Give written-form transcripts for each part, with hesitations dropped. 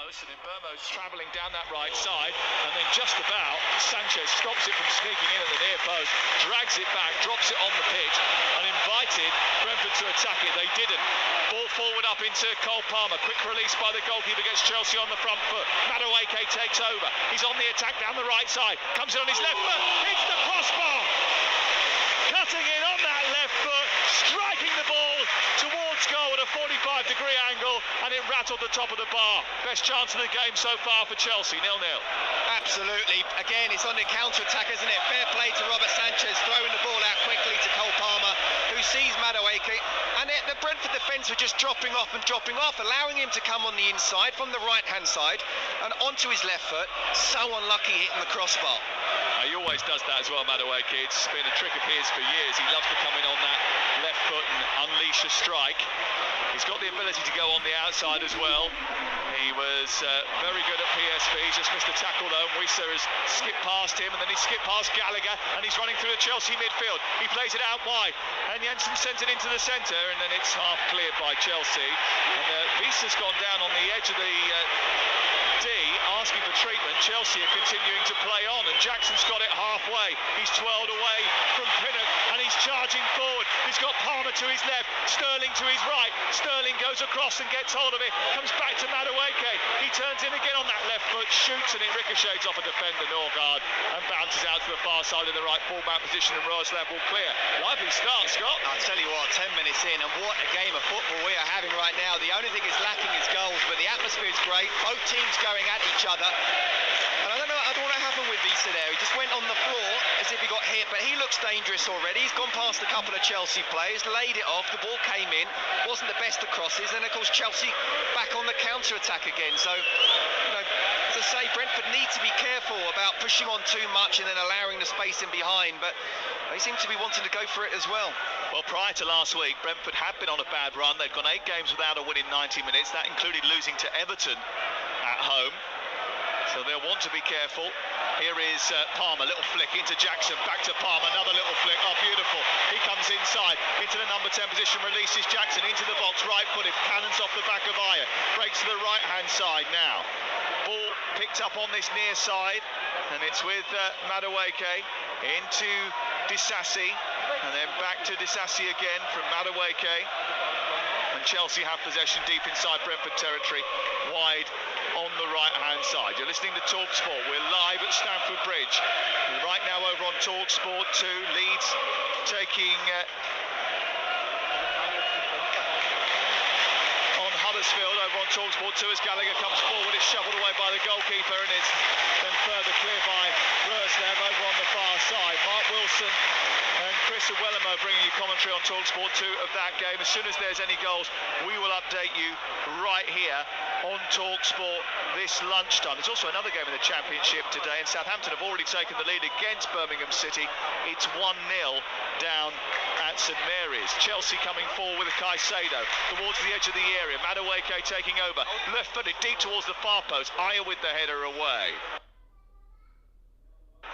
post, and Mbeumo's travelling down that right side, and then just about Sanchez stops it from sneaking in at the near post, drags it back, drops it on the pitch, and invited Brentford to attack it. They didn't. Ball forward up into Cole Palmer. Quick release by the goalkeeper, gets Chelsea on the front foot. Madueke takes over. He's on the attack down the right side. Comes in on his left foot. Hits the crossbar. Cutting in on that left foot, striking the ball towards goal at a 45-degree angle, and it rattled the top of the bar. Best chance of the game so far for Chelsea, 0-0. Absolutely. Again, it's on the counter-attack, isn't it? Fair play to Robert Sanchez, throwing the ball out quickly to Cole Palmer, who sees Madueke. And the Brentford defence were just dropping off, allowing him to come on the inside from the right-hand side and onto his left foot. So unlucky hitting the crossbar. He always does that as well, Madueke. It's been a trick of his for years. He loves to come in on that left foot and unleash a strike. He's got the ability to go on the outside as well. He was very good at PSV. He's just missed a tackle though. Wissa has skipped past him, and then he skipped past Gallagher, and he's running through the Chelsea midfield. He plays it out wide, and Jensen sends it into the centre, and then it's half cleared by Chelsea. And Vissa's gone down on the edge of the D, asking for treatment. Chelsea are continuing to play on, and Jackson's got it halfway. He's twirled away from Pinnock, and he's charging forward. He's got Palmer to his left, Sterling to his right. Sterling goes across and gets hold of it, comes back to Madueke. He turns in again on that left foot, shoots, and it ricochets off a defender, Norgard, and bounces out to the far side in the right full-back position, and Roerslev will clear. Lively start, Scott. I'll tell you what, 10 minutes in, and what a game of football we are having right now. The only thing is lacking is goals, but the atmosphere is great. Both teams going at each other. And I don't know what happened with Vissa there. He just went on the floor as if he got hit, but he looks dangerous already. He's gone past a couple of Chelsea players, laid it off, the ball came in, wasn't the best of crosses, and of course Chelsea back on the counter-attack again. So, you know, as I say, Brentford need to be careful about pushing on too much and then allowing the space in behind, but they seem to be wanting to go for it as well. Well, prior to last week, Brentford had been on a bad run. They'd gone 8 games without a win in 90 minutes. That included losing to Everton at home. So they'll want to be careful. Here is Palmer, little flick into Jackson, back to Palmer, another little flick. Oh, beautiful. He comes inside, into the number 10 position, releases Jackson into the box, right-footed, cannons off the back of Ayer, breaks to the right-hand side now. Ball picked up on this near side, and it's with Madueke into Disasi, and then back to Disasi again from Madueke. And Chelsea have possession deep inside Brentford territory, wide on the right-hand side. You're listening to TalkSport. We're live at Stamford Bridge. Right now over on TalkSport 2, Leeds taking on Huddersfield over on TalkSport 2 as Gallagher comes forward. It's shoveled away by the goalkeeper, and it's then further clear by Roerslev over on the far side. Mark Wilson and Chris Wellamo bringing you commentary on TalkSport 2 of that game. As soon as there's any goals, we will update you right here on TalkSport this lunchtime. There's also another game in the Championship today, and Southampton have already taken the lead against Birmingham City. It's 1-0 down at St Mary's. Chelsea coming forward with Caicedo towards the edge of the area. Madueke taking over, left-footed deep towards the far post. Ayer with the header away.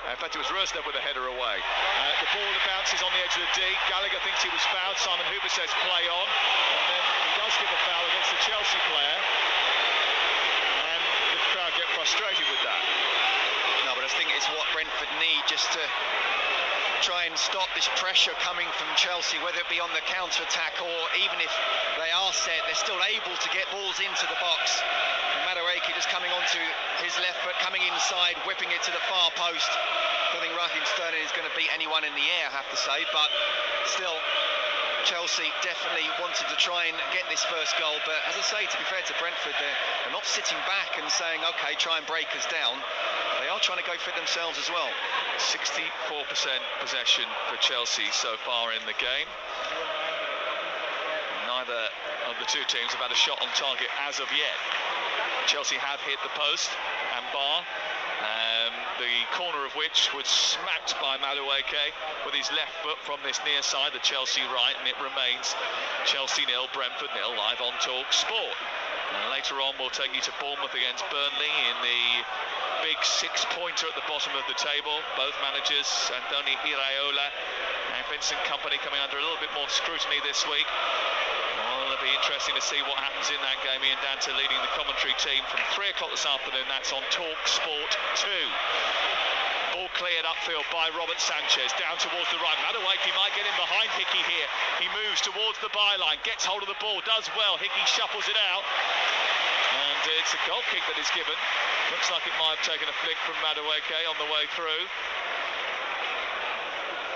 In fact, it was Roerslev with a header away. The ball that bounces on the edge of the D. Gallagher thinks he was fouled. Simon Hooper says play on. And then he does give a foul against the Chelsea player. And the crowd get frustrated with that. No, but I think it's what Brentford need just to try and stop this pressure coming from Chelsea, whether it be on the counter-attack or even if they are set, they're still able to get balls into the box. Madueke just coming onto his left foot, coming inside, whipping it to the far post. I don't think Raheem Sterling is going to beat anyone in the air, I have to say, but still, Chelsea definitely wanted to try and get this first goal. But as I say, to be fair to Brentford, they're not sitting back and saying, OK, try and break us down. They are trying to go for it themselves as well. 64% possession for Chelsea so far in the game. Neither of the two teams have had a shot on target as of yet. Chelsea have hit the post and bar, the corner of which was smacked by Madueke with his left foot from this near side, the Chelsea right, and it remains Chelsea 0, Brentford 0, live on TalkSport. And later on, we'll take you to Bournemouth against Burnley in the big 6-pointer at the bottom of the table. Both managers, Andoni Iraola and Vincent Kompany, coming under a little bit more scrutiny this week. Well, Be interesting to see what happens in that game. Ian Dante leading the commentary team from 3 o'clock this afternoon. That's on Talk Sport 2. Ball cleared upfield by Robert Sanchez, down towards the right. Madueke might get in behind Hickey here. He moves towards the byline, gets hold of the ball, does well. Hickey shuffles it out. And it's a goal kick that is given. Looks like it might have taken a flick from Madueke on the way through.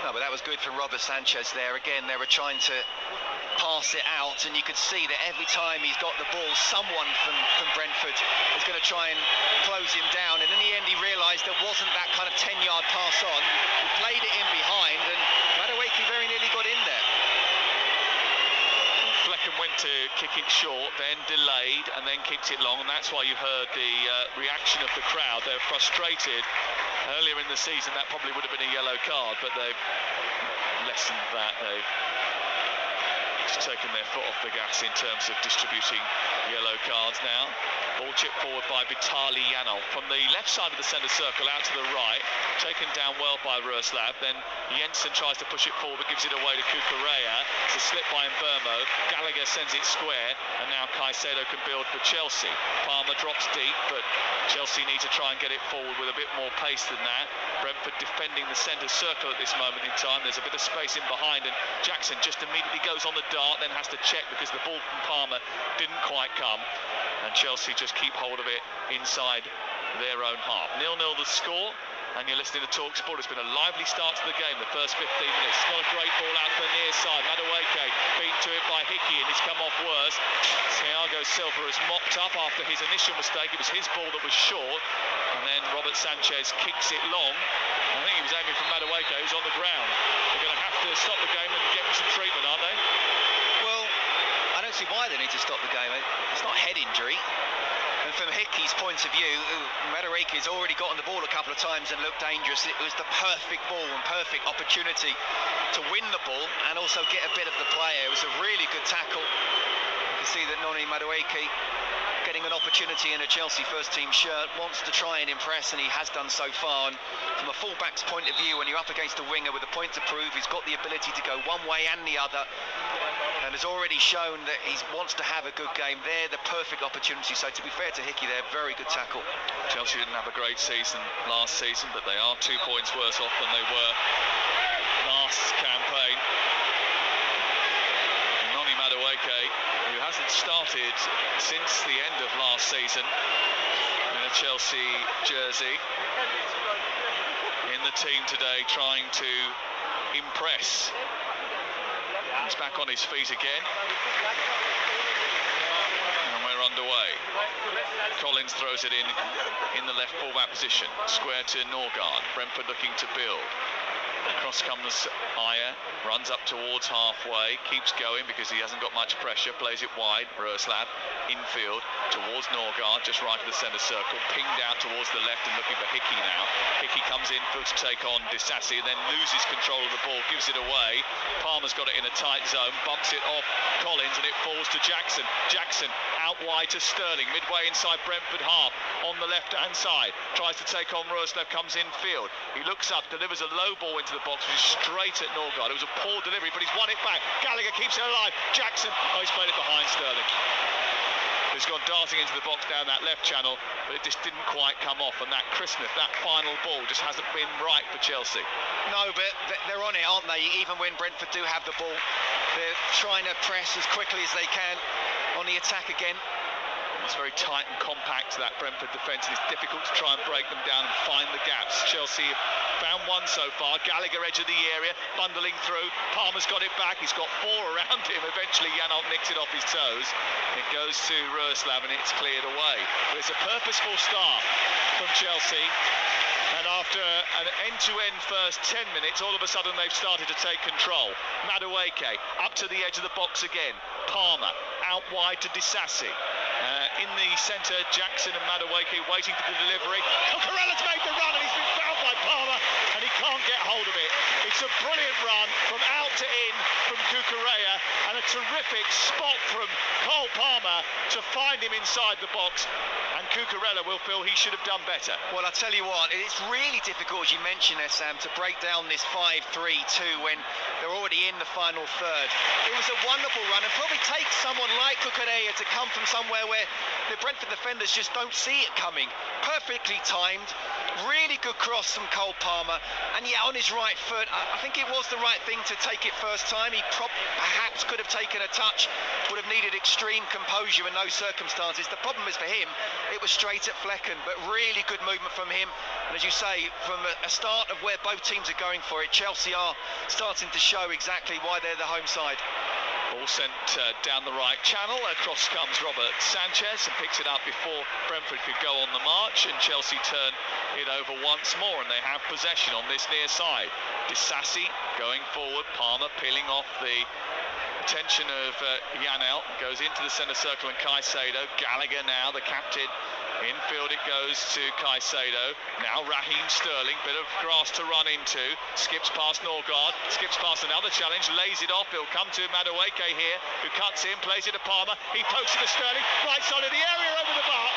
No, but that was good from Robert Sanchez there. Again, they were trying to pass it out, and you could see that every time he's got the ball, someone from Brentford is going to try and close him down. And in the end, he realised there wasn't that kind of 10-yard pass on. He played it in behind, and Madueke very nearly got in there. Flecken went to kick it short, then delayed, and then kicked it long, and that's why you heard the reaction of the crowd. They're frustrated. Earlier in the season, that probably would have been a yellow card, but they've lessened that. They've just taken their foot off the gas in terms of distributing yellow cards now. Ball chipped forward by Vitali Janov from the left side of the centre circle out to the right, taken down well by Roeslav. Then Jensen tries to push it forward but gives it away to Cucurella. It's a slip by Mbermo. Gallagher sends it square, and now Caicedo can build for Chelsea. Palmer drops deep, but Chelsea need to try and get it forward with a bit more pace than that. Brentford defending the centre circle at this moment in time. There's a bit of space in behind, and Jackson just immediately goes on the dart, then has to check because the ball from Palmer didn't quite come. And Chelsea just keep hold of it inside their own half. 0-0 the score, and you're listening to Talk Sport. It's been a lively start to the game, the first 15 minutes. It's got a great ball out to the near side. Madueke beaten to it by Hickey, and it's come off worse. Thiago Silva has mopped up after his initial mistake. It was his ball that was short, and then Robert Sanchez kicks it long. I think he was aiming for Madueke, who's on the ground. They're going to have to stop the game and get him some treatment, aren't they? Well, I don't see why they need to stop the game. It's not a head injury. And from Hickey's point of view, Madueke's already got on the ball a couple of times and looked dangerous. It was the perfect ball and perfect opportunity to win the ball and also get a bit of the player. It was a really good tackle. You can see that Noni Madueke, getting an opportunity in a Chelsea first team shirt, wants to try and impress, and he has done so far. And from a fullback's point of view, when you're up against a winger with a point to prove, he's got the ability to go one way and the other, and has already shown that he wants to have a good game. They're the perfect opportunity. So to be fair to Hickey, they're very good tackle. Chelsea didn't have a great season last season, but they are 2 points worse off than they were last campaign. Noni Madueke, who hasn't started since the end of last season in a Chelsea jersey, in the team today trying to impress. He's back on his feet again, and we're underway. Collins throws it in the left fullback position, square to Norgard. Brentford looking to build. Across comes Ayer, runs up towards halfway, keeps going because he hasn't got much pressure, plays it wide. Roeslav infield towards Norgard, just right of the centre circle, pinged out towards the left and looking for Hickey now. Hickey comes in to take on Disasi, then loses control of the ball, gives it away. Palmer's got it in a tight zone, bumps it off Collins, and it falls to Jackson. Jackson out wide to Sterling, midway inside Brentford half, on the left-hand side, tries to take on Roeslav, comes infield. He looks up, delivers a low ball into the box, which is straight at Norgard. It was a poor delivery, but he's won it back. Gallagher keeps it alive. Jackson, oh, he's played it behind Sterling. He's gone darting into the box down that left channel, but it just didn't quite come off, and that crispness, that final ball just hasn't been right for Chelsea. No, but they're on it, aren't they? Even when Brentford do have the ball, they're trying to press as quickly as they can on the attack again. It's very tight and compact, that Brentford defence, and it's difficult to try and break them down and find the gaps. Chelsea have found one so far. Gallagher edge of the area, bundling through. Palmer's got it back. He's got 4 around him. Eventually, Janov nicks it off his toes. It goes to Roeslav, and it's cleared away. But it's a purposeful start from Chelsea. And after an end-to-end first 10 minutes, all of a sudden they've started to take control. Madueke up to the edge of the box again. Palmer out wide to Disasi. In the centre, Jackson and Madueke waiting for the delivery. Cucurella's made the run, and he's been fouled by Palmer, and he can't get hold of it. It's a brilliant run from out to in from Cucurella, and a terrific spot from Cole Palmer to find him inside the box, and Cucurella will feel he should have done better. Well, I tell you what, it's really difficult, as you mentioned there, Sam, to break down this 5-3-2 when they're already in the final third. It was a wonderful run, and probably takes someone like Cucurella to come from somewhere where the Brentford defenders just don't see it coming. Perfectly timed, really good cross from Cole Palmer, and yeah, on his right foot, I think it was the right thing to take it first time. He perhaps could have taken a touch, would have needed extreme composure in those circumstances. The problem is for him, it was straight at Flecken, but really good movement from him. And as you say, from a start of where both teams are going for it, Chelsea are starting to show exactly why they're the home side. Ball sent down the right channel. Across comes Robert Sanchez and picks it up before Brentford could go on the march, and Chelsea turn it over once more, and they have possession on this near side. Disassi going forward, Palmer peeling off the attention of Janelt, goes into the centre circle, and Caicedo. Gallagher now, the captain. Infield it goes to Caicedo. Now Raheem Sterling, bit of grass to run into. Skips past Norgard, skips past another challenge, lays it off. It'll come to Madueke here, who cuts in, plays it to Palmer. He pokes it to Sterling, right side of the area, over the bar.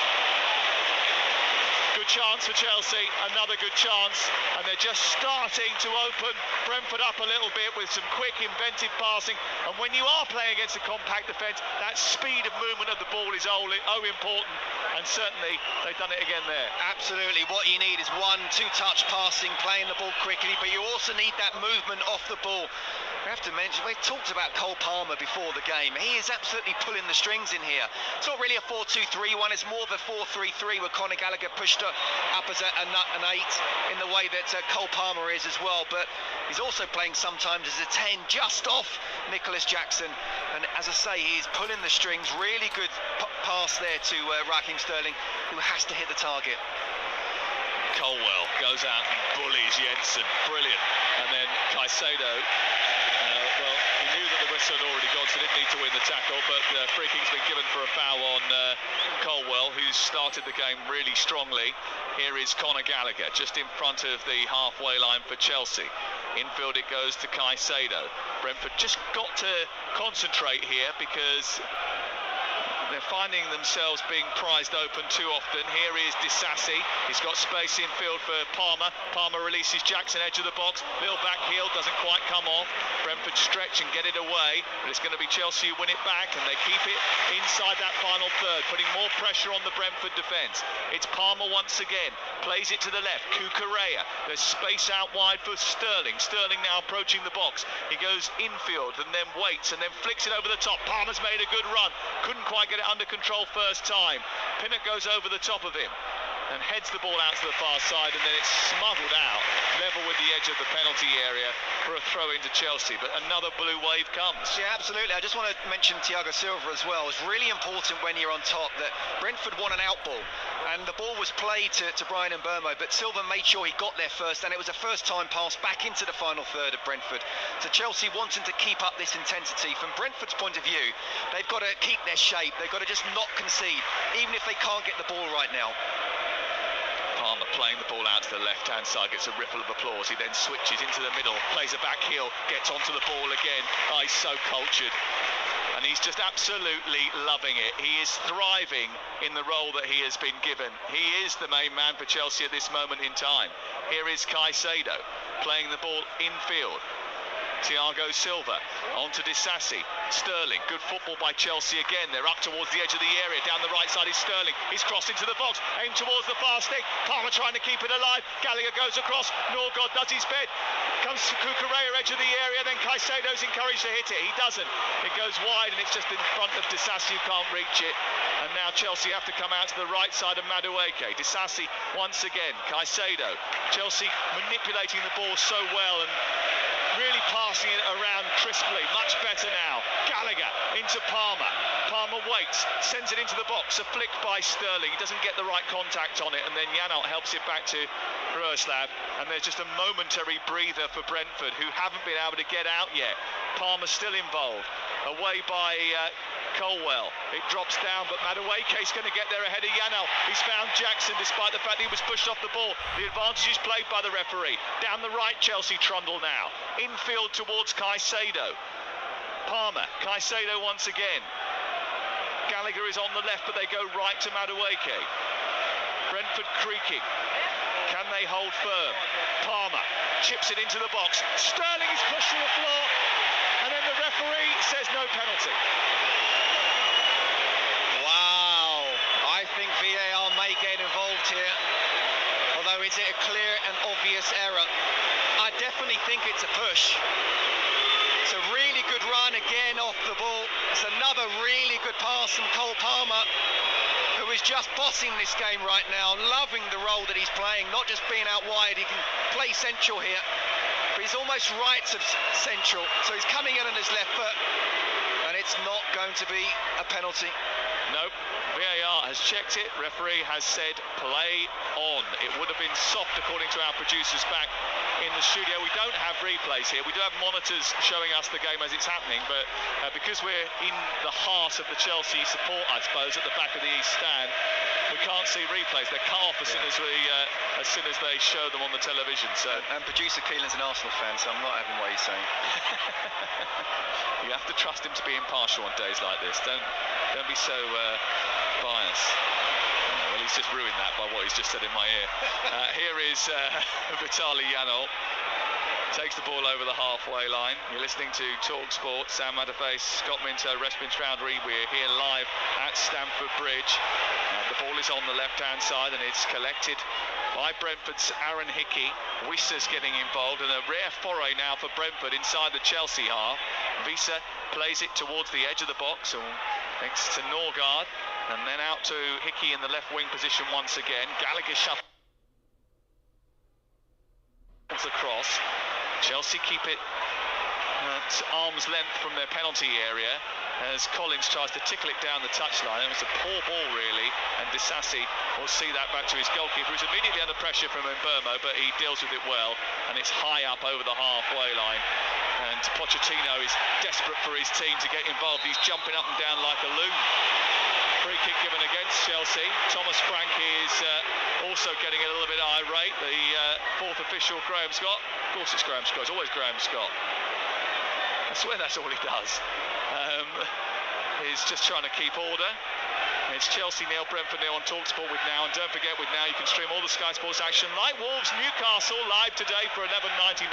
Good chance for Chelsea, another good chance, and they're just starting to open Brentford up a little bit with some quick, inventive passing. And when you are playing against a compact defence, that speed of movement of the ball is oh important, and certainly they've done it again there. Absolutely, what you need is 1-2 touch passing, playing the ball quickly, but you also need that movement off the ball. We have to mention, we've talked about Cole Palmer before the game. He is absolutely pulling the strings in here. It's not really a 4-2-3-1, it's more of a 4-3-3 where Conor Gallagher pushed up as an 8 in the way that Cole Palmer is as well, but he's also playing sometimes as a 10 just off Nicholas Jackson, and as I say, he's pulling the strings. Really good pass there to Raheem Sterling, who has to hit the target. Colwell goes out and bullies Jensen, brilliant, and then Caicedo, well, he knew that the whistle had already gone, so didn't need to win the tackle, but the free kick's been given for a foul on Colwell, who's started the game really strongly. Here is Conor Gallagher, just in front of the halfway line for Chelsea. Infield it goes to Caicedo. Brentford just got to concentrate here because they're finding themselves being prized open too often. Here is Disassi. He's got space infield for Palmer. Palmer releases Jackson, edge of the box. Little back heel, doesn't quite come off. Brentford stretch and get it away, but it's going to be Chelsea who win it back, and they keep it inside that final third, putting more pressure on the Brentford defence. It's Palmer once again. Plays it to the left. Cucurella. There's space out wide for Sterling. Sterling now approaching the box. He goes infield and then waits and then flicks it over the top. Palmer's made a good run. Couldn't quite get it under control first time. Pinnock goes over the top of him and heads the ball out to the far side, and then it's smuggled out level with the edge of the penalty area for a throw into Chelsea, but another blue wave comes. Yeah, absolutely. I just want to mention Thiago Silva as well. It's really important when you're on top that Brentford won an out ball, and the ball was played to Brian Mbeumo, but Silva made sure he got there first, and it was a first time pass back into the final third of Brentford. So Chelsea wanting to keep up this intensity. From Brentford's point of view, they've got to keep their shape. They've got to just not concede, even if they can't get the ball right now. Palmer playing the ball out to the left-hand side, gets a ripple of applause. He then switches into the middle, plays a back heel, gets onto the ball again. Oh, he's so cultured. And he's just absolutely loving it. He is thriving in the role that he has been given. He is the main man for Chelsea at this moment in time. Here is Caicedo playing the ball infield. Thiago Silva onto Disassi. Sterling, good football by Chelsea again. They're up towards the edge of the area. Down the right side is Sterling. He's crossed into the box, aimed towards the far stick. Palmer trying to keep it alive. Gallagher goes across. Norgard does his bit. Comes to Cucurella, edge of the area. Then Caicedo's encouraged to hit it. He doesn't. It goes wide, and it's just in front of Disassi, who can't reach it. And now Chelsea have to come out to the right side of Madueke. Disassi once again. Caicedo. Chelsea manipulating the ball so well and really passing it around crisply. Much better now. Gallagher into Palmer. Palmer waits, sends it into the box. A flick by Sterling. He doesn't get the right contact on it, and then Janelt helps it back to Roeslav. And there's just a momentary breather for Brentford, who haven't been able to get out yet. Palmer's still involved. Away by Colwell. It drops down, but Madueke's going to get there ahead of Janelt. He's found Jackson, despite the fact that he was pushed off the ball. The advantage is played by the referee. Down the right, Chelsea trundle now. Infield towards Caicedo. Palmer, Caicedo once again. Gallagher is on the left, but they go right to Madueke. Brentford creaking. Can they hold firm? Palmer chips it into the box. Sterling is pushed to the floor, and then the referee says no penalty. Wow, I think VAR may get involved here. Although, is it a clear and obvious error? I definitely think it's a push. It's a really good run again off the ball. It's another really good pass from Cole Palmer, who is just bossing this game right now, loving the role that he's playing, not just being out wide. He can play central here, but he's almost right of central, so he's coming in on his left foot, and it's not going to be a penalty. Nope, VAR has checked it, referee has said play on. It would have been soft according to our producers back in the studio. We don't have replays here, we do have monitors showing us the game as it's happening, but because we're in the heart of the Chelsea support, I suppose, at the back of the East Stand, we can't see replays. They're cut off as soon as they show them on the television. So, and producer Keelan's an Arsenal fan, so I'm not having what he's saying. You have to trust him to be impartial on days like this. Don't be so biased. Well, he's just ruined that by what he's just said in my ear. Here is Vitaly Janol. Takes the ball over the halfway line. You're listening to Talk Sport. Sam Matterface, Scott Minto, Respin Chowdhury. We're here live at Stamford Bridge. The ball is on the left-hand side, and it's collected by Brentford's Aaron Hickey. Wissa's getting involved, and a rare foray now for Brentford inside the Chelsea half. Wissa plays it towards the edge of the box, or next to Norgard, and then out to Hickey in the left wing position once again. Gallagher shuffles across. Chelsea keep it at arm's length from their penalty area as Collins tries to tickle it down the touchline. It was a poor ball, really, and Disasi will see that back to his goalkeeper, who's immediately under pressure from Mbeumo, but he deals with it well, and it's high up over the halfway line. And Pochettino is desperate for his team to get involved. He's jumping up and down like a loon. Free kick given against Chelsea. Thomas Frank is also getting a little bit irate. The fourth official, Graham Scott. Of course it's Graham Scott. It's always Graham Scott. I swear that's all he does. He's just trying to keep order. It's Chelsea 0, Brentford 0 on TalkSport with Now. And don't forget, with Now you can stream all the Sky Sports action like Wolves Newcastle live today for £11.99.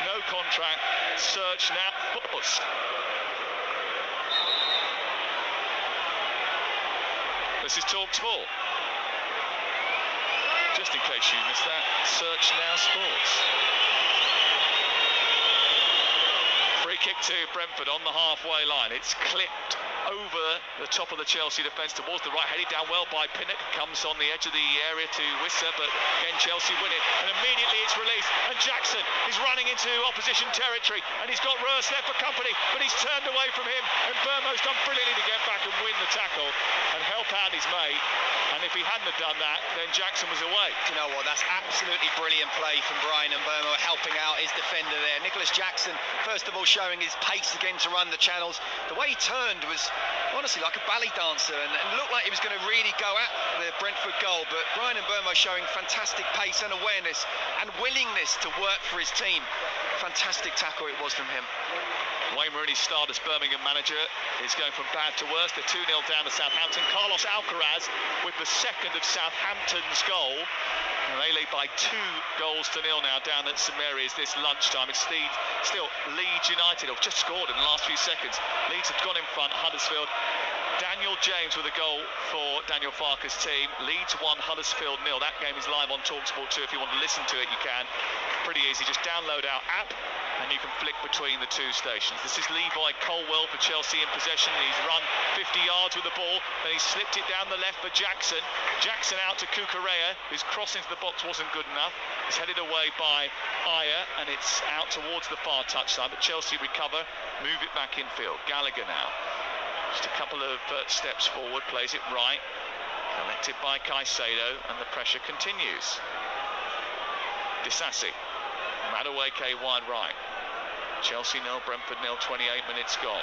No contract. Search Now Sports. This is TalkSport. Just in case you missed that, search Now Sports. Free kick to Brentford on the halfway line. It's clipped over the top of the Chelsea defence towards the right, headed down well by Pinnock, comes on the edge of the area to Wissa, but again Chelsea win it, and immediately it's released, and Jackson is running into opposition territory, and he's got Roers left for company, but he's turned away from him, and Mbeumo's done brilliantly to get back and win the tackle and help out his mate, and if he hadn't have done that, then Jackson was away. Do you know what, that's absolutely brilliant play from Brian Mbeumo, helping out his defender there. Nicholas Jackson, first of all, showing his pace again to run the channels. The way he turned was honestly like a ballet dancer, and looked like he was going to really go at the Brentford goal, but Brian Mbeumo showing fantastic pace and awareness and willingness to work for his team. Fantastic tackle it was from him. Wayne Rooney's start as Birmingham manager is going from bad to worse. They're 2-0 down to Southampton. Carlos Alcaraz with the second of Southampton's goal. And they lead by 2-0 now down at St Mary's this lunchtime. It's still Leeds United have just scored in the last few seconds. Leeds have gone in front, Huddersfield. Daniel James with a goal for Daniel Farke's team. Leeds 1, Huddersfield 0. That game is live on TalkSport 2. If you want to listen to it, you can. Pretty easy. Just download our app and you can flick between the two stations. This is Levi Colwell for Chelsea in possession. He's run 50 yards with the ball, then he slipped it down the left for Jackson. Jackson out to Cucurella, whose cross into the box wasn't good enough. It's headed away by Ayer, and it's out towards the far touchline, but Chelsea recover, move it back infield. Gallagher now. Just a couple of steps forward, plays it right. Collected by Caicedo, and the pressure continues. Disasi. Madueke wide right. Chelsea 0, Brentford 0, 28 minutes gone.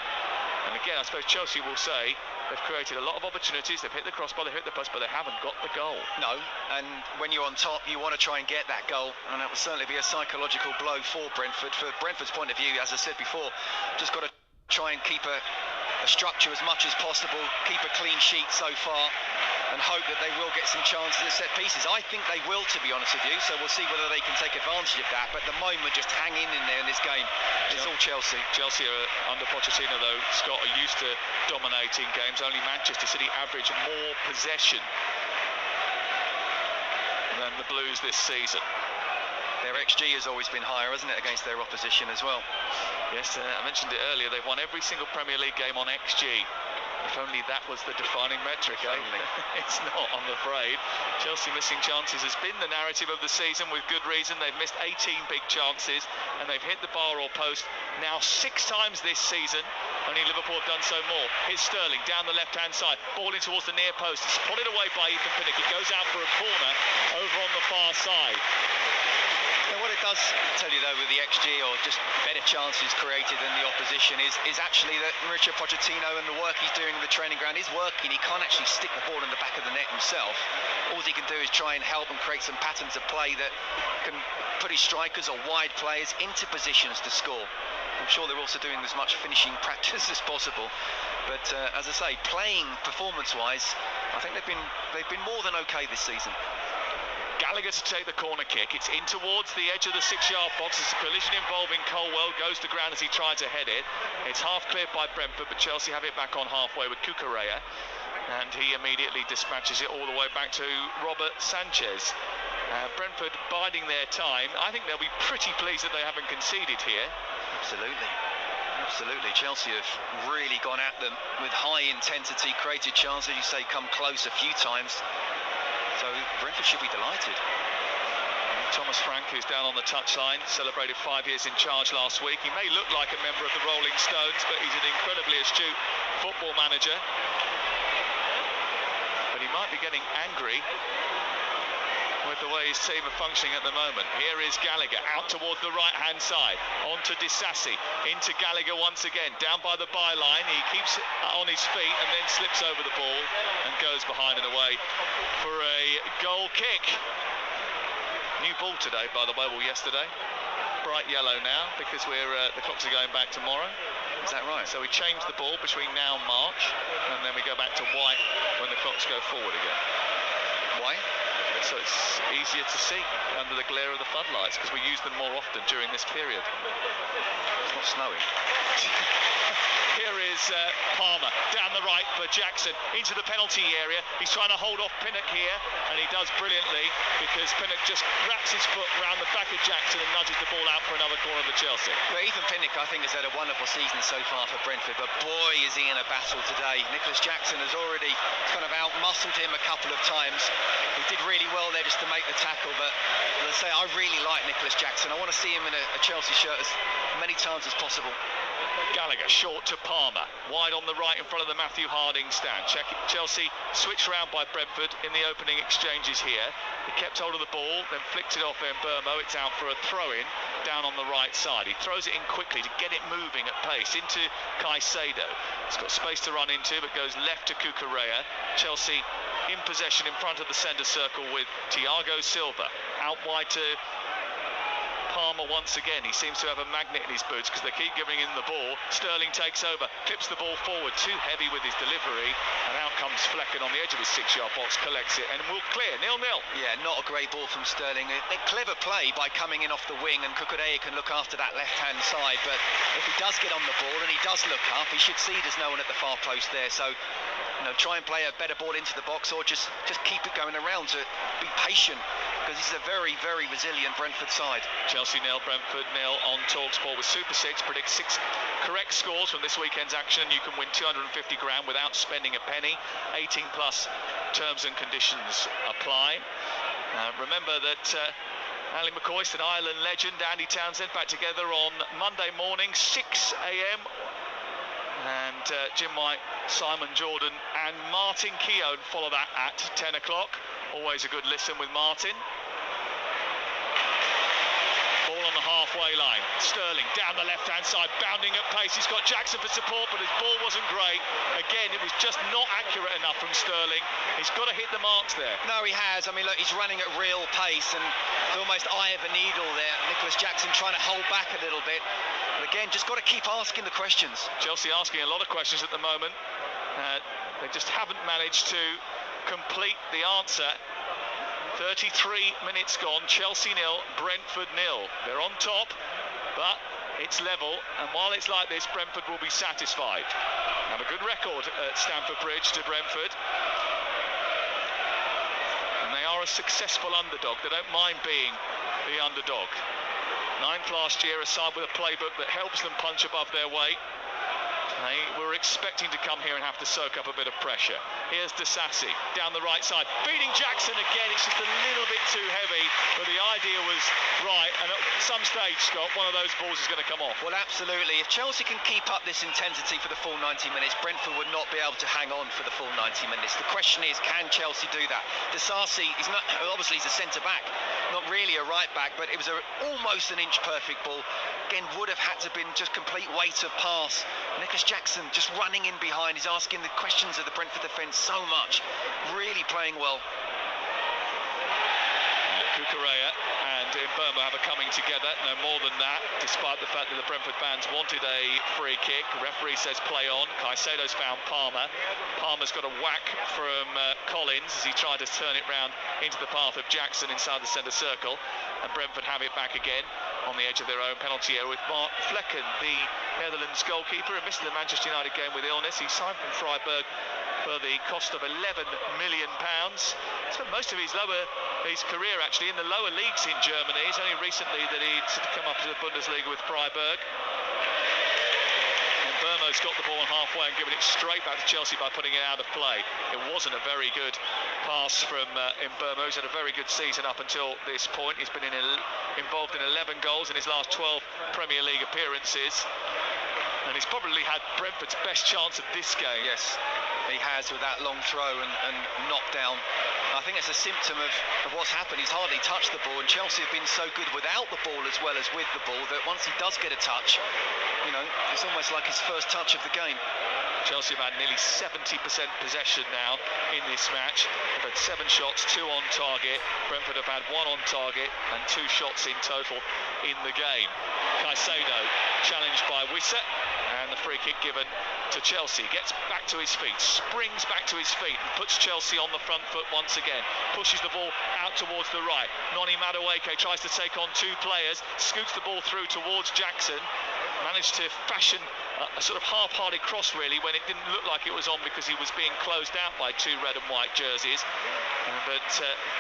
And again, I suppose Chelsea will say they've created a lot of opportunities, they've hit the crossbar, they've hit the post, but they haven't got the goal. No, and when you're on top, you want to try and get that goal, and that will certainly be a psychological blow for Brentford. For Brentford's point of view, as I said before, just got to try and keep a structure as much as possible, keep a clean sheet so far, and hope that they will get some chances at set pieces. I think they will, to be honest with you, so we'll see whether they can take advantage of that. But at the moment, just hanging in there in this game, it's all Chelsea. Chelsea are, under Pochettino though, Scott, are used to dominating games. Only Manchester City average more possession than the Blues this season. Their XG has always been higher, hasn't it, against their opposition as well? Yes, I mentioned it earlier, they've won every single Premier League game on XG. If only that was the defining metric, eh? It's not, I'm afraid. Chelsea missing chances has been the narrative of the season, with good reason. They've missed 18 big chances and they've hit the bar or post now 6 times this season. Only Liverpool have done so more. Here's Sterling down the left-hand side, ball in towards the near post. It's prodded away by Ethan Pinnock. It goes out for a corner over on the far side. And what it does tell you, though, with the XG, or just better chances created than the opposition, is actually that Mauricio Pochettino and the work he's doing in the training ground is working. He can't actually stick the ball in the back of the net himself. All he can do is try and help and create some patterns of play that can put his strikers or wide players into positions to score. I'm sure they're also doing as much finishing practice as possible. But as I say, playing performance-wise, I think they've been more than okay this season. Gallagher to take the corner kick. It's in towards the edge of the 6-yard box. It's a collision involving Colwell. Goes to ground as he tried to head it. It's half cleared by Brentford, but Chelsea have it back on halfway with Cucurella. And he immediately dispatches it all the way back to Robert Sanchez. Brentford biding their time. I think they'll be pretty pleased that they haven't conceded here. Absolutely. Absolutely. Chelsea have really gone at them with high intensity, created chances, you say, come close a few times. So Brentford should be delighted. Thomas Frank, who's down on the touchline, celebrated 5 years in charge last week. He may look like a member of the Rolling Stones, but he's an incredibly astute football manager. But he might be getting angry with the way his team are functioning at the moment. Here is Gallagher out towards the right-hand side, on to Disasi, into Gallagher once again, down by the byline. He keeps on his feet and then slips over the ball and goes behind and away for a goal kick. New ball today, by the way, well, yesterday. Bright yellow now, because the clocks are going back tomorrow. Is that right? So we change the ball between now and March, and then we go back to white when the clocks go forward again. Why? So it's easier to see under the glare of the floodlights, because we use them more often during this period. It's not snowing. Here is Palmer down the right for Jackson into the penalty area. He's trying to hold off Pinnock here, and he does brilliantly, because Pinnock just wraps his foot around the back of Jackson and nudges the ball out for another corner of the Chelsea. Well, Ethan Pinnock, I think, has had a wonderful season so far for Brentford, but boy, is he in a battle today. Nicholas Jackson has already kind of out-muscled him a couple of times. He did really well there just to make the tackle, but as I say, I really like Nicholas Jackson. I want to see him in a Chelsea shirt as many times as possible. Gallagher short to Palmer, wide on the right in front of the Matthew Harding stand. Chelsea switched around by Brentford in the opening exchanges here. He kept hold of the ball, then flicked it off Mbeumo. It's out for a throw-in down on the right side. He throws it in quickly to get it moving at pace into Caicedo. He's got space to run into, but goes left to Cucurella. Chelsea in possession in front of the centre circle with Thiago Silva. Out wide to Palmer once again. He seems to have a magnet in his boots, because they keep giving him the ball. Sterling takes over, clips the ball forward, too heavy with his delivery, and out comes Flecken on the edge of his 6-yard box, collects it, and will clear 0-0. Yeah, not a great ball from Sterling. A clever play by coming in off the wing, and Cucurella can look after that left-hand side, but if he does get on the ball and he does look up, he should see there's no one at the far post there. So, try and play a better ball into the box, or just keep it going around, to be patient, because this is a very, very resilient Brentford side. Chelsea 0, Brentford 0 on TalkSport with Super 6. Predict 6 correct scores from this weekend's action, and you can win 250 grand without spending a penny. 18 plus terms and conditions apply. Remember that Ali McCoist and Ireland legend Andy Townsend back together on Monday morning, 6 a.m. And Jim White, Simon Jordan and Martin Keown follow that at 10 o'clock. Always a good listen with Martin. Ball on the half halfway line. Sterling down the left-hand side, bounding at pace. He's got Jackson for support, but his ball wasn't great. Again, it was just not accurate enough from Sterling. He's got to hit the marks there. No, he has. I mean, look, he's running at real pace, and it's almost eye of a needle there. Nicholas Jackson trying to hold back a little bit. But again, just got to keep asking the questions. Chelsea asking a lot of questions at the moment. They just haven't managed to complete the answer. 33 minutes gone, Chelsea 0, Brentford 0. They're on top, but it's level, and while it's like this, Brentford will be satisfied. Have a good record at Stamford Bridge to Brentford. And they are a successful underdog. They don't mind being the underdog. 9th last year, a side with a playbook that helps them punch above their weight. They were expecting to come here and have to soak up a bit of pressure. Here's Disasi down the right side, beating Jackson again. It's just a little bit too heavy, but the idea was right, and at some stage, Scott, one of those balls is going to come off. Well, absolutely. If Chelsea can keep up this intensity for the full 90 minutes, Brentford would not be able to hang on for the full 90 minutes. The question is, can Chelsea do that? Disasi is not, obviously he's a centre-back, not really a right-back, but it was almost an inch perfect ball. Again, would have had to been just complete weight of pass. Nicholas Jackson just running in behind. He's asking the questions of the Brentford defence so much. Really playing well. Kukurea and Mbeumo have a coming together, no more than that, despite the fact that the Brentford fans wanted a free kick. Referee says play on. Caicedo's found Palmer. Palmer's got a whack from Collins as he tried to turn it round into the path of Jackson inside the centre circle, and Brentford have it back again on the edge of their own penalty area with Mark Flekken, the Netherlands goalkeeper, who missed the Manchester United game with illness. He signed from Freiburg for the cost of £11 million. Spent most of his career actually in the lower leagues in Germany. It's only recently that he'd come up to the Bundesliga with Freiburg. And Mbeumo's got the ball halfway and given it straight back to Chelsea by putting it out of play. It wasn't a very good pass from Mbeumo. He's had a very good season up until this point. He's been involved in 11 goals in his last 12 Premier League appearances. And he's probably had Brentford's best chance of this game. Yes, he has, with that long throw and knockdown. I think it's a symptom of what's happened. He's hardly touched the ball, and Chelsea have been so good without the ball as well as with the ball that once he does get a touch, you know, it's almost like his first touch of the game. Chelsea have had nearly 70% possession now in this match. They've had 7 shots, 2 on target. Brentford have had 1 on target and 2 shots in total in the game. Caicedo challenged by Wissa, and the free kick given to Chelsea. Gets back to his feet, springs back to his feet and puts Chelsea on the front foot once again. Pushes the ball out towards the right. Noni Madueke tries to take on 2 players, scoots the ball through towards Jackson. Managed to fashion a sort of half-hearted cross really when it didn't look like it was on because he was being closed out by 2 red and white jerseys. But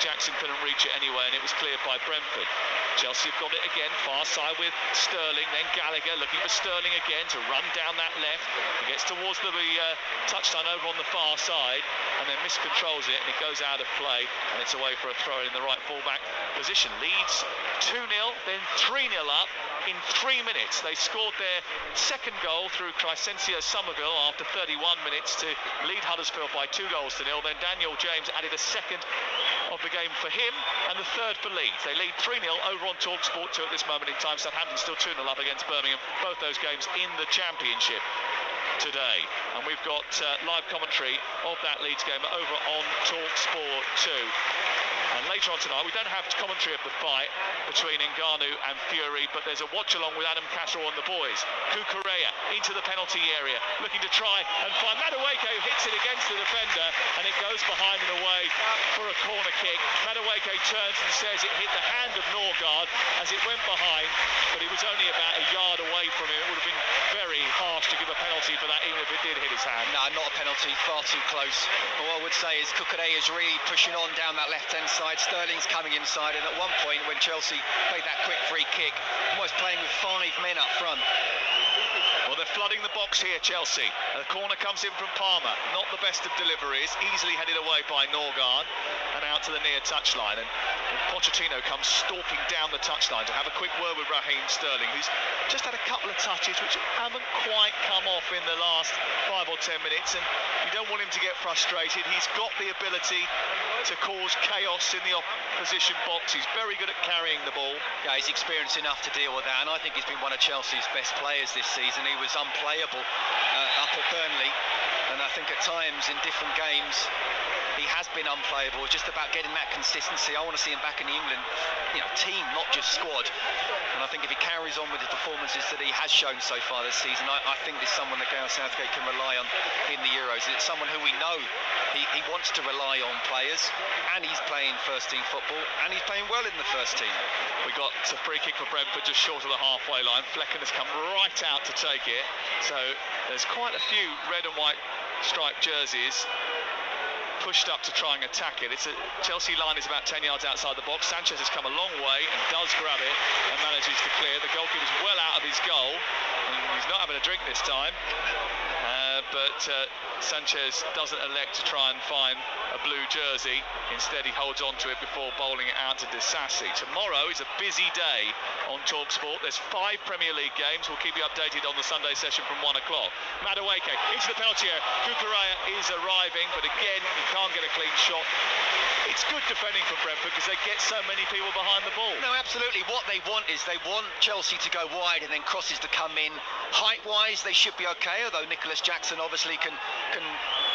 Jackson couldn't reach it anyway, and it was cleared by Brentford. Chelsea have got it again, far side with Sterling, then Gallagher looking for Sterling again to run down that left. He gets towards the touchline over on the far side and then miscontrols it, and it goes out of play, and it's away for a throw in the right full-back position. Leeds 2-0, then 3-0 up in 3 minutes. They scored their second goal through Crescencio Somerville after 31 minutes to lead Huddersfield by 2 goals to 0. Then Daniel James added a second of the game for him and the third for Leeds. They lead 3-0 over on TalkSport 2 at this moment in time. Southampton still 2-0 up against Birmingham. Both those games in the Championship today. And we've got live commentary of that Leeds game over on TalkSport 2. And later on tonight, we don't have commentary of the fight between Ngannou and Fury, but there's a watch-along with Adam Castle and the boys. Kukurea into the penalty area, looking to try and find Madueke, who hits it against the defender, and it goes behind and away for a corner kick. Madueke turns and says it hit the hand of Norgard as it went behind, but it was only about a yard away from him. It would have been very harsh to give a penalty for that, even if it did hit his hand. No, not a penalty, far too close. All I would say is Kukurea is really pushing on down that left-hand side. Sterling's coming inside, and at one point when Chelsea played that quick free kick, almost playing with 5 men up front. Well, they're flooding the box here, Chelsea. The corner comes in from Palmer. Not the best of deliveries. Easily headed away by Norgard and out to the near touchline. And Pochettino comes stalking down the touchline to have a quick word with Raheem Sterling, who's just had a couple of touches which haven't quite come off in the last 5 or 10 minutes. And you don't want him to get frustrated. He's got the ability to cause chaos in the opposition box. He's very good at carrying the ball. Yeah, he's experienced enough to deal with that, and I think he's been one of Chelsea's best players this season. He was unplayable up at Burnley, and I think at times in different games he has been unplayable. It's just about getting that consistency. I want to see him back in the England, team, not just squad. And I think if he carries on with the performances that he has shown so far this season, I think this is someone that Gareth Southgate can rely on in the Euros. It's someone who we know he wants to rely on players, and he's playing first team football, and he's playing well in the first team. We got a free kick for Brentford just short of the halfway line. Flecken has come right out to take it. So there's quite a few red and white striped jerseys pushed up to try and attack it. It's a Chelsea line is about 10 yards outside the box. Sanchez has come a long way and does grab it and manages to clear. The goalkeeper's well out of his goal, and he's not having a drink this time. But Sanchez doesn't elect to try and find a blue jersey. Instead, he holds on to it before bowling it out to Disasi. Tomorrow is a busy day on TalkSport. There's 5 Premier League games. We'll keep you updated on the Sunday session from 1 o'clock. Madueke into the penalty area. Cucurella is arriving, but again, he can't get a clean shot. It's good defending from Brentford because they get so many people behind the ball. No, absolutely. What they want is they want Chelsea to go wide and then crosses to come in. Height-wise, they should be okay, although Nicholas Jackson obviously can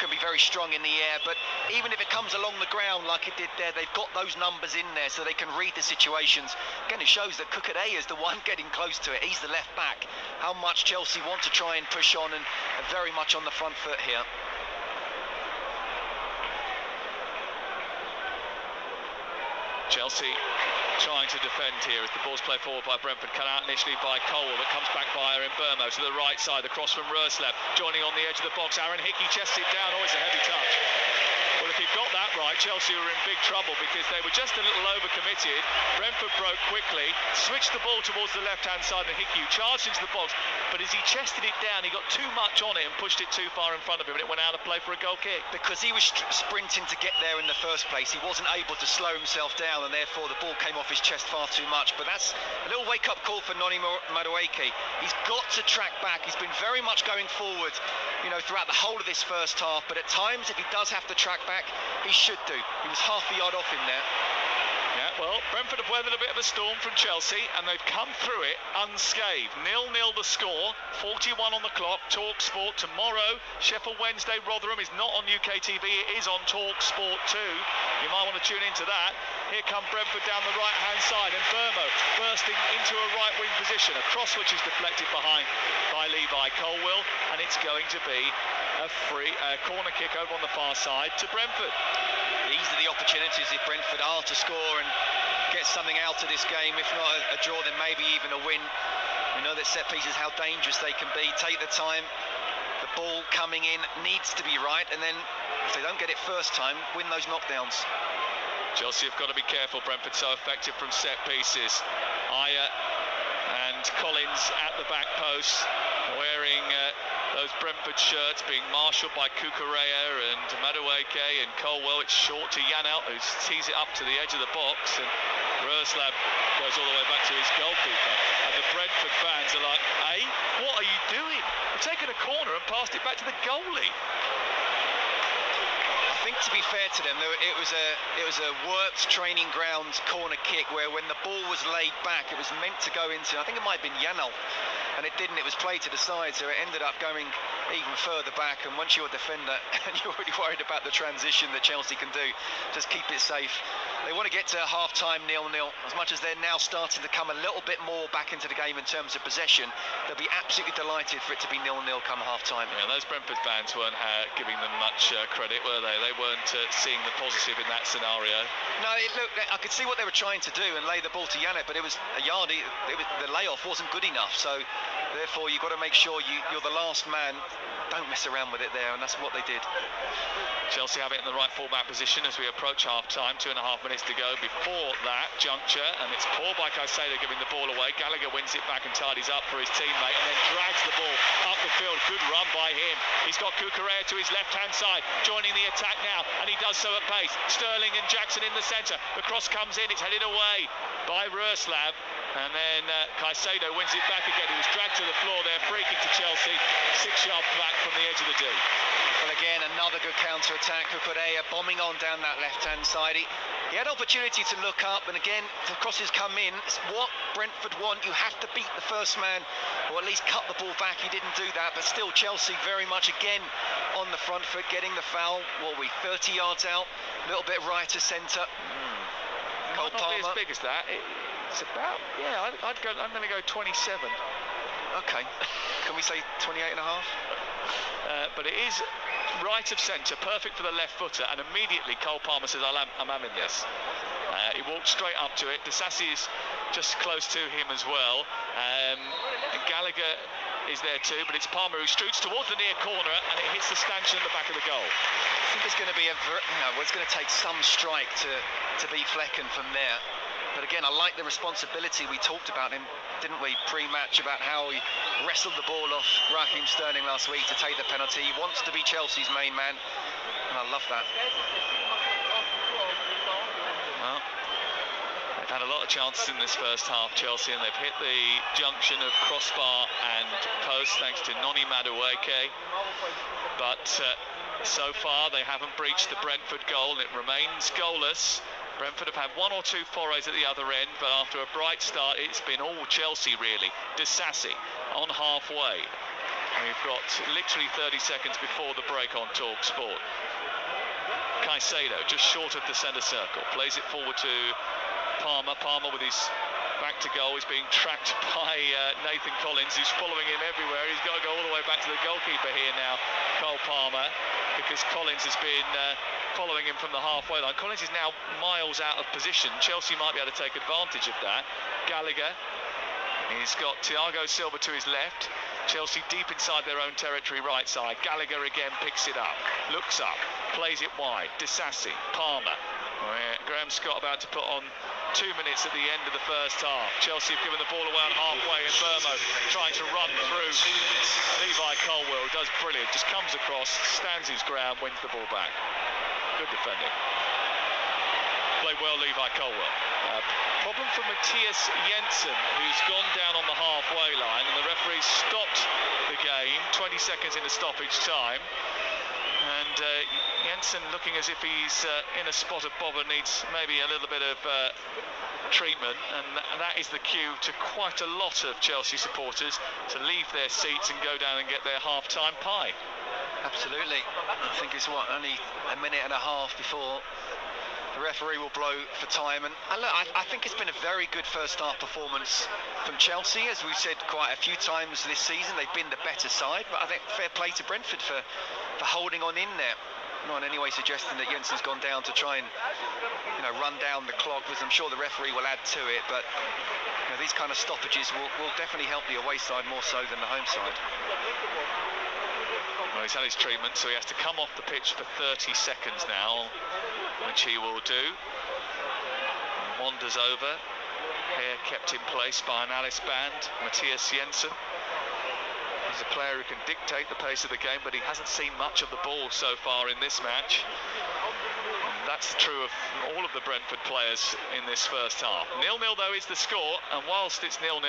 be very strong in the air. But even if it comes along the ground like it did there, they've got those numbers in there so they can read the situations. Again, it shows that Cucurella is the one getting close to it. He's the left back. How much Chelsea want to try and push on, and are very much on the front foot here. Chelsea trying to defend here as the ball's played forward by Brentford, cut out initially by Colwell, but comes back via Mbermo to the right side, the cross from Roerslev, joining on the edge of the box. Aaron Hickey chests it down. Always a heavy touch. Well, if you've got that right, Chelsea were in big trouble because they were just a little overcommitted. Brentford broke quickly, switched the ball towards the left-hand side, and Hickey charged into the box. But as he chested it down, he got too much on it and pushed it too far in front of him, and it went out of play for a goal kick. Because he was sprinting to get there in the first place, he wasn't able to slow himself down, and therefore the ball came off his chest far too much. But that's a little wake-up call for Noni Madueke. He's got to track back. He's been very much going forward, throughout the whole of this first half. But at times, if he does have to track back, he should do. He was half a yard off him there. Yeah, well, Brentford have weathered a bit of a storm from Chelsea, and they've come through it unscathed. 0-0 the score, 41 on the clock. TalkSport tomorrow. Sheffield Wednesday, Rotherham is not on UK TV. It is on TalkSport 2. You might want to tune into that. Here come Brentford down the right-hand side, and Mbermo bursting into a right-wing position. A cross which is deflected behind by Levi Colwill, and it's going to be a corner kick over on the far side to Brentford. These are the opportunities if Brentford are to score and get something out of this game. If not a draw, then maybe even a win. We know that set pieces, how dangerous they can be. Take the time. The ball coming in needs to be right, and then if they don't get it first time, win those knockdowns. Chelsea have got to be careful. Brentford so effective from set pieces. Ayer and Collins at the back post, wearing those Brentford shirts, being marshalled by Cucurella and Madueke and Colwell. It's short to Janelt, who tees it up to the edge of the box, and Roerslev goes all the way back to his goalkeeper. And the Brentford fans are like, hey, what are you doing? You've taken a corner and passed it back to the goalie. I think, to be fair to them, it was a worked training ground corner kick where when the ball was laid back, it was meant to go into, I think it might have been Janelt, and it didn't. It was played to the side, so it ended up going even further back. And once you're a defender and you're already worried about the transition that Chelsea can do, just keep it safe. They want to get to half-time 0-0. As much as they're now starting to come a little bit more back into the game in terms of possession, they'll be absolutely delighted for it to be 0-0 come half-time. Yeah, those Brentford fans weren't giving them much credit, were they? They weren't seeing the positive in that scenario. No, look, I could see what they were trying to do and lay the ball to Janelt, but it was a yard. The layoff wasn't good enough, so therefore you've got to make sure you're the last man. Don't mess around with it there, and that's what they did. Chelsea have it in the right full-back position as we approach half-time. 2.5 minutes minutes to go before that juncture, and it's poor by Caicedo giving the ball away. Gallagher wins it back and tidies up for his teammate, and then drags the ball up the field. Good run by him. He's got Cucurella to his left-hand side, joining the attack now, and he does so at pace. Sterling and Jackson in the centre. The cross comes in, it's headed away by Roeslav, and then Caicedo wins it back again. He was dragged to the floor there. Free kick to Chelsea. 6-yard flag from the edge of the D. Well, again, another good counter-attack. Cucurella bombing on down that left-hand side. He had opportunity to look up, and again, the crosses come in. It's what Brentford want. You have to beat the first man, or at least cut the ball back. He didn't do that, but still Chelsea very much again on the front foot, getting the foul. What are we, 30 yards out? A little bit right to centre. Cole Palmer. Not be as big as that. It's about, yeah, I'm going to go 27. Okay. Can we say 28 and a half? But it is right of centre, perfect for the left footer, and immediately Cole Palmer says, I'm having this. He walks straight up to it. Disassi is just close to him as well. And Gallagher is there too, but it's Palmer who shoots towards the near corner, and it hits the stanchion in the back of the goal. I think it's going to be it's going to take some strike to beat Flecken from there. But again, I like the responsibility. We talked about him, didn't we, pre-match, about how he wrestled the ball off Raheem Sterling last week to take the penalty. He wants to be Chelsea's main man, and I love that. Well, they've had a lot of chances in this first half, Chelsea, and they've hit the junction of crossbar and post thanks to Noni Madueke. But so far, they haven't breached the Brentford goal, and it remains goalless. Brentford have had one or two forays at the other end, but after a bright start, it's been all Chelsea, really. Disassi on halfway. We've got literally 30 seconds before the break on Talk Sport. Caicedo, just short of the centre circle, plays it forward to Palmer. Palmer with his back to goal is being tracked by Nathan Collins, who's following him everywhere. He's got to go all the way back to the goalkeeper here now, Cole Palmer, because Collins has been following him from the halfway line. Collins is now miles out of position. Chelsea might be able to take advantage of that. Gallagher, he's got Thiago Silva to his left. Chelsea deep inside their own territory right side. Gallagher again picks it up, looks up, plays it wide. Disassi, Palmer. Graham Scott about to put on 2 minutes at the end of the first half. Chelsea have given the ball away on halfway, and Burmo trying to run through Levi Colwill, does brilliant, just comes across, stands his ground, wins the ball back. Good defending. Played well, Levi Colwill. Problem for Matthias Jensen, who's gone down on the halfway line, and the referee stopped the game 20 seconds into stoppage time. And Jensen looking as if he's in a spot of bother, needs maybe a little bit of treatment, and that is the cue to quite a lot of Chelsea supporters to leave their seats and go down and get their half-time pie. Absolutely. I think it's only a minute and a half before the referee will blow for time, and look, I think it's been a very good first half performance from Chelsea. As we've said quite a few times this season, they've been the better side, but I think fair play to Brentford for holding on in there. Not in any way suggesting that Jensen's gone down to try and run down the clock, because I'm sure the referee will add to it, but these kind of stoppages will definitely help the away side more so than the home side. Well, he's had his treatment, so he has to come off the pitch for 30 seconds now, which he will do. Wanders over. Hair kept in place by an Alice band. Matthias Jensen. He's a player who can dictate the pace of the game, but he hasn't seen much of the ball so far in this match. And that's true of all of the Brentford players in this first half. 0-0 though is the score, and whilst it's 0-0,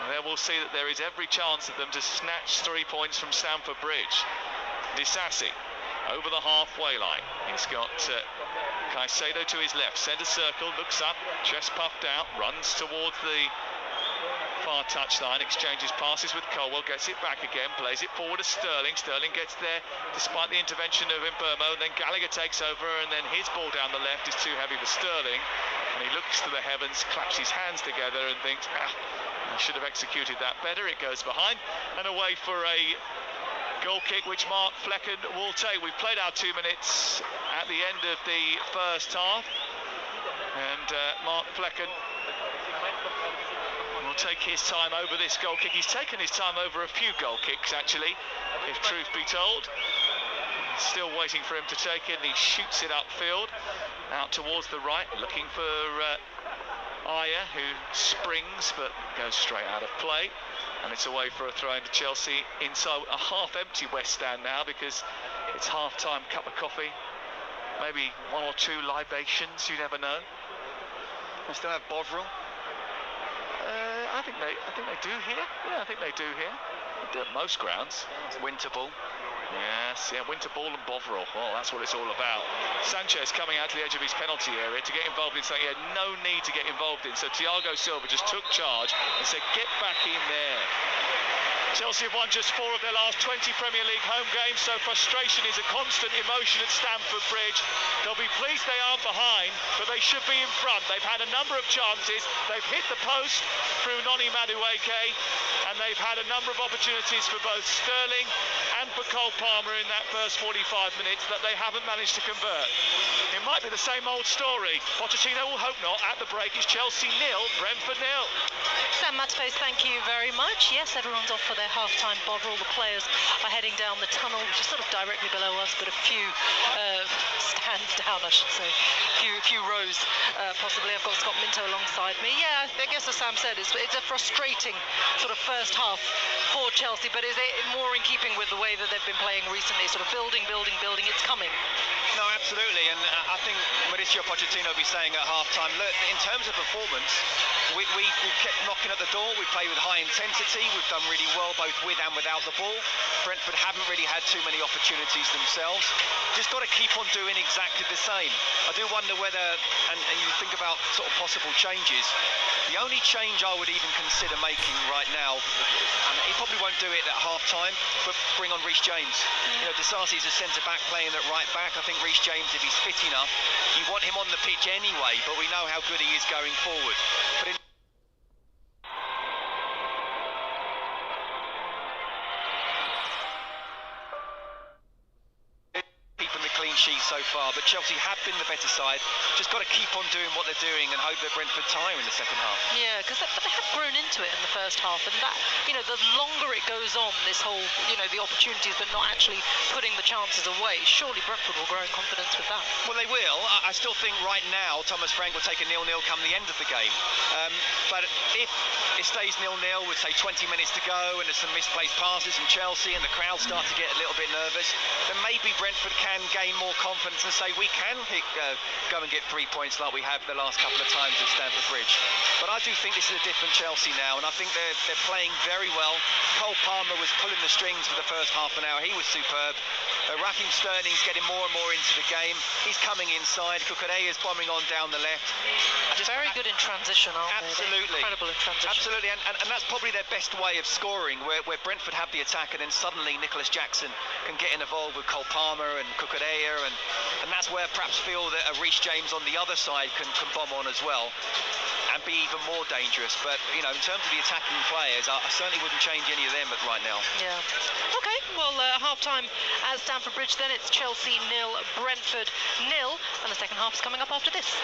there we'll see that there is every chance of them to snatch 3 points from Stamford Bridge. Disassi over the halfway line. He's got Caicedo to his left, centre circle, looks up, chest puffed out, runs towards the far touchline, exchanges passes with Colwill, gets it back again, plays it forward to Sterling. Sterling gets there despite the intervention of Mbeumo, then Gallagher takes over, and then his ball down the left is too heavy for Sterling, and he looks to the heavens, claps his hands together and thinks, I should have executed that better. It goes behind and away for a goal kick, which Mark Flecken will take. We've played our 2 minutes at the end of the first half, and Mark Flecken will take his time over this goal kick. He's taken his time over a few goal kicks, actually, if truth be told. still waiting for him to take it, and he shoots it upfield, out towards the right, looking for Aya, who springs but goes straight out of play, and it's away for a throw into Chelsea inside a half-empty West Stand now, because it's half-time cup of coffee, maybe one or two libations, you never know. They still have Bovril. I think they do here. Yeah, I think they do here. They do at most grounds. Winter ball. Yes, yeah, winter ball and Bovril. Oh, that's what it's all about. Sanchez coming out to the edge of his penalty area to get involved in something he had no need to get involved in. So Thiago Silva just took charge and said, get back in there. Chelsea have won just 4 of their last 20 Premier League home games, so frustration is a constant emotion at Stamford Bridge. They'll be pleased they aren't behind, but they should be in front. They've had a number of chances. They've hit the post through Noni Madueke, and they've had a number of opportunities for both Sterling and for Cole Palmer in that first 45 minutes that they haven't managed to convert. It might be the same old story. Pochettino will hope not. At the break, it's Chelsea 0, Brentford 0. Sam Matface, thank you very much. Yes, everyone's off for their half-time bottle. The players are heading down the tunnel, which is sort of directly below us, but a few stands down, I should say. A few rows, possibly. I've got Scott Minto alongside me. Yeah, I guess as Sam said, it's a frustrating sort of first half for Chelsea, but is it more in keeping with the way that they've been playing recently, sort of building, it's coming? No, absolutely, and I think Mauricio Pochettino will be saying at half-time, look, in terms of performance, we kept knocking at the door. We played with high intensity. We've done really well both with and without the ball. Brentford haven't really had too many opportunities themselves. Just got to keep on doing exactly the same. I do wonder whether, and you think about sort of possible changes, the only change I would even consider making right now, and he probably won't do it at half-time, but bring on Reece James. You know, Disasi's a centre-back playing at right-back. I think Reece James, if he's fit enough, you want him on the pitch anyway, but we know how good he is going forward. But in sheet so far, but Chelsea have been the better side. Just got to keep on doing what they're doing and hope that Brentford tire in the second half. Yeah, because they have grown into it in the first half, and that, you know, the longer it goes on, this whole, you know, the opportunities but not actually putting the chances away, surely Brentford will grow in confidence with that. Well, they will. I still think right now Thomas Frank will take a 0-0 come the end of the game. But if it stays 0-0 with, say, 20 minutes to go and there's some misplaced passes from Chelsea and the crowd start to get a little bit nervous, then maybe Brentford can gain more confidence and say we can go and get 3 points like we have the last couple of times at Stamford Bridge. But I do think this is a different Chelsea now, and I think they're playing very well. Cole Palmer was pulling the strings for the first half an hour. He was superb. Raheem Sterling's getting more and more into the game. He's coming inside. Kukureya is bombing on down the left. Very good in transition, aren't they? Absolutely. Incredible in transition. Absolutely, and that's probably their best way of scoring, where Brentford have the attack and then suddenly Nicholas Jackson can get involved with Cole Palmer and Kukureya, and that's where perhaps feel that a Reece James on the other side can bomb on as well and be even more dangerous. But, you know, in terms of the attacking players, I certainly wouldn't change any of them right now. Yeah. Okay, well, half-time at Stamford Bridge, then it's Chelsea 0, Brentford 0, and the second half is coming up after this.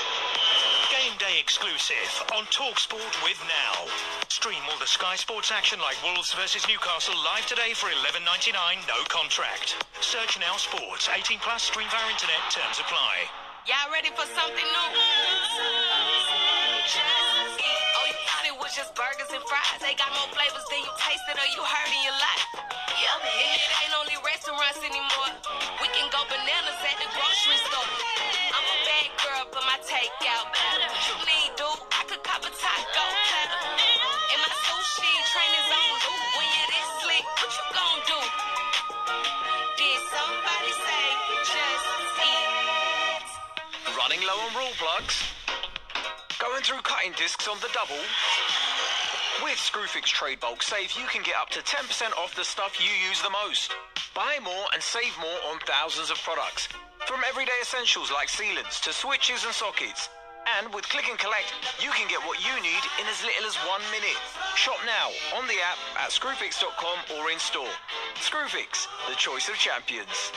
Game day exclusive on TalkSport with Now. Stream all the Sky Sports action like Wolves versus Newcastle live today for $11.99, no contract. Search Now Sports, 18+, stream via internet, terms apply. Y'all ready for something new? Oh, you thought it was just burgers and fries. They got more flavors than you tasted or you heard in your life. Yummy. And it ain't only restaurants anymore. We can go bananas at the grocery store. I'm a bad girl, but my takeout better. What you need, dude? I could cop a taco platter. And my sushi train is on, dude. When you're this slick, what you gon' do? Did somebody say just eat? Running low on rule plugs? Going through cutting discs on the double? With Screwfix Trade Bulk Save, you can get up to 10% off the stuff you use the most. Buy more and save more on thousands of products. From everyday essentials like sealants to switches and sockets. And with Click and Collect, you can get what you need in as little as 1 minute. Shop now on the app at screwfix.com or in store. Screwfix, the choice of champions.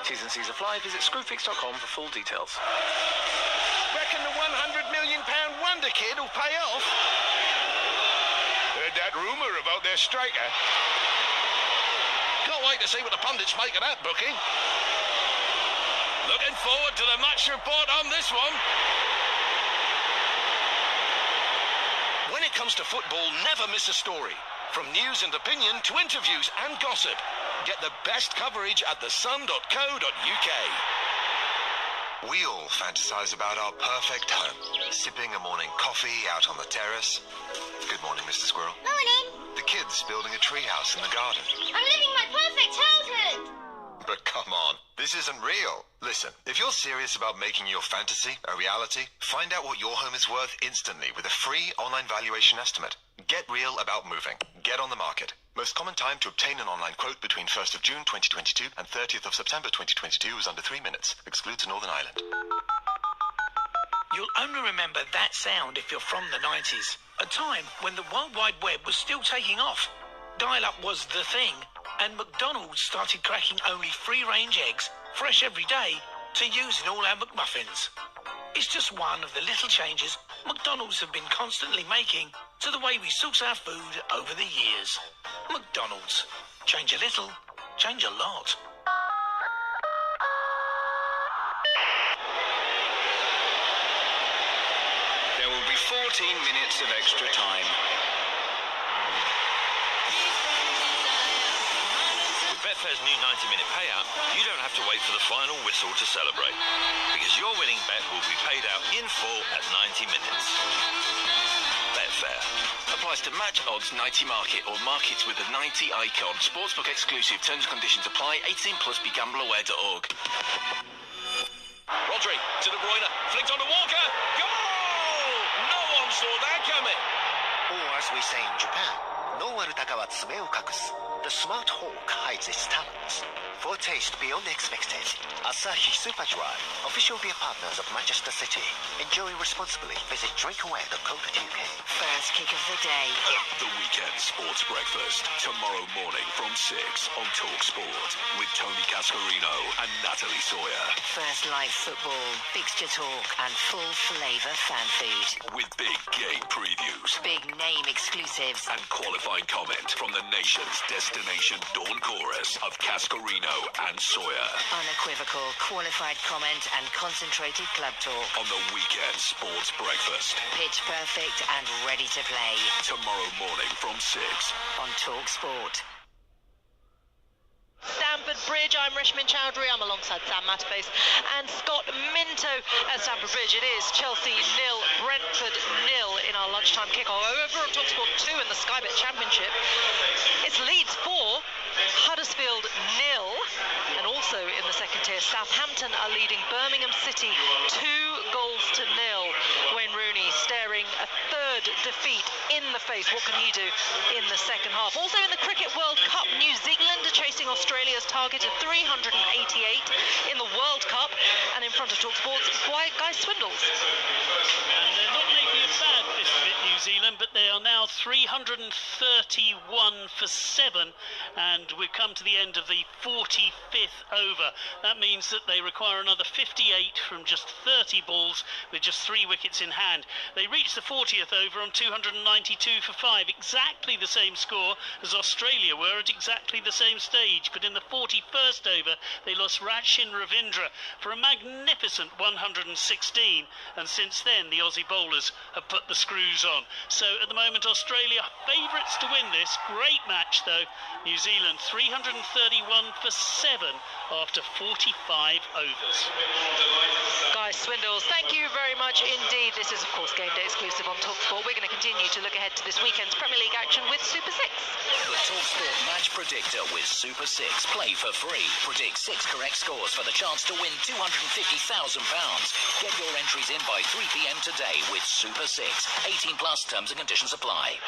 T's and C's apply. Visit screwfix.com for full details. Reckon the £100 million wonder kid will pay off? Heard that rumour about their striker. Can't wait to see what the pundits make of that booking. forward to the match report on this one. When it comes to football, never miss a story. From news and opinion to interviews and gossip. Get the best coverage at thesun.co.uk. We all fantasize about our perfect home. Sipping a morning coffee out on the terrace. Good morning, Mr. Squirrel. Morning. The kids building a treehouse in the garden. I'm living my perfect childhood. But come on, this isn't real. Listen, if you're serious about making your fantasy a reality, find out what your home is worth instantly with a free online valuation estimate. Get real about moving. Get on the market. Most common time to obtain an online quote between 1st of June 2022 and 30th of September 2022 is under 3 minutes. Excludes Northern Ireland. You'll only remember that sound if you're from the 90s, a time when the World Wide Web was still taking off. Dial-up was the thing, and McDonald's started cracking only free-range eggs, fresh every day, to use in all our McMuffins. It's just one of the little changes McDonald's have been constantly making to the way we source our food over the years. McDonald's. Change a little, change a lot. There will be 14 minutes of extra time. With Betfair's new 90-minute payout, you don't have to wait for the final whistle to celebrate, because your winning bet will be paid out in full at 90 minutes. Betfair. Applies to match odds 90 market or markets with a 90 icon. Sportsbook exclusive. Terms and conditions apply. 18 plus. BeGambleAware.org. Rodri to De Bruyne. Flicked on to Walker. Goal! No one saw that coming. Or as we say in Japan, no warutaka wa tsume o kakusu. The smart hawk hides its talents. For a taste beyond expected, Asahi Super Dry, official beer partners of Manchester City. Enjoy responsibly. Visit drinkaware.co.uk. First kick of the day. The Weekend Sports Breakfast, tomorrow morning from 6 on Talk Sport, with Tony Cascarino and Natalie Sawyer. First live football, fixture talk, and full flavour fan food. With big game previews. Big name exclusives. And qualifying comment from the nation's destination dawn chorus of Cascarino and Sawyer. Unequivocal, qualified comment and concentrated club talk. On the Weekend Sports Breakfast. Pitch perfect and ready to play. Tomorrow morning from 6 on Talk Sport. Stamford Bridge, I'm Rishmin Chowdhury, I'm alongside Sam Matterface and Scott Minto at Stamford Bridge. It is Chelsea 0, Brentford 0 in our lunchtime kickoff. Over on TalkSport 2 in the Sky Bet Championship, it's Leeds 4, Huddersfield 0, and also in the second tier, Southampton are leading Birmingham City 2 goals to 0. Wayne Rooney staring a third defeat in the face. What can he do in the second half? Also in the Cricket World Cup, New Zealand are chasing Australia's target of 388 in the World Cup, and in front of TalkSport's Guy Swindles. And they're not making a bad fist of it, New Zealand, but they are now 331 for 7, and we've come to the end of the 45th over. That means that they require another 58 from just 30 balls with just 3 wickets in hand. They reached the 40th over on 292 for 5, exactly the same score as Australia were at exactly the same stage, but in the 41st over they lost Rachin Ravindra for a magnificent 116, and since then the Aussie bowlers have put the screws on. So at the moment Australia favourites to win this. Great match though. New Zealand 331 for 7 after 45 overs. Guy Swindles, thank you very much indeed. This is of course game day exclusive on TalkSport. We're going to continue to look ahead to this weekend's Premier League action with Super 6. The TalkSport Match Predictor with Super 6. Play for free. Predict 6 correct scores for the chance to win £250,000. Get your entries in by 3 p.m. today with Super 6. 18 plus, terms and conditions apply.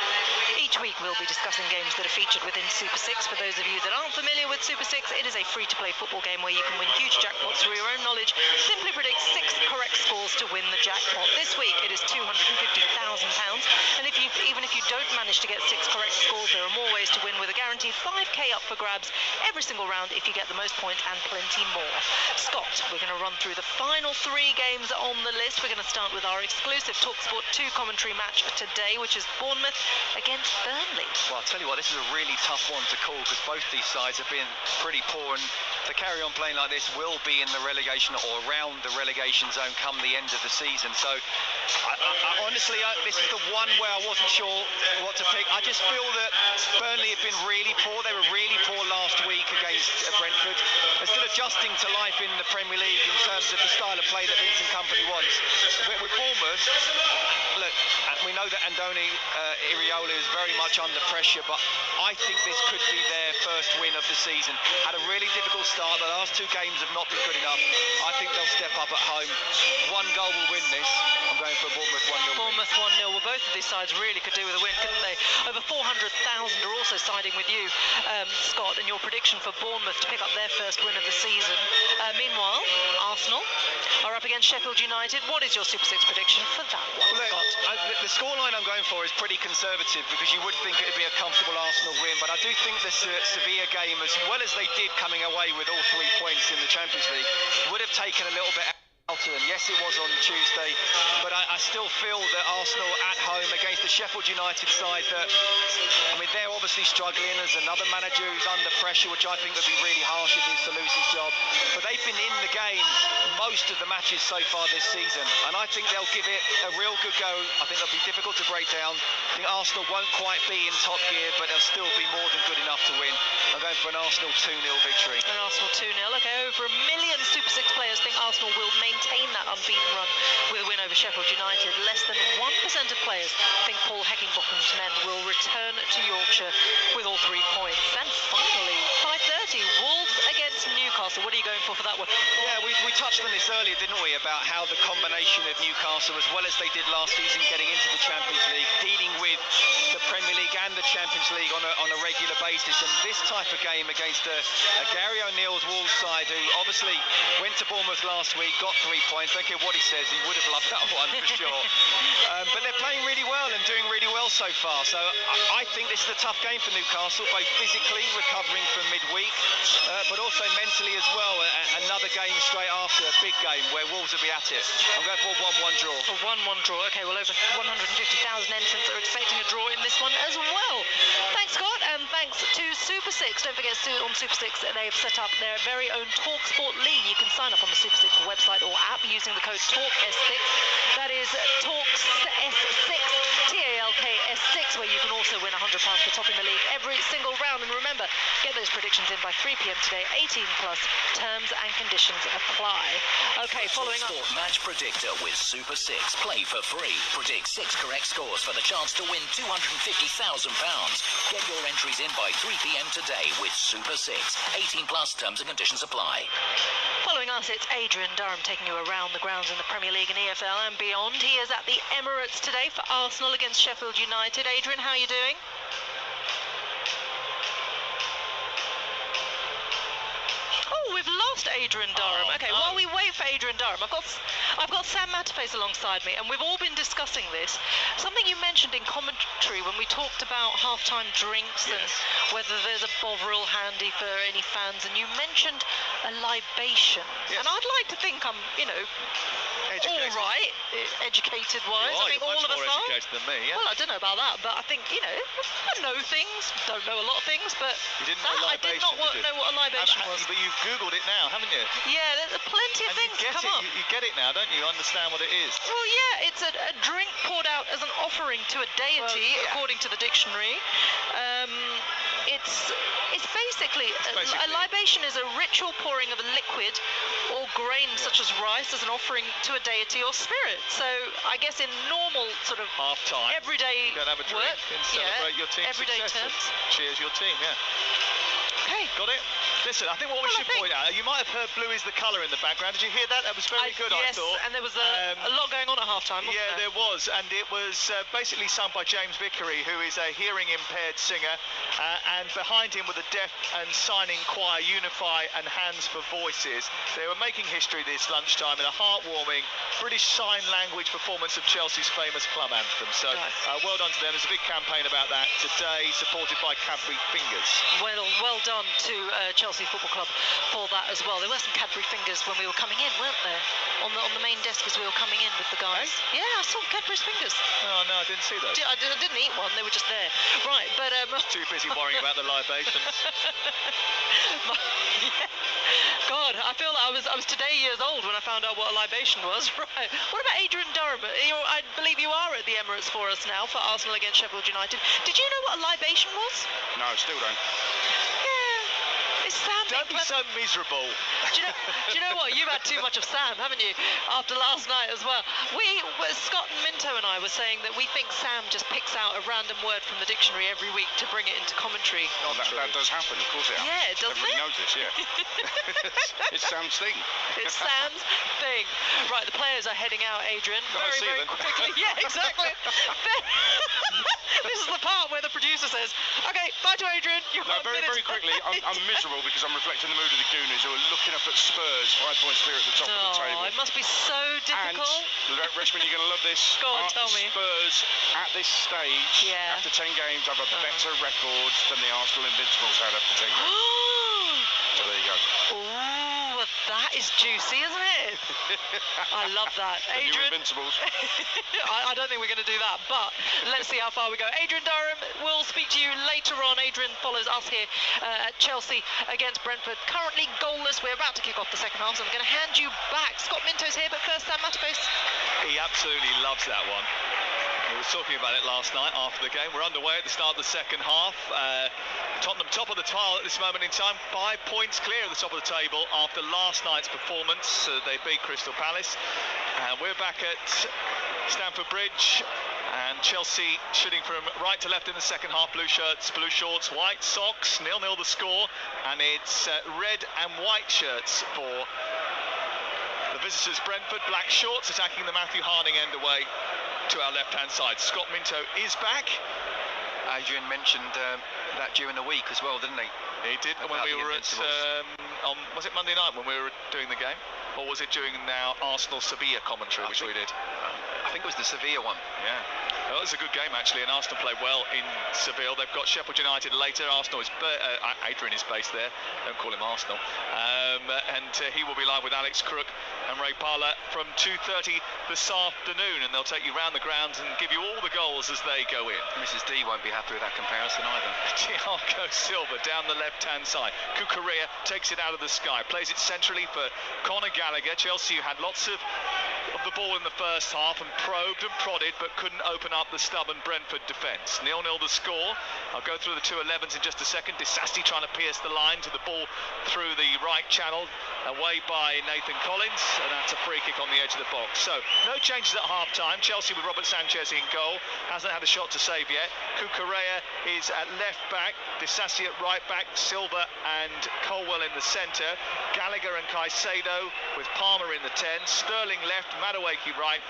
Each week we'll be discussing games that are featured within Super 6. For those of you that aren't familiar with Super 6, it is a free-to-play football game where you can win huge jackpots through your own knowledge. Simply predict 6 correct scores to win the jackpot. This week it is £250,000, and even if you don't manage to get 6 correct scores, there are are more ways to win with a guaranteed 5k up for grabs every single round if you get the most points and plenty more. Scott, we're going to run through the final 3 games on the list. We're going to start with our exclusive TalkSport 2 commentary match for today, which is Bournemouth against Burnley. Well, I'll tell you what, this is a really tough one to call because both these sides have been pretty poor, and to carry on playing like this will be in the relegation or around the relegation zone come the end of the season. So I honestly, this is the one where I wasn't sure what to pick. I just feel that Burnley have been really poor. They were really poor last week against Brentford. They're still adjusting to life in the Premier League in terms of the style of play that Vincent Kompany wants. With Bournemouth, look, we know that Andoni Iraola is very much under pressure, but I think this could be their first win of the season. Had a really difficult start. The last 2 games have not been good enough. I think they'll step up at home. 1 goal will win this. I'm going for a Bournemouth 1-0 win. Bournemouth 1-0. Well, both of these sides really could do with a win, couldn't they? Over 400,000 are also siding with you, Scott, and your prediction for Bournemouth to pick up their first win of the season. Meanwhile, Arsenal are up against Sheffield United. What is your Super 6 prediction for that one, Scott? The scoreline I'm going for is pretty conservative because you would think it would be a comfortable Arsenal win, but I do think the Sevilla game, as well as they did coming away with all 3 points in the Champions League, would have taken a little bit out of them. Yes, it was on Tuesday, but I still feel that Arsenal at home against the Sheffield United side that, I mean, they're obviously struggling. There's another manager who's under pressure, which I think would be really harsh if he was to lose his job. But they've been in the game most of the matches so far this season, and I think they'll give it a real good go. I think they'll be difficult to break down. I think Arsenal won't quite be in top gear, but they'll still be more than good enough to win. I'm going for an Arsenal 2-0 victory. An Arsenal 2-0. Okay, over 1 million Super 6 players think Arsenal will maintain that unbeaten run with a win over Sheffield United. Less than 1% of players think Paul Heckingbotham's men will return to Yorkshire with all 3 points. And finally, 5:30, Wolves against Newcastle. What are you going for that one? Yeah, we touched on this earlier, didn't we, about how the combination of Newcastle, as well as they did last season, getting into the Champions League, dealing with the Premier League and the Champions League on a regular basis, and this type of game against a Gary O'Neill's Wolves side, who obviously went to Bournemouth last week, got 3 points. Don't care what he says, he would have loved that one for sure. But they're playing really well and doing really well so far. So I think this is a tough game for Newcastle, both physically recovering from midweek, but also mentally as well. Another game straight after, a big game where Wolves will be at it. I'm going for a 1-1 draw. A 1-1 draw. Okay, well, over 150,000 entrants are expecting a draw in this one as well. Thanks, Scott, and thanks to Super 6. Don't forget, on Super 6, they've set up their very own TalkSport League. You can sign up on the Super 6 website or app using the code TALKS6. That is TALKS6, TALKS6, where you can also win £100 for topping the league every single round. And remember, get those predictions in by 3 p.m. today. 18 plus. Terms and conditions apply. Okay, following up. Sport Match Predictor with Super 6. Play for free. Predict 6 correct scores for the chance to win £250,000. Get your entries in by 3 p.m. today with Super 6. 18 plus. Terms and conditions apply. Following us, it's Adrian Durham taking you around the grounds in the Premier League and EFL and beyond. He is at the Emirates today for Arsenal against Sheffield United. Adrian, how are you doing? Oh, we've lost Adrian Durham. Okay, no. While we wait for Adrian Durham, I've got Sam Matterface alongside me, and we've all been discussing this. Something you mentioned in commentary when we talked about half-time drinks and whether there's a Bovril handy for any fans, and you mentioned a libation. And I'd like to think I'm, educated. All right, educated-wise. I think all of us are. Educated than me, yeah. Well, I don't know about that, but I think, I know things. Don't know a lot of things, but you didn't know libation, I did not know what a libation was. But you've Googled it now, haven't you? Yeah, there's plenty of things come up. You get it now, don't you? You understand what it is. Well, yeah, it's a drink poured out as an offering to a deity, according to the dictionary. It's basically a libation is a ritual pouring of a liquid or grain such as rice as an offering to a deity or spirit. So I guess in normal sort of half-time, everyday you have a drink work, and celebrate your team's everyday successes. terms. Cheers your team, yeah. Okay. Got it? Listen, I think what we should point out, you might have heard Blue is the colour in the background. Did you hear that? That was very good, yes, I thought. and there was a lot going on at half-time, wasn't Yeah, there? there was, and it was basically sung by James Vickery, who is a hearing-impaired singer, and behind him were the deaf and signing choir, Unify and Hands for Voices. They were making history this lunchtime in a heartwarming British Sign Language performance of Chelsea's famous club anthem. So well done to them. There's a big campaign about that today, supported by Cadbury Fingers. Well done to Chelsea Football Club for that as well. There were some Cadbury Fingers when we were coming in, weren't there? On the main desk as we were coming in with the guys. Yeah, I saw Cadbury's Fingers. Oh no, I didn't see those. I didn't eat one, they were just there. Right, but too busy worrying about the libations. Yeah. God, I feel like I was today years old when I found out what a libation was. Right. What about Adrian Durham? I believe you are at the Emirates for us now for Arsenal against Sheffield United. Did you know what a libation was? No, still don't. Yeah. It's Sam. Don't be so miserable. Do you know what? You've had too much of Sam, haven't you? After last night as well. Scott and Minto and I were saying that we think Sam just picks out a random word from the dictionary every week to bring it into commentary. No, that does happen, of course it happens. Yeah, doesn't Everybody it? knows this, yeah. It's Sam's thing. It's Sam's thing. Right, the players are heading out, Adrian. Very quickly. Yeah, exactly. This is the part where the producer says, "Okay, bye to Adrian." Very quickly. I'm miserable because I'm reflecting the mood of the Gooners, who are looking up at Spurs, 5 points clear at the top of the table. It must be so difficult. And Richmond, you're going to love this. Go on, tell me. Spurs at this stage, after 10 games, have a better record than the Arsenal Invincibles had after 10 games. So there you go. Ooh, that is juicy, isn't it? I love that. The Adrian. new Invincibles. I don't think we're going to do that, but let's see how far we go. Adrian Durham, we'll speak to you later on. Adrian follows us here at Chelsea against Brentford. Currently goalless. We're about to kick off the second half, so I'm going to hand you back. Scott Minto's here, but first Sam Matterface. He absolutely loves that one. He was talking about it last night after the game. We're underway at the start of the second half. Tottenham top of the tile at this moment in time, 5 points clear at the top of the table after last night's performance. They beat Crystal Palace. And we're back at Stamford Bridge, and Chelsea shooting from right to left in the second half. Blue shirts, blue shorts, white socks, 0-0 the score, and it's red and white shirts for the visitors. Brentford, black shorts, attacking the Matthew Harding end away to our left-hand side. Scott Minto is back. Adrian mentioned that during the week as well, didn't he? He did when we were at on, was it Monday night when we were doing the game, or was it during our Arsenal-Sevilla commentary, which we did? I think it was the Sevilla one. Yeah. Well, it was a good game actually, and Arsenal played well in Seville. They've got Sheffield United later. Arsenal is Adrian is based there. Don't call him Arsenal. And he will be live with Alex Crook and Ray Parler from 2:30 this afternoon, and they'll take you round the grounds and give you all the goals as they go in. Mrs. D won't be happy with that comparison either. Thiago Silva down the left-hand side. Cucurella takes it out of the sky, plays it centrally for Conor Gallagher. Chelsea had lots of the ball in the first half and probed and prodded, but couldn't open up the stubborn Brentford defence. 0-0 the score. I'll go through the 2-11s in just a second. Disasti trying to pierce the line to the ball through the right channel, away by Nathan Collins, and that's a free kick on the edge of the box. So no changes at half-time. Chelsea with Robert Sanchez in goal, hasn't had a shot to save yet. Cucurella is at left back, Disasti at right back, Silva and Colwell in the centre, Gallagher and Caicedo with Palmer in the 10, Sterling left, Madueke right,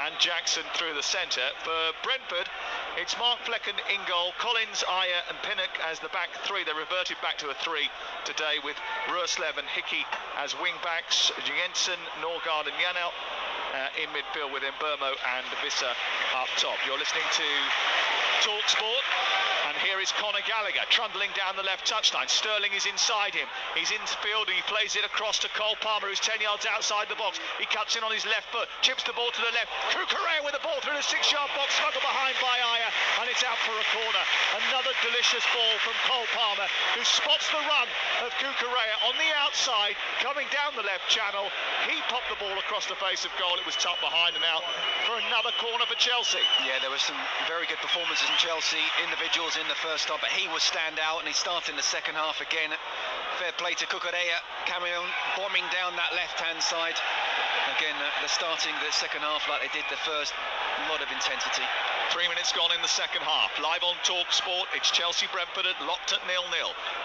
and Jackson through the centre. For Brentford, it's Mark Flecken in goal, Collins, Ayer and Pinnock as the back three. They reverted back to a 3 today with Roerslev and Hickey as wing backs, Jensen, Norgard and Janelt in midfield with Mbermo and Visser up top. You're listening to TalkSport, and here is Conor Gallagher trundling down the left touchline. Sterling is inside him. He's in field and he plays it across to Cole Palmer, who's 10 yards outside the box. He cuts in on his left foot, chips the ball to the left. Cucurella with the ball through the 6-yard box, smuggled behind by Ayer, and it's out for a corner. Another delicious ball from Cole Palmer, who spots the run of Cucurella on the outside, coming down the left channel. He popped the ball across the face of goal. It was tucked behind and out for another corner for Chelsea. Yeah, there were some very good performances in Chelsea, individuals in the first half, but he will stand out, and he started in the second half again. Fair play to Cucurella, Cameron bombing down that left-hand side. Again, they're starting the second half like they did the first. A lot of intensity. 3 minutes gone in the second half. Live on Talk Sport, it's Chelsea-Brentford locked at 0-0.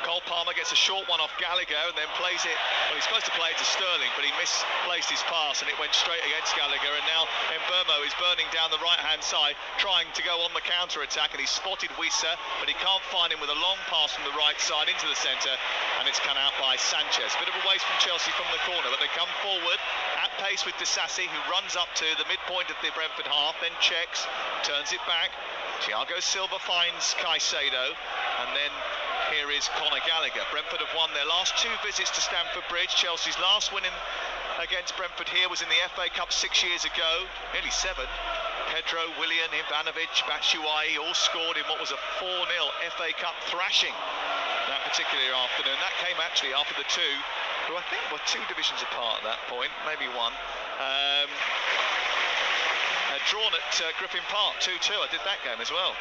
Cole Palmer gets a short one off Gallagher and then plays it. Well, he's supposed to play it to Sterling, but he misplaced his pass and it went straight against Gallagher. And now Mbeumo is burning down the right-hand side, trying to go on the counter-attack, and he's spotted Wissa, but he can't find him with a long pass from the right side into the centre, and it's come out by Sanchez. Bit of a waste from Chelsea from the corner, but they come forward at pace with Disasi, who runs up to the midpoint of the Brentford half, then checks, turns it back. Thiago Silva finds Caicedo, and then here is Conor Gallagher. Brentford have won their last 2 visits to Stamford Bridge. Chelsea's last win against Brentford here was in the FA Cup 6 years ago, nearly 7. Pedro, Willian, Ivanovic, Batshuayi all scored in what was a 4-0 FA Cup thrashing that particular afternoon. That came actually after the 2, who I think were 2 divisions apart at that point, maybe 1. Drawn at Griffin Park, 2-2. I did that game as well.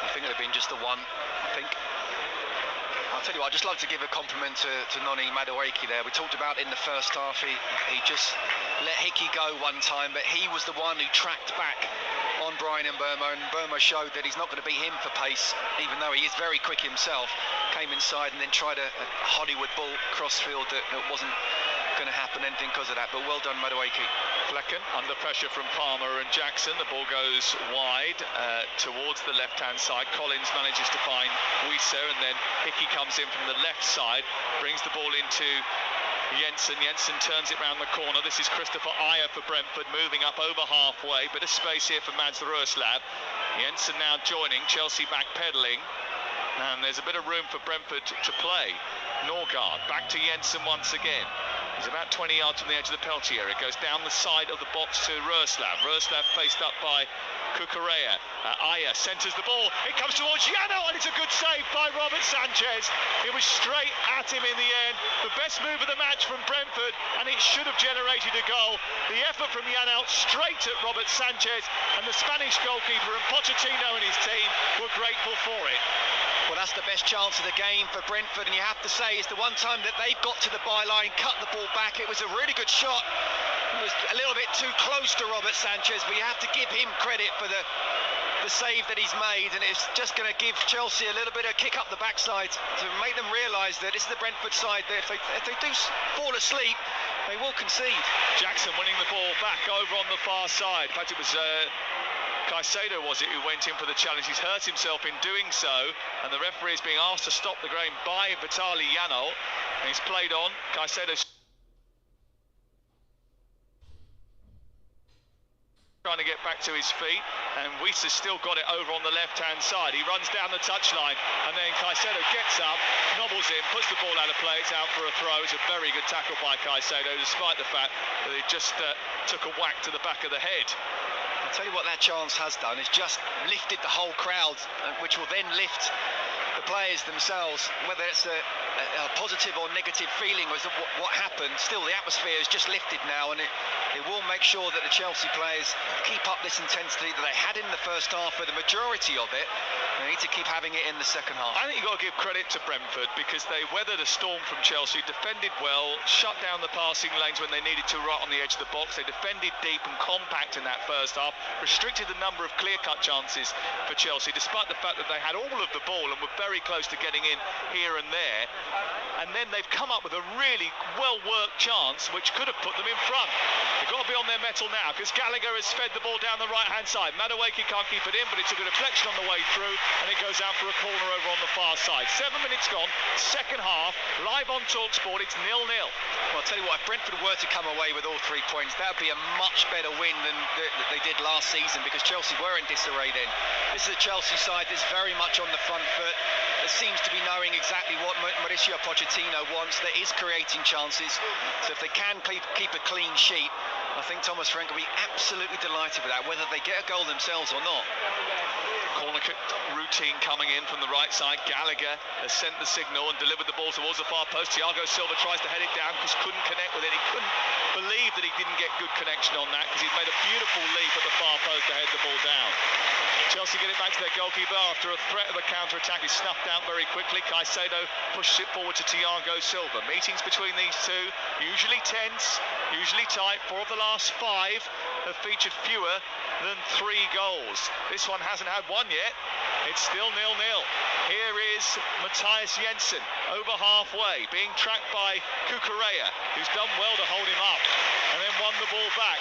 I think it would have been just the one, I think. I'll tell you what, I'd just like to give a compliment to Noni Madueke there. We talked about in the first half, he just let Hickey go one time, but he was the one who tracked back on Brian Mbeumo, and Mbeumo showed that he's not going to beat him for pace, even though he is very quick himself. Came inside and then tried a Hollywood ball crossfield that wasn't going to happen anything because of that, but well done Madueke. Flecken under pressure from Palmer and Jackson. The ball goes wide towards the left-hand side. Collins manages to find Wissa, and then Hickey comes in from the left side, brings the ball into Jensen. Jensen turns it round the corner. This is Christopher Ayer for Brentford, moving up over halfway. Bit of space here for Mads Roeslab. Jensen now joining, Chelsea backpedaling, and there's a bit of room for Brentford to play. Norgard back to Jensen once again. He's about 20 yards from the edge of the penalty area. Goes down the side of the box to Roeslab. Roeslab faced up by Cucurella. Ayer centres the ball. It comes towards Llano, and it's a good save by Robert Sanchez. It was straight at him in the end. The best move of the match from Brentford, and it should have generated a goal. The effort from Llano straight at Robert Sanchez, and the Spanish goalkeeper and Pochettino and his team were grateful for it. Well, that's the best chance of the game for Brentford, and you have to say it's the one time that they've got to the byline, cut the ball back. It was a really good shot. It was a little bit too close to Robert Sanchez, but you have to give him credit for the save that he's made, and it's just going to give Chelsea a little bit of kick up the backside to make them realise that this is the Brentford side that if they do fall asleep, they will concede. Jackson winning the ball back over on the far side. In fact, it was Caicedo was it who went in for the challenge. He's hurt himself in doing so, and the referee is being asked to stop the game by Vitaly Llano, and he's played on. Caicedo trying to get back to his feet, and Wissa's still got it over on the left-hand side. He runs down the touchline, and then Caicedo gets up, nobbles in, puts the ball out of play. It's out for a throw. It's a very good tackle by Caicedo, despite the fact that he just took a whack to the back of the head. I'll tell you what that chance has done, is just lifted the whole crowd, which will then lift the players themselves. Whether it's a positive or negative feeling was what happened, still the atmosphere is just lifted now, and it will make sure that the Chelsea players keep up this intensity that they had in the first half, for the majority of it. They need to keep having it in the second half. I think you've got to give credit to Brentford, because they weathered a storm from Chelsea, defended well, shut down the passing lanes when they needed to right on the edge of the box. They defended deep and compact in that first half, restricted the number of clear-cut chances for Chelsea, despite the fact that they had all of the ball and were very close to getting in here and there. And then they've come up with a really well-worked chance which could have put them in front. They've got to be on their mettle now, because Gallagher has fed the ball down the right-hand side. Madueke can't keep it in, but it took a deflection on the way through, and it goes out for a corner over on the far side. 7 minutes gone, second half, live on Talk Sport, it's 0-0. Well, I'll tell you what, if Brentford were to come away with all 3 points, that would be a much better win than they did last season, because Chelsea were in disarray then. This is a Chelsea side that's very much on the front foot, that seems to be knowing exactly what Mauricio Pochettino wants, that is creating chances. So if they can keep a clean sheet, I think Thomas Frank will be absolutely delighted with that, whether they get a goal themselves or not. Corner kick routine coming in from the right side. Gallagher has sent the signal and delivered the ball towards the far post. Thiago Silva tries to head it down, because couldn't connect with it. He couldn't believe that he didn't get good connection on that, because he'd made a beautiful leap at the far post to head the ball down. Chelsea get it back to their goalkeeper after a threat of a counter-attack is snuffed out very quickly. Caicedo pushes it forward to Thiago Silva. Meetings between these two, usually tense, usually tight. 4 of the last last 5 have featured fewer than 3 goals. This one hasn't had one yet. It's still 0-0. Here is Matthias Jensen, over halfway, being tracked by Cucurella, who's done well to hold him up, and then won the ball back.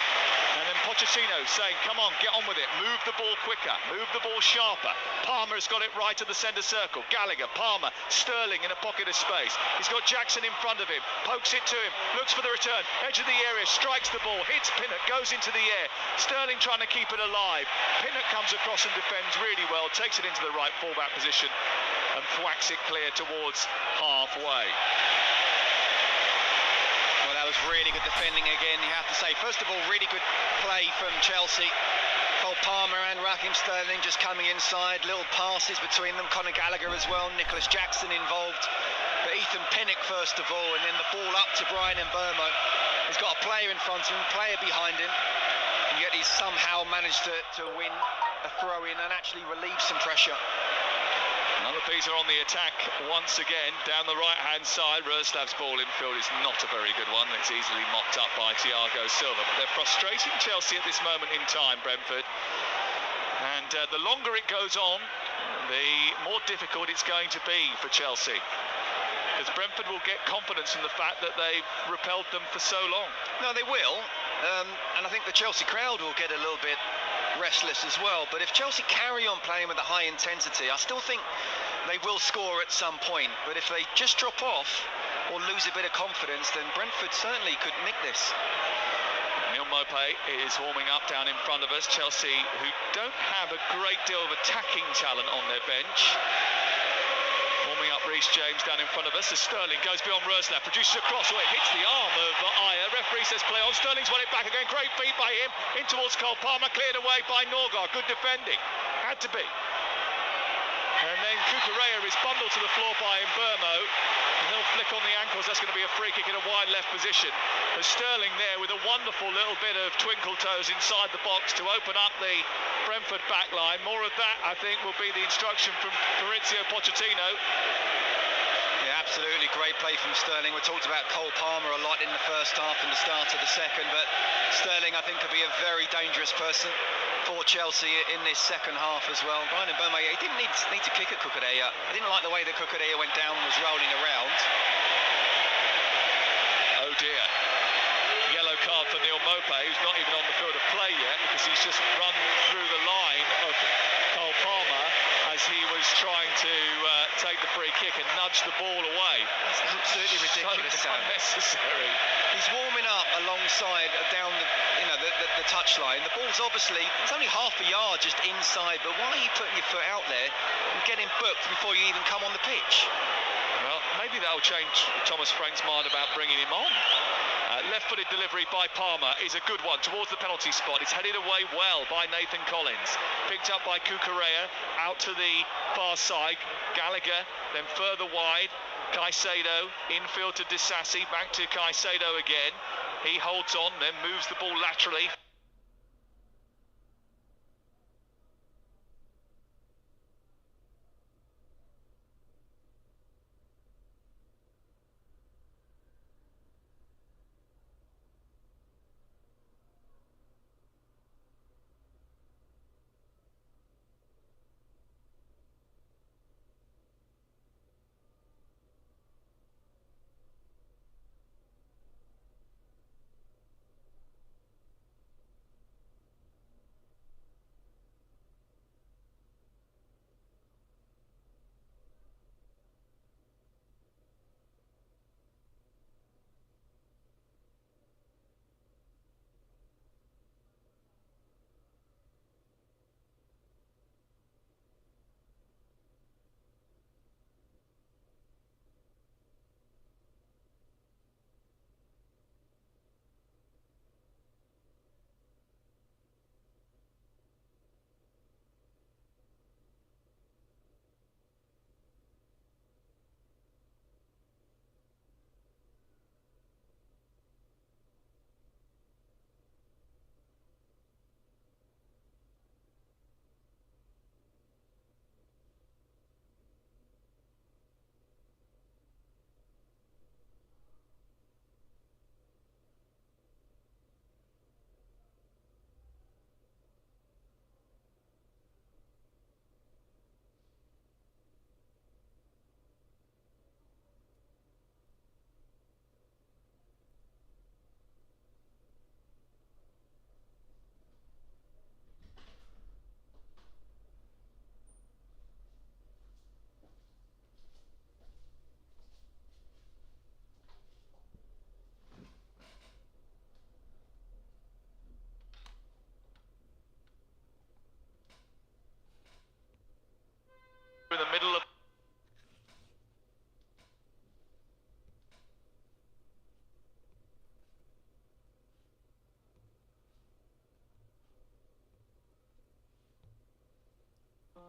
And then Pochettino saying, come on, get on with it, move the ball quicker, move the ball sharper. Palmer's got it right to the centre circle. Gallagher, Palmer, Sterling in a pocket of space. He's got Jackson in front of him, pokes it to him, looks for the return, edge of the area, strikes the ball, hits Pinnock, goes into the air. Sterling trying to keep it alive. Pinnock comes across and defends really well, takes it into the right fullback position and thwacks it clear towards halfway. Well, that was really good defending again, you have to say. First of all, really good play from Chelsea. Cole Palmer and Raheem Sterling just coming inside, little passes between them. Conor Gallagher as well, Nicholas Jackson involved. But Ethan Pinnock first of all, and then the ball up to Brian Mbeumo. He's got a player in front of him, player behind him, and yet he's somehow managed to win a throw-in and actually relieve some pressure. Another piece are on the attack once again, down the right-hand side. Roslav's ball infield is not a very good one. It's easily mopped up by Thiago Silva, but they're frustrating Chelsea at this moment in time, Brentford. And the longer it goes on, the more difficult it's going to be for Chelsea, because Brentford will get confidence from the fact that they've repelled them for so long. No, they will, and I think the Chelsea crowd will get a little bit restless as well. But if Chelsea carry on playing with a high intensity, I still think they will score at some point. But if they just drop off or lose a bit of confidence, then Brentford certainly could nick this. Neil Maupay is warming up down in front of us. Chelsea, who don't have a great deal of attacking talent on their bench. Warming up Reece James down in front of us as Sterling goes beyond Rosslav, produces a cross, it hits the arm of Ayer. Referee says play on. Sterling's won it back again. Great feet by him in towards Cole Palmer, cleared away by Norgard. Good defending, had to be. And then Cucurella is bundled to the floor by Mbeumo. He'll flick on the ankles. That's going to be a free kick in a wide left position. As Sterling there with a wonderful little bit of twinkle toes inside the box to open up the Brentford back line. More of that, I think, will be the instruction from Maurizio Pochettino. Yeah, absolutely. Great play from Sterling. We talked about Cole Palmer a lot in the first half and the start of the second, but Sterling, I think, could be a very dangerous person for Chelsea in this second half as well. Brian Mbeumo, he didn't need to kick at Cucurella. I didn't like the way that Cucurella went down and was rolling around. Oh dear. Yellow card for Neil Maupay, who's not even on the field of play yet, because he's just run through the line of Cole Palmer as he was trying to take the free kick and nudge the ball away. That's absolutely ridiculous. So unnecessary. He's warming up alongside down the touchline. The ball's obviously, it's only half a yard just inside, but why are you putting your foot out there and getting booked before you even come on the pitch? Well, maybe that'll change Thomas Frank's mind about bringing him on. Left-footed delivery by Palmer is a good one towards the penalty spot. It's headed away well by Nathan Collins. Picked up by Cucurella, out to the far side. Gallagher, then further wide. Caicedo, infield to Disasi, back to Caicedo again. He holds on, then moves the ball laterally.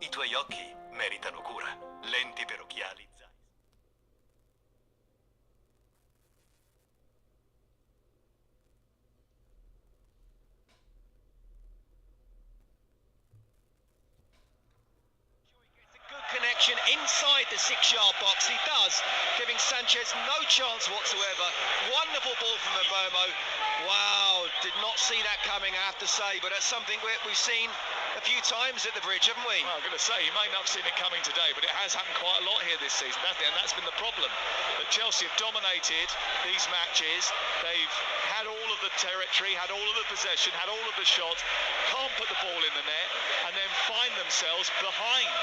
I tuoi occhi meritano cura, lenti per occhiali. Connection inside the 6-yard box. He does, giving Sanchez no chance whatsoever. Wonderful ball from Mbomo. Wow, did not see that coming, I have to say, but that's something we've seen a few times at the bridge, haven't we? Well, I'm going to say, you may not have seen it coming today, but it has happened quite a lot here this season, and that's been the problem. That Chelsea have dominated these matches. They've had all of the territory, had all of the possession, had all of the shots, can't put the ball in the net, and then find themselves behind.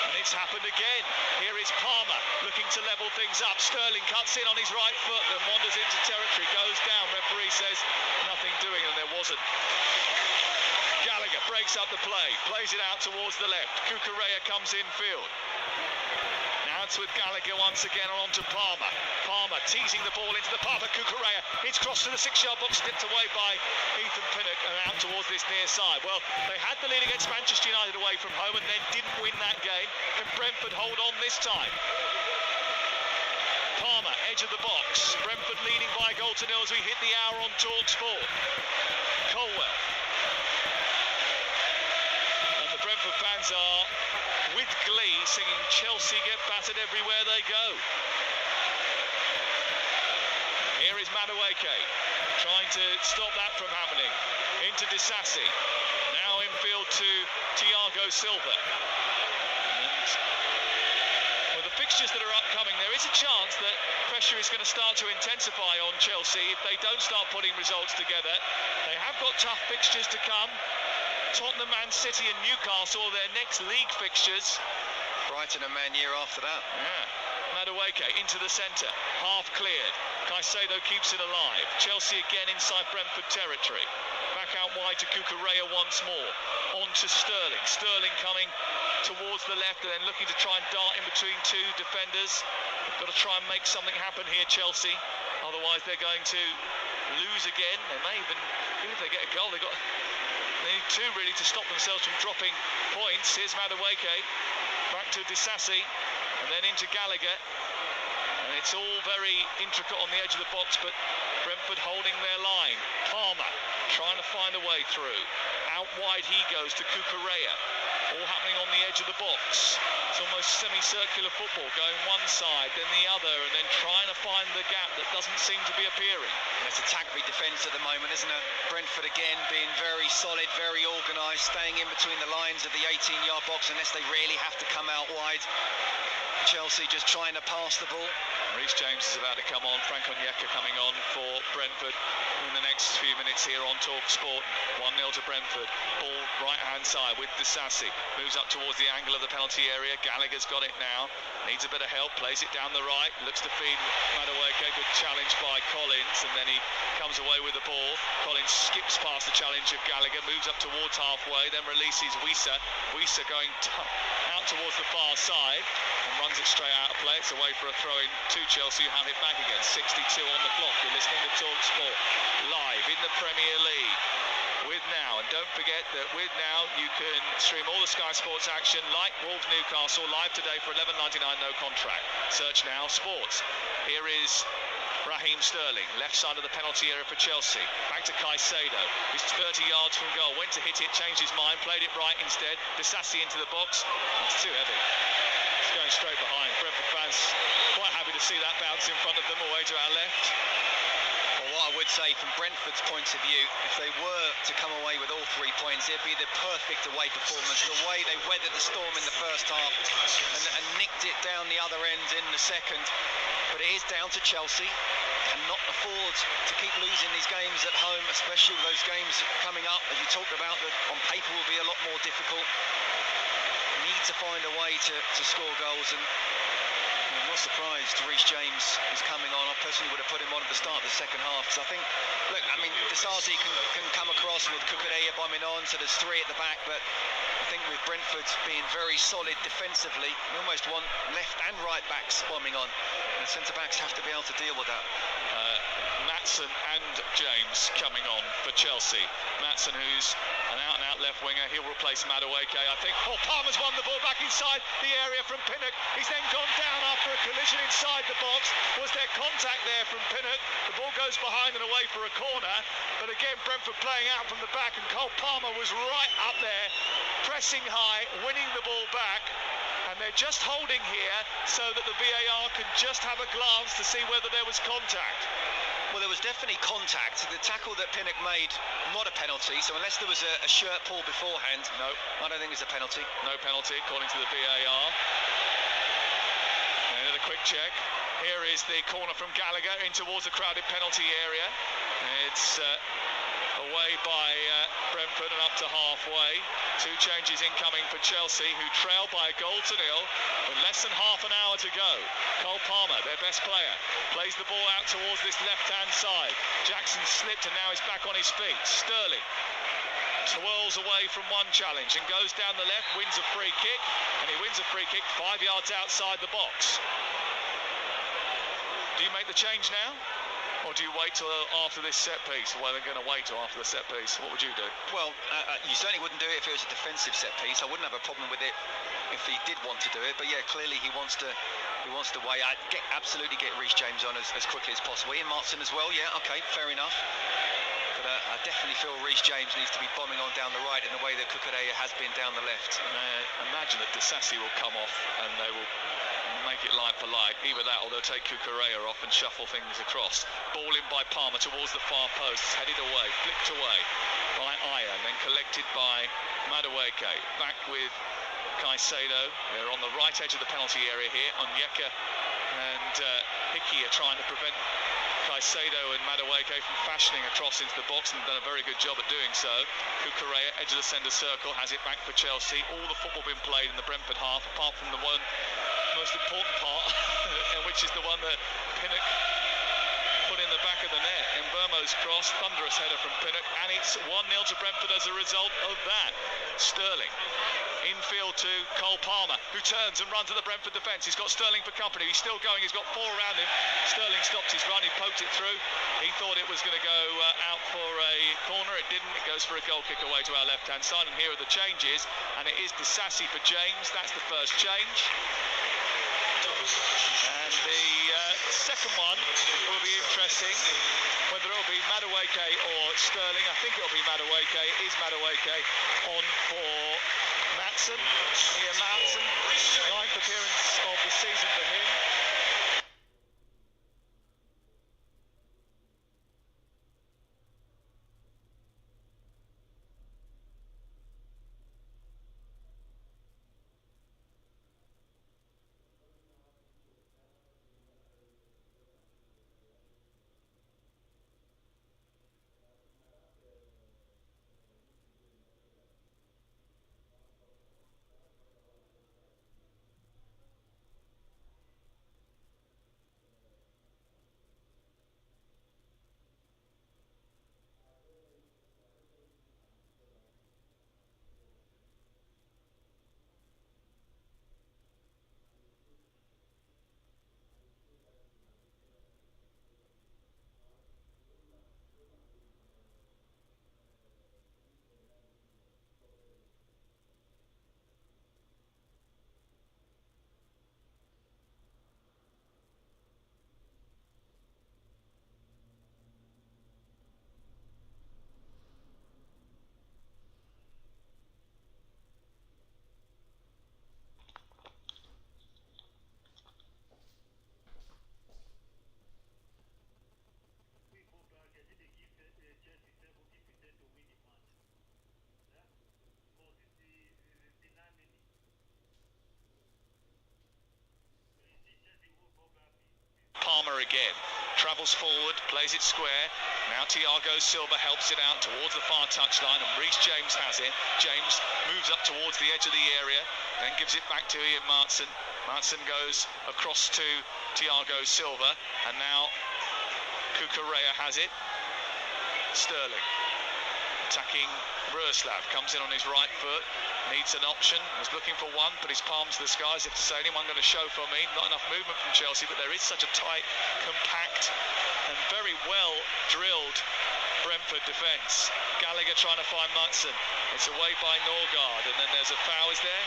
And it's happened again. Here is Palmer looking to level things up. Sterling cuts in on his right foot and wanders into territory, goes down. Referee says nothing doing, and there wasn't. Gallagher breaks up the play, plays it out towards the left. Cucurella comes in field. Now it's with Gallagher once again on to Palmer. Palmer teasing the ball into the path of Cucurella. It's crossed to the 6-yard box, tipped away by Ethan Pinnock and out towards this near side. Well, they had the lead against Manchester United away from home and then didn't win that game. Can Brentford hold on this time? Palmer, edge of the box. Brentford leading by a goal to nil as we hit the hour on TalkSport. Colwell. And the Brentford fans are, with glee, singing Chelsea get battered everywhere they go. Here is Madueke, trying to stop that from happening. Into Disasi. Now infield to Thiago Silva. And with the fixtures that are upcoming, there is a chance that pressure is going to start to intensify on Chelsea if they don't start putting results together. They have got tough fixtures to come. Tottenham, Man City and Newcastle are their next league fixtures. Brighton and Man year after that. Yeah. Madueke into the centre, half cleared. Caicedo keeps it alive. Chelsea again inside Brentford territory. Back out wide to Cucurella once more. On to Sterling. Sterling coming towards the left and then looking to try and dart in between two defenders. They've got to try and make something happen here, Chelsea. Otherwise they're going to lose again. They may even if they get a goal, they need two really to stop themselves from dropping points. Here's Madueke, back to Disasi, and then into Gallagher. And it's all very intricate on the edge of the box, but Brentford holding their line. Palmer trying to find a way through. Out wide he goes to Cucurella. All happening on the edge of the box. It's almost semicircular football, going one side, then the other, and then trying to find the gap that doesn't seem to be appearing. It's attack v defence at the moment, isn't it? Brentford again being very solid, very organised, staying in between the lines of the 18-yard box unless they really have to come out wide. Chelsea just trying to pass the ball. Reece James is about to come on. Frank Onyeka coming on for Brentford in the next few minutes here on TalkSport. 1-0 to Brentford. Ball right-hand side with Disasi. Moves up towards the angle of the penalty area. Gallagher's got it now. Needs a bit of help. Plays it down the right. Looks to feed Madueke. Good challenge by Collins. And then he comes away with the ball. Collins skips past the challenge of Gallagher. Moves up towards halfway. Then releases Wissa. Wissa going out towards the far side. And runs it straight out of play. It's away for a throw-in to Chelsea, who have it back again. 62 on the clock. You're listening to TalkSport live in the Premier League with Now. And don't forget that with Now you can stream all the Sky Sports action like Wolves Newcastle live today for $11.99, no contract. Search Now Sports. Here is Raheem Sterling, left side of the penalty area for Chelsea. Back to Caicedo. He's 30 yards from goal. Went to hit it, changed his mind, played it right instead. Disasi into the box. It's too heavy. It's going straight behind. Brentford fans quite happy to see that bounce in front of them away to our left. Well, what I would say from Brentford's point of view, if they were to come away with all 3 points, it'd be the perfect away performance. The way they weathered the storm in the first half and nicked it down the other end in the second. But it is down to Chelsea, and not afford to keep losing these games at home, especially with those games coming up, as you talked about, that on paper will be a lot more difficult. Need to find a way to score goals, and I'm not surprised Reece James is coming on. I personally would have put him on at the start of the second half, because I think, look, I mean, Disasi can come across with Cucurella bombing on, so there's 3 at the back, but I think with Brentford being very solid defensively, you almost want left and right backs bombing on, and centre-backs have to be able to deal with that. Maatsen and James coming on for Chelsea. Maatsen, who's an out-and-out out left winger. He'll replace Madueke, I think. Oh, Palmer's won the ball back inside the area from Pinnock. He's then gone down after a collision inside the box. Was there contact there from Pinnock? The ball goes behind and away for a corner. But again, Brentford playing out from the back, and Cole Palmer was right up there, pressing high, winning the ball back. And they're just holding here so that the VAR can just have a glance to see whether there was contact. Well, there was definitely contact. The tackle that Pinnock made, not a penalty. So unless there was a shirt pull beforehand, no, I don't think it's a penalty. No penalty, according to the VAR. And a quick check. Here is the corner from Gallagher in towards the crowded penalty area. It's away by Brentford and up to halfway. Two changes incoming for Chelsea, who trail by a goal to nil with less than half an hour to go. Cole Palmer, their best player, plays the ball out towards this left-hand side. Jackson slipped and now he's back on his feet. Sterling swirls away from one challenge and goes down the left, wins a free kick, and he wins a free kick 5 yards outside the box. Do you make the change now? Or do you wait till after this set piece? Well, they're going to wait till after the set piece. What would you do? Well, you certainly wouldn't do it if it was a defensive set piece. I wouldn't have a problem with it if he did want to do it. But yeah, clearly he wants to wait. I'd absolutely get Reece James on as quickly as possible. Ian Martin as well. Yeah, okay, fair enough. But I definitely feel Reece James needs to be bombing on down the right in the way that Cucurella has been down the left. Imagine that Disasi will come off and they will make it light for light. Either that or they'll take Cucurella off and shuffle things across. Ball in by Palmer towards the far post. It's headed away, flicked away by Iron, then collected by Madueke. Back with Caicedo. They're on the right edge of the penalty area here. Onyeka and Hickey are trying to prevent Caicedo and Madueke from fashioning across into the box, and done a very good job at doing so. Cucurella, edge of the centre circle, has it back for Chelsea. All the football been played in the Brentford half, apart from the one most important part, which is the one that Pinnock put in the back of the net. Mbeumo's cross, thunderous header from Pinnock, and it's 1-0 to Brentford as a result of that. Sterling infield to Cole Palmer, who turns and runs at the Brentford defence. He's got Sterling for company. He's still going. He's got four around him. Sterling stops his run. He poked it through. He thought it was going to go out for a corner. It didn't. It goes for a goal kick away to our left-hand side. And here are the changes. And it is Disasi for James. That's the first change. And the second one will be interesting, whether it'll be Madueke or Sterling. I think it'll be Madueke. It is Madueke on for Matson. Ian Matson, 9th appearance of the season for him. Palmer again, travels forward, plays it square. Now Thiago Silva helps it out towards the far touchline, and Reece James has it. James moves up towards the edge of the area, then gives it back to Ian Martin. Martin goes across to Thiago Silva, and now Cucurella has it. Sterling Attacking Ruslav, comes in on his right foot, needs an option, was looking for one, put his palms to the skies, if to say anyone going to show for me. Not enough movement from Chelsea, but there is such a tight, compact and very well drilled Brentford defence. Gallagher trying to find Munson. It's away by Norgard, and then there's a foul, is there?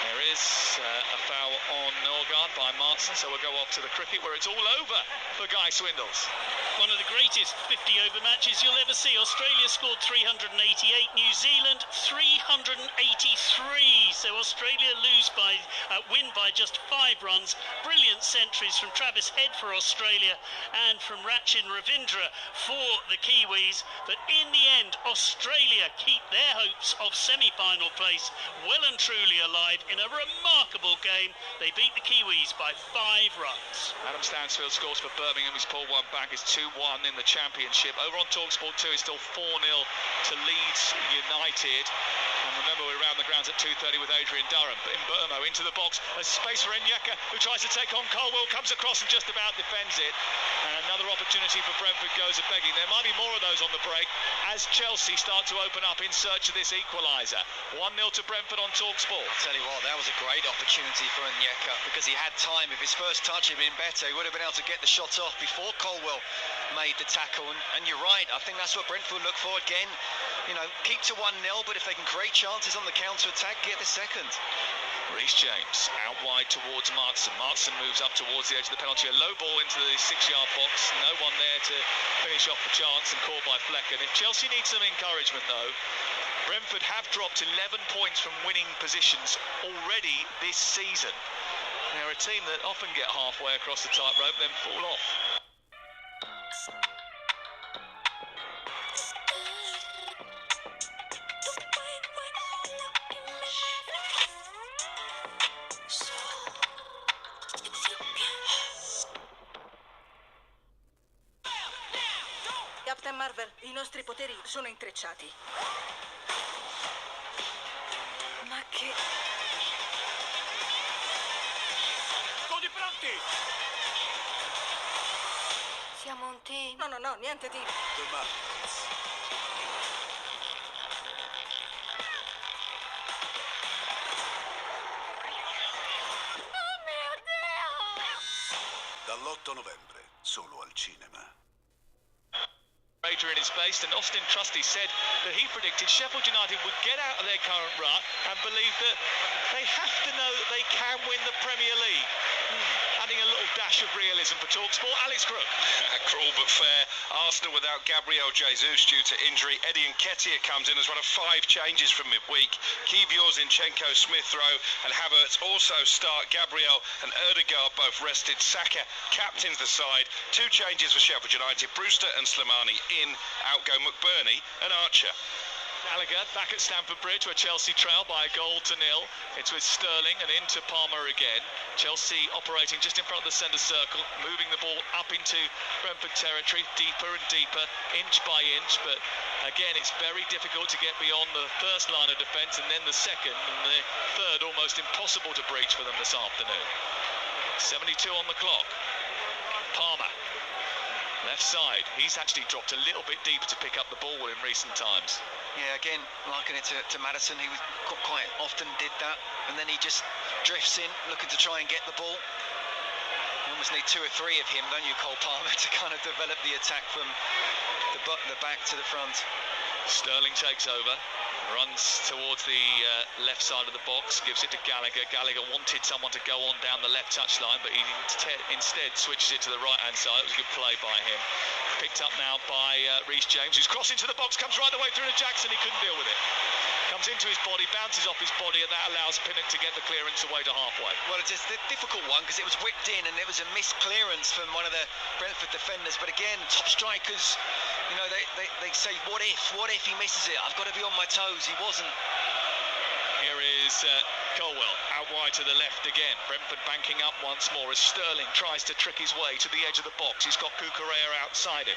There is a foul on Norgard by Martin, so we'll go off to the cricket where it's all over for Guy Swindles. One of the greatest 50-over matches you'll ever see. Australia scored 388, New Zealand 383. So Australia win by just 5 runs. Brilliant centuries from Travis Head for Australia and from Rachin Ravindra for the Kiwis. But in the end, Australia keep their hopes of semi-final place well and truly alive in a remarkable game. They beat the Kiwis by 5 runs. Adam Stansfield scores for Birmingham. He's pulled one back. It's 2-1 in the Championship. Over on TalkSport 2, it's still 4-0 to Leeds United. And remember, we're around the grounds at 2:30 with Adrian Durham. But in Burmo, into the box, a space for Enyeka, who tries to take on Colwell, comes across and just about defends it. And another opportunity for Brentford goes a begging. There might be more of those on the break as Chelsea start to open up in search of this equaliser. 1-0 to Brentford on TalkSport. I'll tell you what, that was a great opportunity for Enyeka because he had time. If his first touch had been better, he would have been able to get the shot off before Colwell made the tackle. And you're right, I think that's what Brentford look for again. You know, keep to 1-0, but if they can create chances on the counter-attack, get the second. Reece James out wide towards Martson. Martson moves up towards the edge of the penalty. A low ball into the 6-yard box. No one there to finish off the chance and caught by Flecken. If Chelsea need some encouragement, though, Brentford have dropped 11 points from winning positions already this season. They're a team that often get halfway across the tightrope, then fall off. Captain Marvel, i nostri poteri sono intrecciati. Ma che... Tutti pronti? Siamo un team. No, niente team. The Marvels. Oh mio Dio! Dall'8 novembre, solo al cinema. In his base, and Austin Trusty said that he predicted Sheffield United would get out of their current rut and believe that they have to know that they can win the Premier League. Adding a little dash of realism for TalkSport, Alex Crook. Cruel but fair. Arsenal without Gabriel Jesus due to injury. Eddie Nketiah comes in as one of 5 changes from midweek. Kiwior, Zinchenko, Smith Rowe and Havertz also start. Gabriel and Ødegaard both rested. Saka captains the side. 2 changes for Sheffield United. Brewster and Slimani in. Out go McBurney and Archer. Gallagher back at Stamford Bridge where Chelsea trail by a 1-0. It's with Sterling and into Palmer again. Chelsea operating just in front of the centre circle, moving the ball up into Brentford territory, deeper and deeper, inch by inch, but again it's very difficult to get beyond the first line of defence and then the second, and the third almost impossible to breach for them this afternoon. 72 on the clock. Palmer, left side. He's actually dropped a little bit deeper to pick up the ball in recent times. Yeah, again, liken it to Maddison. He was quite often did that, and then he just drifts in, looking to try and get the ball. You almost need 2 or 3 of him, don't you, Cole Palmer, to kind of develop the attack from the back to the front. Sterling takes over, runs towards the left side of the box, gives it to Gallagher. Gallagher wanted someone to go on down the left touchline, but he instead switches it to the right-hand side. It was a good play by him. Picked up now by Reece James, who's crossed into the box, comes right the way through to Jackson. He couldn't deal with it. Comes into his body, bounces off his body, and that allows Pinnock to get the clearance away to halfway. Well, it's a difficult one because it was whipped in and it was a missed clearance from one of the Brentford defenders. But again, top strikers, you know, they say, what if he misses it? I've got to be on my toes. He wasn't. Here is Colwell out wide to the left again. Brentford banking up once more as Sterling tries to trick his way to the edge of the box. He's got Cucurella outside him.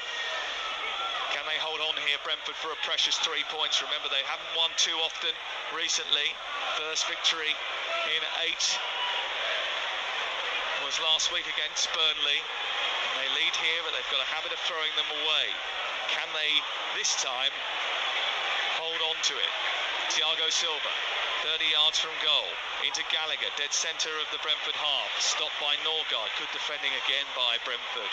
Can they hold on here, Brentford, for a precious 3 points? Remember, they haven't won too often recently. First victory in 8 was last week against Burnley. And they lead here, but they've got a habit of throwing them away. Can they this time hold on to it? Thiago Silva, 30 yards from goal, into Gallagher, dead centre of the Brentford half, stopped by Norgard, good defending again by Brentford.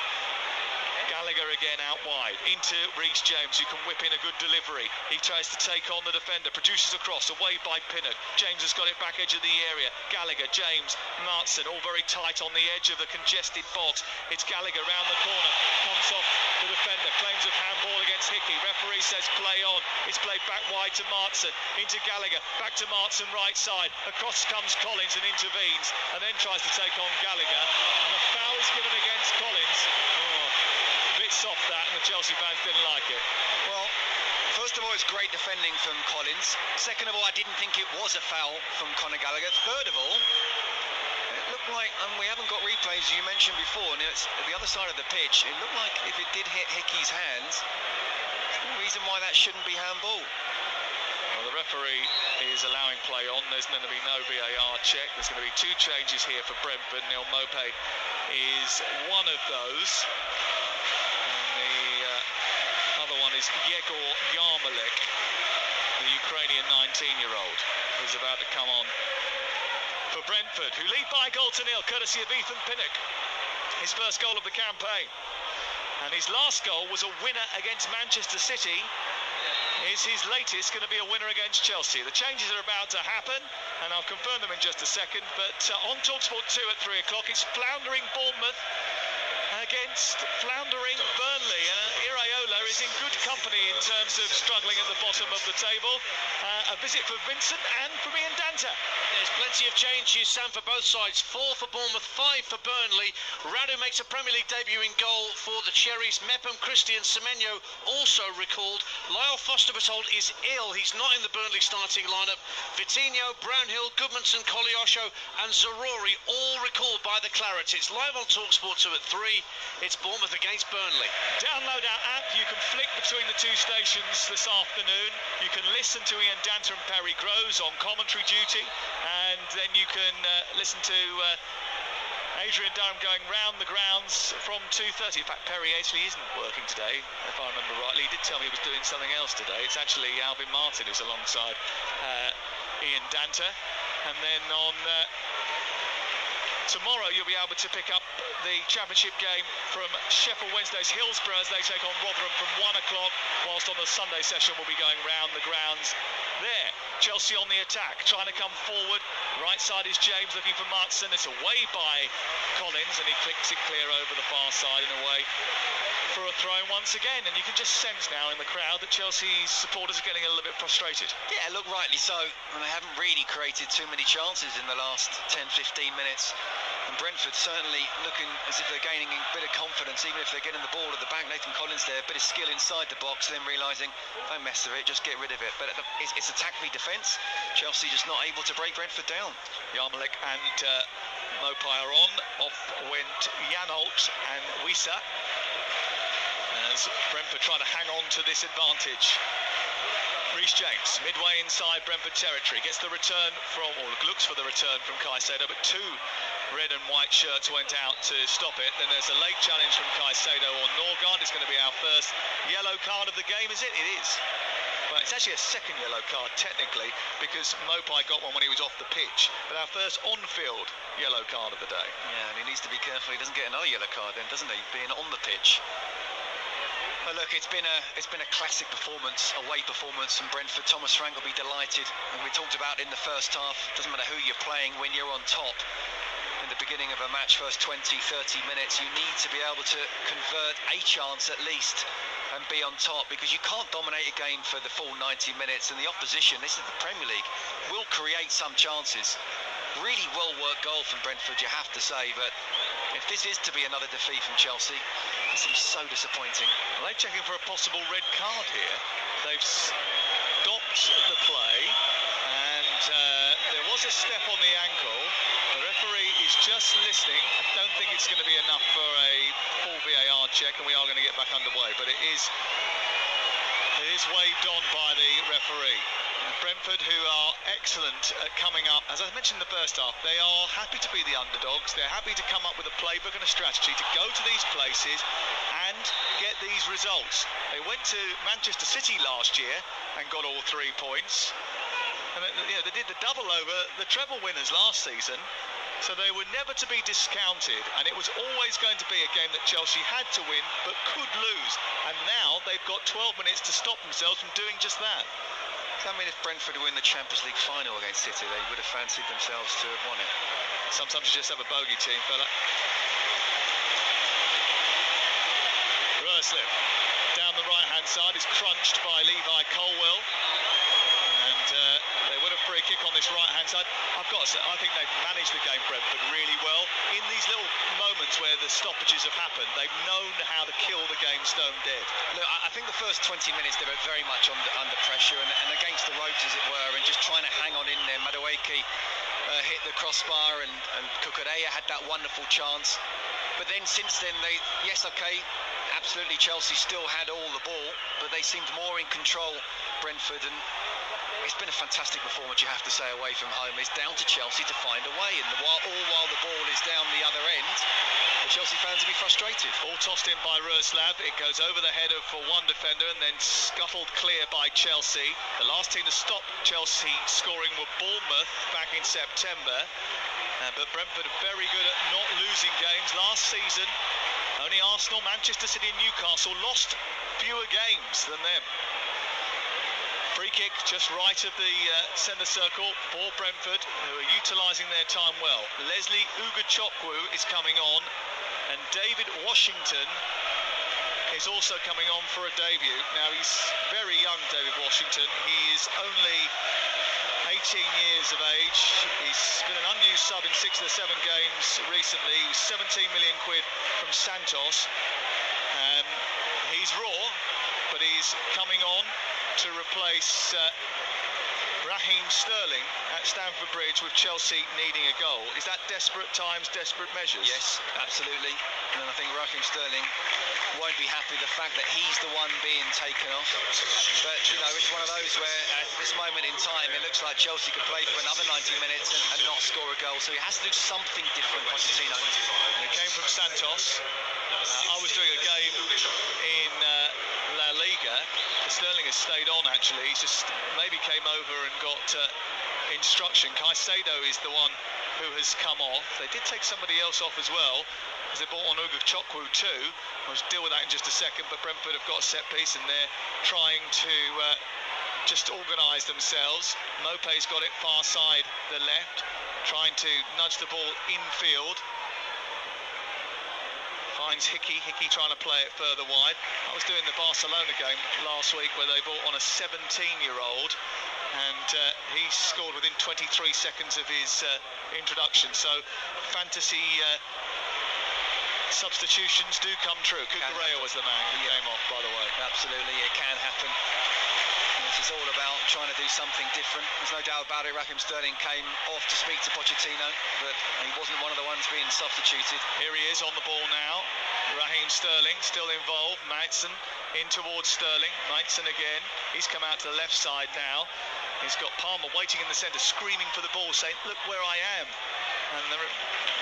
Gallagher again out wide, into Reece James, who can whip in a good delivery. He tries to take on the defender, produces a cross, away by Pinnock. James has got it back edge of the area. Gallagher, James, Martson, all very tight on the edge of the congested box. It's Gallagher round the corner, comes off the defender, claims of handball against Hickey. Referee says play on. It's played back wide to Martson, into Gallagher, back to Martson right side. Across comes Collins and intervenes, and then tries to take on Gallagher. And a foul is given against Collins. Bit soft that, and the Chelsea fans didn't like it. Well, first of all, it's great defending from Collins. Second of all, I didn't think it was a foul from Conor Gallagher. Third of all, it looked like, and we haven't got replays you mentioned before, and it's at the other side of the pitch. It looked like if it did hit Hickey's hands, there's no reason why that shouldn't be handball. Well, the referee is allowing play on. There's going to be no VAR check. There's going to be 2 changes here for Brentford. Neil Maupay is one of those. Other one is Yegor Yarmolenko, the Ukrainian 19-year-old, who's about to come on for Brentford, who lead by 1-0, courtesy of Ethan Pinnock. His first goal of the campaign. And his last goal was a winner against Manchester City. Is his latest going to be a winner against Chelsea? The changes are about to happen, and I'll confirm them in just a second. But on TalkSport 2 at 3 o'clock, it's floundering Bournemouth against floundering Burnley, and Iraola is in good company in terms of struggling at the bottom of the table. A visit for Vincent and for Ian Danta. There's plenty of changes, Sam, for both sides. 4 for Bournemouth, 5 for Burnley. Radu makes a Premier League debut in goal for the Cherries. Mepham, Christian, Semenyo also recalled. Lyle Foster, we're told, is ill. He's not in the Burnley starting lineup. Vitinho, Brownhill, Goodmanson, Koleosho and Zarori all recalled by the Clarets. It's live on TalkSport 2 at 3. It's Bournemouth against Burnley. Download our app. You can flick between the 2 stations this afternoon. You can listen to Ian Danta and Perry Groves on commentary duty, and then you can listen to Adrian Durham going round the grounds from 2:30. In fact, Perry actually isn't working today, if I remember rightly. He did tell me he was doing something else today. It's actually Alvin Martin who's alongside Ian Danta. And then on tomorrow you'll be able to pick up the championship game from Sheffield Wednesday's Hillsborough as they take on Rotherham from 1 o'clock, whilst on the Sunday session we'll be going round the grounds there. Chelsea on the attack, trying to come forward. Right side is James looking for Martson. It's away by Collins, and he clicks it clear over the far side and away for a throw once again. And you can just sense now in the crowd that Chelsea's supporters are getting a little bit frustrated. Yeah, look, rightly so. And they haven't really created too many chances in the last 10-15 minutes. And Brentford certainly looking as if they're gaining a bit of confidence, even if they're getting the ball at the back. Nathan Collins there, a bit of skill inside the box, then realising, don't mess with it, just get rid of it. But it's attack-free defence. Chelsea just not able to break Brentford down. Yarmolenko and Maupay are on. Off went Janholt and Wissa, as Brentford trying to hang on to this advantage. Reece James, midway inside Brentford territory, gets the return from, or looks for the return from Caicedo, but 2 red and white shirts went out to stop it. Then there's a late challenge from Caicedo on Norgard. It's going to be our first yellow card of the game, is it? It is. Well, it's actually a second yellow card, technically, because Maupay got one when he was off the pitch. But our first on-field yellow card of the day. Yeah, and he needs to be careful he doesn't get another yellow card then, doesn't he, being on the pitch. But look, it's been a classic performance, away performance from Brentford. Thomas Frank will be delighted. And we talked about in the first half, doesn't matter who you're playing, when you're on top in the beginning of a match, first 20-30 minutes, you need to be able to convert a chance at least and be on top, because you can't dominate a game for the full 90 minutes, and the opposition, this is the Premier League, will create some chances. Really well worked goal from Brentford, you have to say, but if this is to be another defeat from Chelsea, this is so disappointing. Well, they're checking for a possible red card here. They've stopped the play, and there was a step on the ankle. The referee is just listening. I don't think it's going to be enough for a full VAR check, and we are going to get back underway, but it is waved on by the referee. Brentford, who are excellent at coming up, as I mentioned in the first half, they are happy to be the underdogs. They're happy to come up with a playbook and a strategy to go to these places and get these results. They went to Manchester City last year and got all 3 points. And they did the double over the treble winners last season. So they were never to be discounted, and it was always going to be a game that Chelsea had to win but could lose. And now they've got 12 minutes to stop themselves from doing just that. Does that mean if Brentford win the Champions League final against City, they would have fancied themselves to have won it? Sometimes you just have a bogey team, fella. Roerslev down the right-hand side is crunched by Levi Colwell. And they win a free kick on this right-hand side. I've got to say, I think they've managed the game, Brentford, really well. In these little moments where the stoppages have happened, they've known how to kill the game stone dead. Look, I think the first 20 minutes they were very much under pressure and against the ropes, as it were, and just trying to hang on in there. Madueke hit the crossbar, and Cucurella had that wonderful chance. But then since then, absolutely, Chelsea still had all the ball, but they seemed more in control, Brentford, and it's been a fantastic performance, you have to say, away from home. It's down to Chelsea to find a way, and all while the ball is down the other end, the Chelsea fans will be frustrated. Ball tossed in by Roerslev. It goes over the head of one defender and then scuttled clear by Chelsea. The last team to stop Chelsea scoring were Bournemouth back in September. But Brentford are very good at not losing games. Last season, only Arsenal, Manchester City and Newcastle lost fewer games than them. Free kick just right of the centre circle for Brentford, who are utilising their time well. Leslie Ugachukwu is coming on, and David Washington is also coming on for a debut. Now, he's very young, David Washington. He is only 18 years of age. He's been an unused sub in 6 of the 7 games recently. He was 17 million quid from Santos. He's raw, but he's coming on to replace Raheem Sterling at Stamford Bridge, with Chelsea needing a goal. Is that desperate times, desperate measures? Yes, absolutely. And I think Raheem Sterling won't be happy the fact that he's the one being taken off. But, it's one of those where at this moment in time, it looks like Chelsea could play for another 90 minutes and not score a goal. So he has to do something different, Pochettino. It came from Santos. I was doing a game in La Liga. Sterling has stayed on, actually. He's just maybe came over and got instruction. Caicedo is the one who has come off. They did take somebody else off as well, because they brought on Ugachukwu too. We'll deal with that in just a second, but Brentford have got a set piece and they're trying to just organise themselves. Mope's got it far side, the left, trying to nudge the ball infield. Finds Hickey trying to play it further wide. I was doing the Barcelona game last week where they brought on a 17-year-old, and he scored within 23 seconds of his introduction. So fantasy substitutions do come true. Cucurella was the man who came off, by the way. Absolutely, it can happen. This is all about trying to do something different. There's no doubt about it. Raheem Sterling came off to speak to Pochettino, but he wasn't one of the ones being substituted. Here he is on the ball now. Raheem Sterling still involved. Maitson in towards Sterling. Maitson again. He's come out to the left side now. He's got Palmer waiting in the centre, screaming for the ball, saying, "Look where I am." And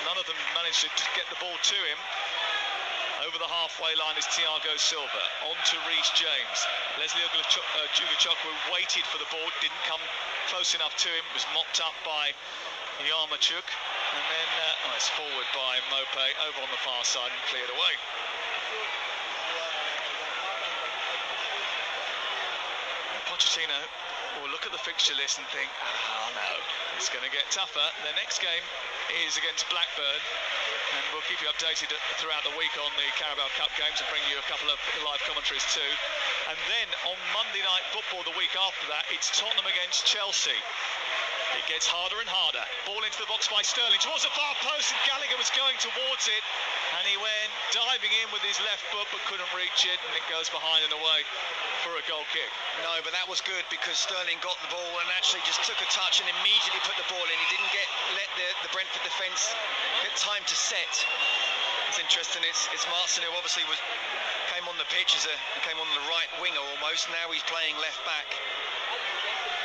none of them managed to get the ball to him. Over the halfway line is Thiago Silva. On to Reece James. Leslie Ugachukwu waited for the ball, didn't come close enough to him, was mopped up by Yaremchuk. And then it's forward by Mope over on the far side and cleared away. Pochettino will look at the fixture list and think, oh no, it's going to get tougher. The next game is against Blackburn, and we'll keep you updated throughout the week on the Carabao Cup games and bring you a couple of live commentaries too. And then on Monday Night Football the week after that, it's Tottenham against Chelsea. It gets harder and harder. Ball into the box by Sterling towards the far post, and Gallagher was going towards it, and he went diving in with his left foot but couldn't reach it, and it goes behind and away for a goal kick. No, but that was good because Sterling got the ball and actually just took a touch and immediately put the ball in. He didn't let the Brentford defence get time to set. It's interesting. It's Maatsen who obviously came on the pitch came on the right winger almost. Now he's playing left back.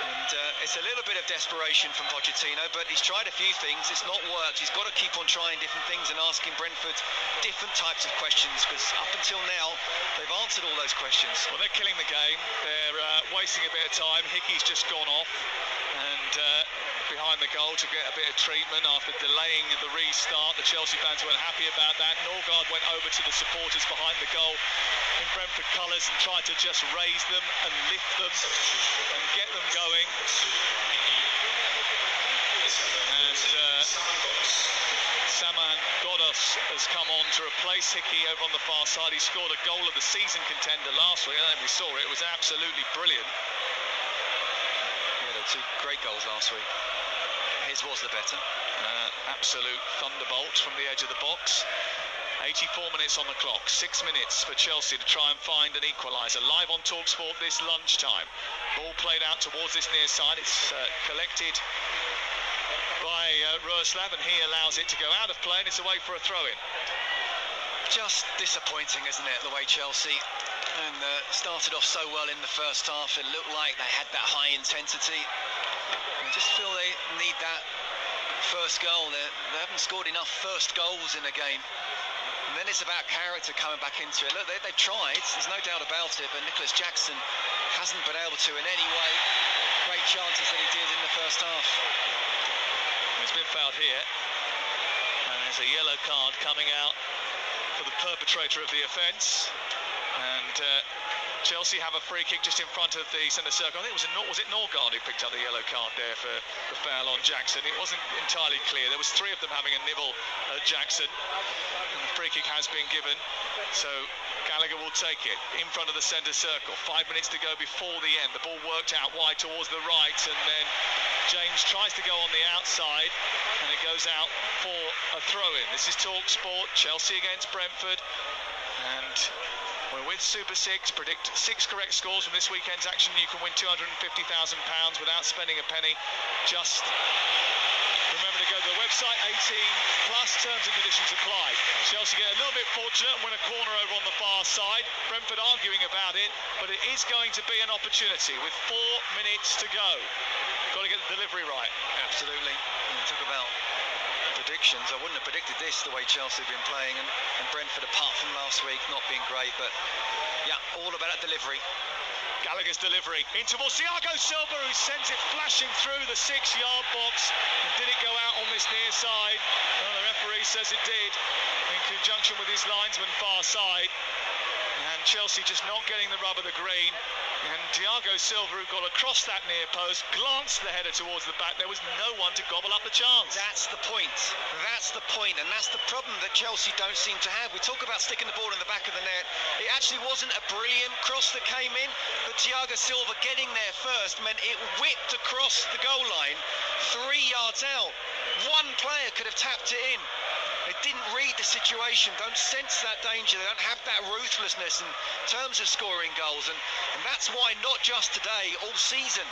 And And it's a little bit of desperation from Pochettino, but he's tried a few things. It's not worked. He's got to keep on trying different things and asking Brentford different types of questions, because up until now, they've answered all those questions. Well, they're killing the game. They're wasting a bit of time. Hickey's just gone off and behind the goal to get a bit of treatment after delaying the restart. The Chelsea fans weren't happy about that. Norgard went over to the supporters behind the goal in Brentford colours and tried to just raise them and lift them and get them going. And Saman Godos has come on to replace Hickey over on the far side. He scored a goal of the season contender last week. I don't know if we saw it. It was absolutely brilliant. Yeah, there were two great goals last week. His was the better. Absolute thunderbolt from the edge of the box. 84 minutes on the clock, 6 minutes for Chelsea to try and find an equaliser. Live on TalkSport this lunchtime. Ball played out towards this near side. It's collected by Roeslav, and he allows it to go out of play, and it's away for a throw-in. Just disappointing, isn't it, the way Chelsea and started off so well in the first half. It looked like they had that high intensity. I just feel they need that first goal. They haven't scored enough first goals in a game. And then it's about character coming back into it. Look, they've tried, there's no doubt about it, but Nicholas Jackson hasn't been able to in any way create chances that he did in the first half. He's been fouled here, and there's a yellow card coming out for the perpetrator of the offence. And Chelsea have a free kick just in front of the centre circle. I think was it Norgard who picked up the yellow card there for the foul on Jackson? It wasn't entirely clear. There was three of them having a nibble at Jackson, and the free kick has been given. So Gallagher will take it in front of the centre circle. 5 minutes to go before the end. The ball worked out wide towards the right, and then James tries to go on the outside, and it goes out for a throw-in. This is TalkSport, Chelsea against Brentford, and we're with Super 6. Predict 6 correct scores from this weekend's action. You can win £250,000 without spending a penny. Just remember to go to the website. 18 plus, terms and conditions apply. Chelsea get a little bit fortunate and win a corner over on the far side. Brentford arguing about it, but it is going to be an opportunity with 4 minutes to go. Got to get the delivery right. Absolutely. Talk about predictions. I wouldn't have predicted this the way Chelsea have been playing, and Brentford, apart from last week, not being great, but yeah, all about delivery. Gallagher's delivery in towards Thiago Silva, who sends it flashing through the 6-yard box. And did it go out on this near side? Well, the referee says it did, in conjunction with his linesman far side. And Chelsea just not getting the rub of the green. And Thiago Silva, who got across that near post, glanced the header towards the back. There was no one to gobble up the chance. That's the point. That's the point, and that's the problem that Chelsea don't seem to have. We talk about sticking the ball in the back of the net. It actually wasn't a brilliant cross that came in, but Thiago Silva getting there first meant it whipped across the goal line 3 yards out. One player could have tapped it in. They didn't read the situation, don't sense that danger, they don't have that ruthlessness in terms of scoring goals, and that's why not just today, all season,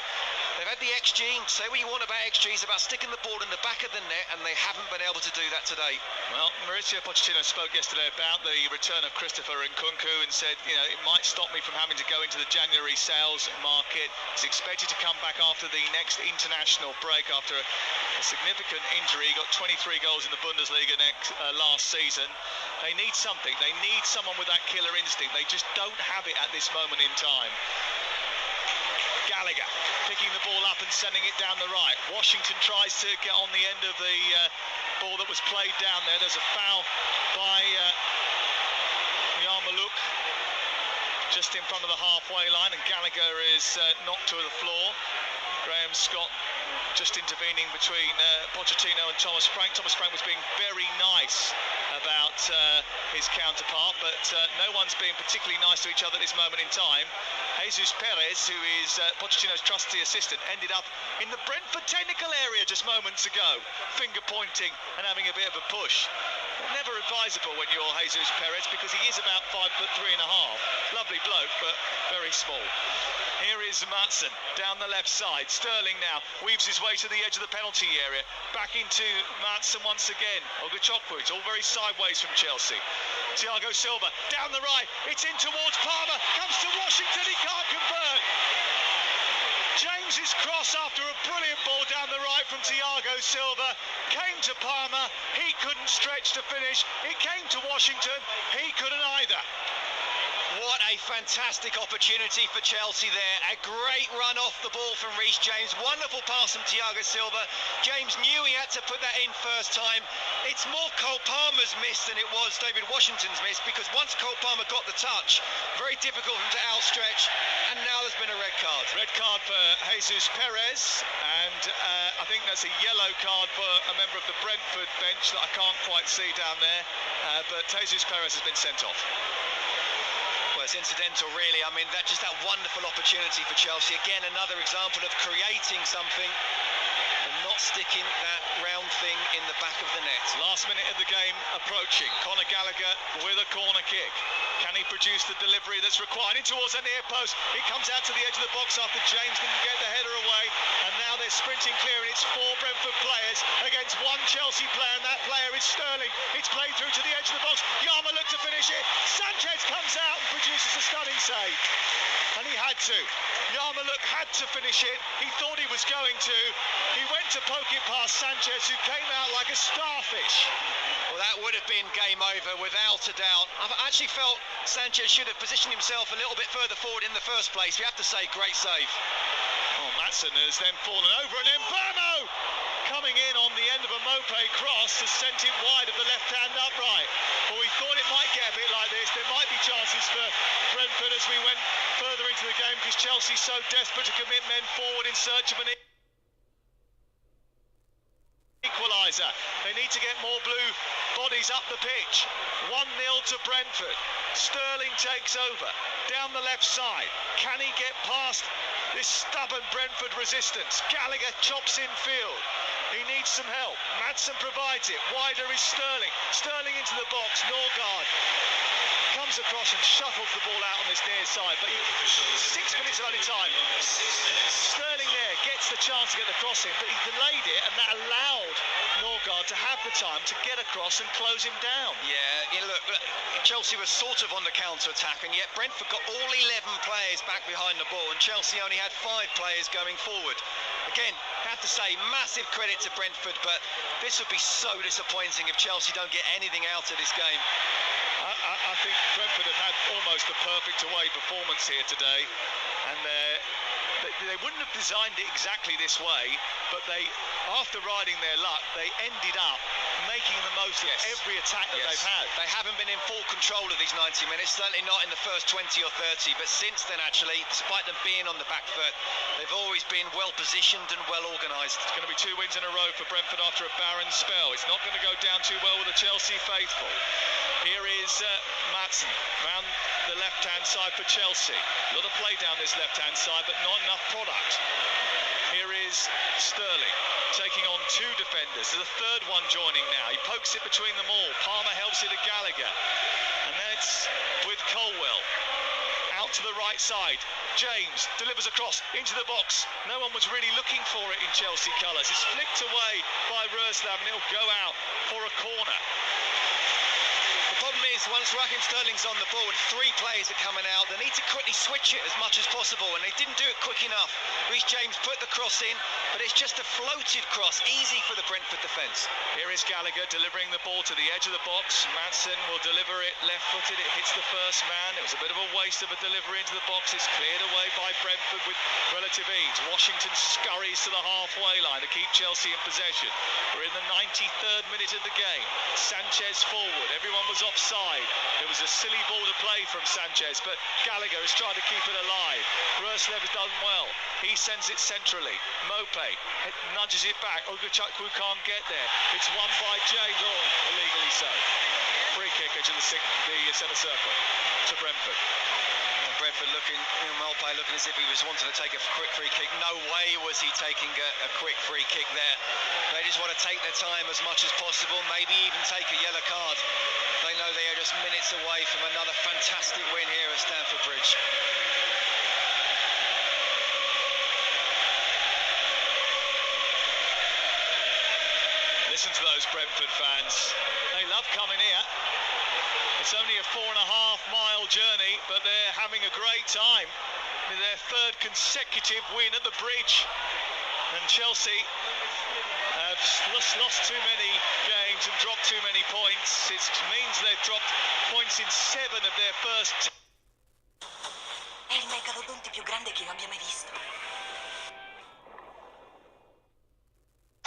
they've had the XG. Say what you want about XG, it's about sticking the ball in the back of the net, and they haven't been able to do that today. Well, Mauricio Pochettino spoke yesterday about the return of Christopher Nkunku and said, you know, it might stop me from having to go into the January sales market. He's expected to come back after the next international break after a significant injury. He got 23 goals in the Bundesliga last season. They need something. They need someone with that killer instinct. They just don't have it at this moment in time. Gallagher picking the ball up and sending it down the right. Washington tries to get on the end of the ball that was played down there. There's a foul by Yarmouk just in front of the halfway line, and Gallagher is knocked to the floor. Graham Scott just intervening between Pochettino and Thomas Frank. Thomas Frank was being very nice about his counterpart, but no one's being particularly nice to each other at this moment in time. Jesus Perez, who is Pochettino's trusty assistant, ended up in the Brentford technical area just moments ago, finger pointing and having a bit of a push. Never advisable when you're Jesus Perez, because he is about 5'3½". Lovely bloke, but very small. Here is Matson down the left side. Sterling now weaves his way to the edge of the penalty area. Back into Matson once again. Ogachokwu, it's all very sideways from Chelsea. Thiago Silva down the right. It's in towards Palmer. Comes to Washington. He can't convert. James's cross after a brilliant ball down the right from Thiago Silva came to Palmer. He couldn't stretch to finish. It came to Washington. He couldn't either. What a fantastic opportunity for Chelsea there. A great run off the ball from Reece James. Wonderful pass from Thiago Silva. James knew he had to put that in first time. It's more Cole Palmer's miss than it was David Washington's miss, because once Cole Palmer got the touch, very difficult for him to outstretch, and now there's been a red card. Red card for Jesus Perez, and I think that's a yellow card for a member of the Brentford bench that I can't quite see down there, but Jesus Perez has been sent off. Well, it's incidental, really. I mean, that's just that wonderful opportunity for Chelsea. Again, another example of creating something and not sticking that round thing in the back of the net. Last minute of the game approaching. Conor Gallagher with a corner kick. Can he produce the delivery that's required? In towards the near post. It comes out to the edge of the box after James didn't get the header away. And now they're sprinting clear, and it's 4 Brentford players against 1 Chelsea player, and that player is Sterling. It's played through to the edge of the box. Yarma looked to finish it. Sanchez comes out and produces a stunning save. And he had to. Yarmuluk had to finish it. He thought he was going to. He went to poke it past Sanchez, who came out like a starfish. Well, that would have been game over without a doubt. I've actually felt Sanchez should have positioned himself a little bit further forward in the first place. We have to say, great save. Oh, Maatsen has then fallen over, and then Burmo coming in on the end of a Mopé cross has sent it wide of the left-hand upright. Well, we thought it might get a bit like this. There might be chances for Brentford as we went further into the game, because Chelsea's so desperate to commit men forward in search of an equaliser. They need to get more blue bodies up the pitch. 1-0 to Brentford. Sterling takes over down the left side. Can he get past this stubborn Brentford resistance? Gallagher chops in field. He needs some help. Maatsen provides it. Wider is Sterling. Sterling into the box. Norgard comes across and shuttles the ball out on this near side. But 6 minutes of only time. Sterling there gets the chance to get the cross in, but he delayed it, and that allowed Norgard to have the time to get across and close him down. Yeah, look, Chelsea was sort of on the counter-attack, and yet Brentford got all 11 players back behind the ball, and Chelsea only had 5 players going forward. Again, I have to say, massive credit to Brentford, but this would be so disappointing if Chelsea don't get anything out of this game. I think Brentford have had almost a perfect away performance here today, and they wouldn't have designed it exactly this way, but after riding their luck, they ended up making the most of every attack that they've had. They haven't been in full control of these 90 minutes, certainly not in the first 20 or 30, but since then, actually, despite them being on the back foot, they've always been well positioned and well organised. It's going to be 2 wins in a row for Brentford after a barren spell. It's not going to go down too well with the Chelsea faithful. Here is Maatsen round the left-hand side for Chelsea. A lot of play down this left-hand side, but not enough product. Here is Sterling taking on 2 defenders. There's a third one joining now. He pokes it between them all. Palmer helps it to Gallagher. And then it's with Colwell. Out to the right side. James delivers a cross into the box. No one was really looking for it in Chelsea colours. It's flicked away by Roeslav, and it'll go out for a corner. The problem is, once Raheem Sterling's on the ball and 3 players are coming out, they need to quickly switch it as much as possible, and they didn't do it quick enough. Reece James put the cross in, but it's just a floated cross, easy for the Brentford defence. Here is Gallagher delivering the ball to the edge of the box. Maatsen will deliver it left-footed. It hits the first man. It was a bit of a waste of a delivery into the box. It's cleared away by Brentford with relative ease. Washington scurries to the halfway line to keep Chelsea in possession. We're in the 93rd minute of the game. Sanchez forward. Everyone was offside. It was a silly ball to play from Sanchez, but Gallagher has tried to keep it alive. Roeslav has done well. He sends it centrally. Mopé nudges it back. Ogachukwu can't get there. It's won by James. Oh, illegally so. Free kick into the centre circle to Brentford. And Brentford looking, Mopé looking as if he was wanting to take a quick free kick. No way was he taking a quick free kick there. They just want to take their time as much as possible, maybe even take a yellow card. They know they are just minutes away from another fantastic win here at Stamford Bridge. Listen to those Brentford fans. They love coming here. It's only a 4.5-mile journey, but they're having a great time. Their third consecutive win at the bridge. And Chelsea have lost too many games and dropped too many points. It means they've dropped points in 7 of their first. È il megalodonte più grande che io abbia mai visto.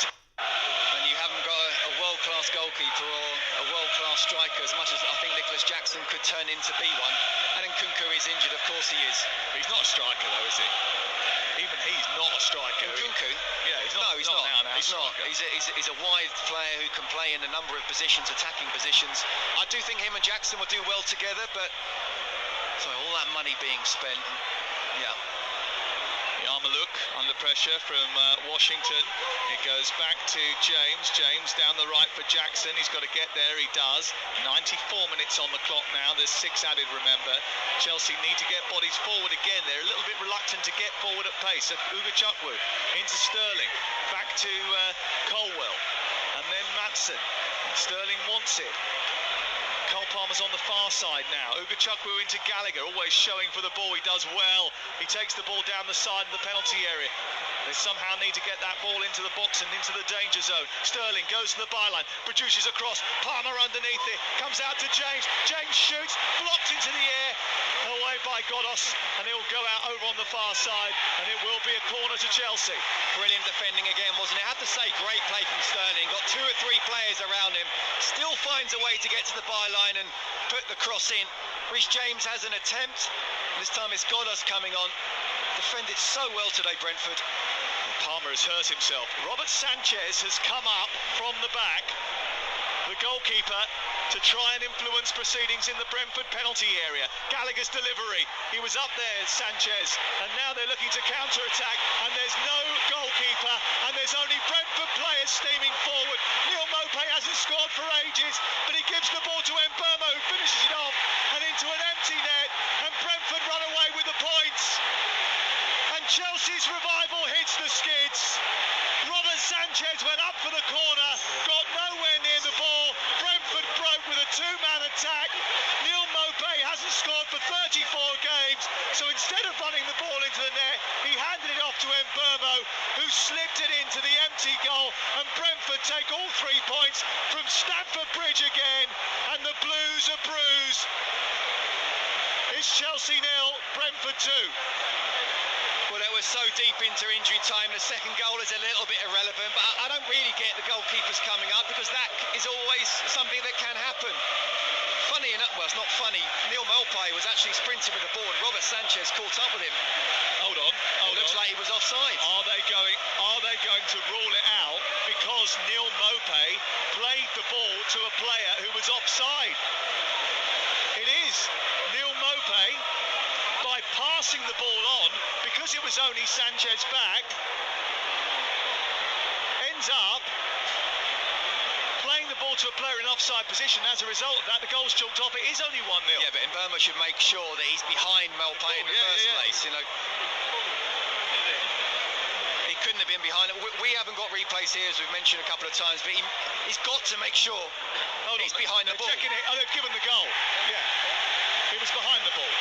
And you haven't got a world-class goalkeeper or a world-class striker, as much as I think Nicholas Jackson could turn into be one. And Nkunku is injured, of course he is. But he's not a striker though, is he? Even he's not a striker. Nkunku? Yeah, he's not. He's not. He's not. He's a wide player who can play in a number of positions, attacking positions. I do think him and Jackson will do well together, but so all that money being spent, yeah. Yarmouk under pressure from Washington. It goes back to James. James down the right for Jackson. He's got to get there. He does. 94 minutes on the clock now. There's 6 added, remember. Chelsea need to get bodies forward again. They're a little bit reluctant to get forward at pace. So Ugachukwu into Sterling. Back to Colwell. And then Maatsen. Sterling wants it. Cole Palmer's on the far side now. Ugachukwu into Gallagher, always showing for the ball. He does well. He takes the ball down the side of the penalty area. They somehow need to get that ball into the box and into the danger zone. Sterling goes to the byline, produces a cross. Palmer underneath it, comes out to James. James shoots, blocked into the air, away by Godos, and he'll go out over on the far side, and it will be a corner to Chelsea. Brilliant defending again, wasn't it? I have to say, great play from Sterling. Got 2 or 3 players around him. Still finds a way to get to the byline and put the cross in. Reece James has an attempt. This time it's Godos coming on. Defended so well today, Brentford. Palmer has hurt himself. Robert Sanchez has come up from the back, the goalkeeper, to try and influence proceedings in the Brentford penalty area. Gallagher's delivery. He was up there, Sanchez, and now they're looking to counter-attack, and there's no goalkeeper, and there's only Brentford players steaming forward. Neil Maupay hasn't scored for ages, but he gives the ball to Mbeumo, who finishes it off, and into an empty net, and Brentford run away with the points. And Chelsea's revival hits the skids. Robert Sanchez went up for the corner, got nowhere near the ball. Brentford broke with a 2-man attack. Neil Maupay hasn't scored for 34 games, so instead of running the ball into the net, he handed it off to Mbeumo, who slipped it into the empty goal, and Brentford take all 3 points from Stamford Bridge again, and the Blues are bruised. It's Chelsea 0, Brentford 2. Well, it was so deep into injury time. The second goal is a little bit irrelevant, but I don't really get the goalkeepers coming up, because that is always something that can happen. Funny enough, well, it's not funny. Neil Maupay was actually sprinting with the ball, and Robert Sanchez caught up with him. Hold on. It looks like he was offside. Are they going to rule it out because Neil Maupay played the ball to a player who was offside? It is Neil Maupay, by passing the ball on, because it was only Sanchez back, ends up playing the ball to a player in offside position. As a result of that, the goal's chalked off. It is only 1-0. Yeah, but Mbeumo should make sure that he's behind Maupay in the first place. You know, he couldn't have been behind it. We haven't got replays here, as we've mentioned a couple of times, but he's got to make sure he's behind the ball. Checking it. Oh, they've given the goal. Yeah, he was behind the ball.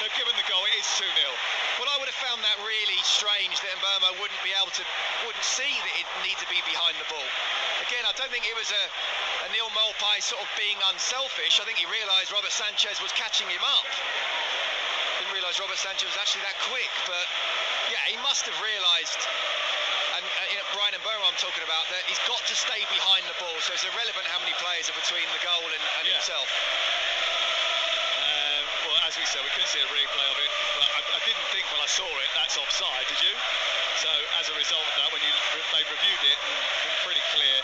They've given the goal. It is 2-0. Well, I would have found that really strange that Mbeumo wouldn't see that it need to be behind the ball. Again, I don't think it was a Neil Maupay sort of being unselfish. I think he realised Robert Sanchez was catching him up. Didn't realise Robert Sanchez was actually that quick, but yeah, he must have realised. And Brian Mbeumo, I'm talking about, that he's got to stay behind the ball. So it's irrelevant how many players are between the goal and himself. As we said, we couldn't see a replay of it, but I didn't think when I saw it that's offside, did you? So as a result of that, when they reviewed it, it's pretty clear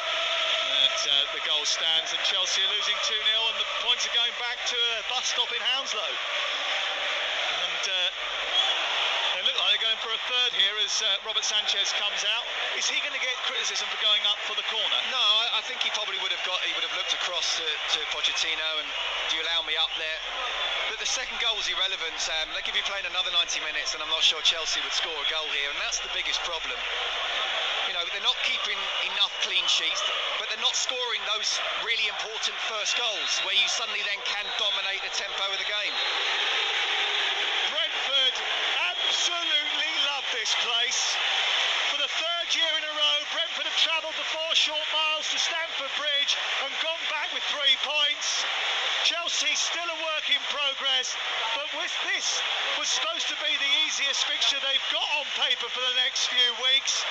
that the goal stands, and Chelsea are losing 2-0, and the points are going back to a bus stop in Hounslow. And they look like they're going for a third here as Robert Sanchez comes out. Is he going to get criticism for going up for the corner? No, I think he probably would have looked across to Pochettino and, do you allow me up there? But the second goal was irrelevant, Sam. They could be playing another 90 minutes, and I'm not sure Chelsea would score a goal here, and that's the biggest problem. You know, they're not keeping enough clean sheets, but they're not scoring those really important first goals where you suddenly then can dominate the tempo of the game. Brentford absolutely love this place. For the third year in a row, Brentford have travelled the 4 short miles to Stamford Bridge and gone back with 3 points. Chelsea still a work in progress, but this was supposed to be the easiest fixture they've got on paper for the next few weeks.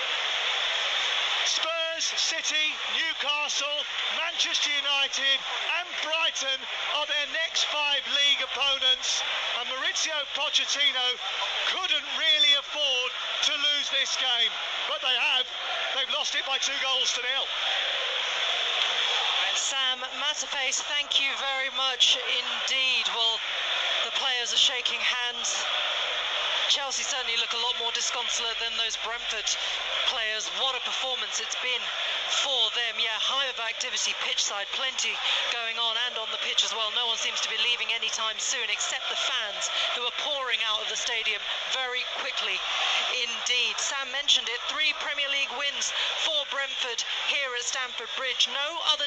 Spurs, City, Newcastle, Manchester United and Brighton are their next 5 league opponents, and Maurizio Pochettino couldn't really afford to lose this game, but they have. They've lost it by 2-0. Sam Matterface, thank you very much indeed. Well, the players are shaking hands. Chelsea certainly look a lot more disconsolate than those Brentford players. What a performance it's been for them. Yeah, hive of activity pitch side, plenty going on, and on the pitch as well. No one seems to be leaving anytime soon except the fans, who are pouring out of the stadium very quickly indeed. Sam mentioned it, 3 Premier League wins for Brentford here at Stamford Bridge. No other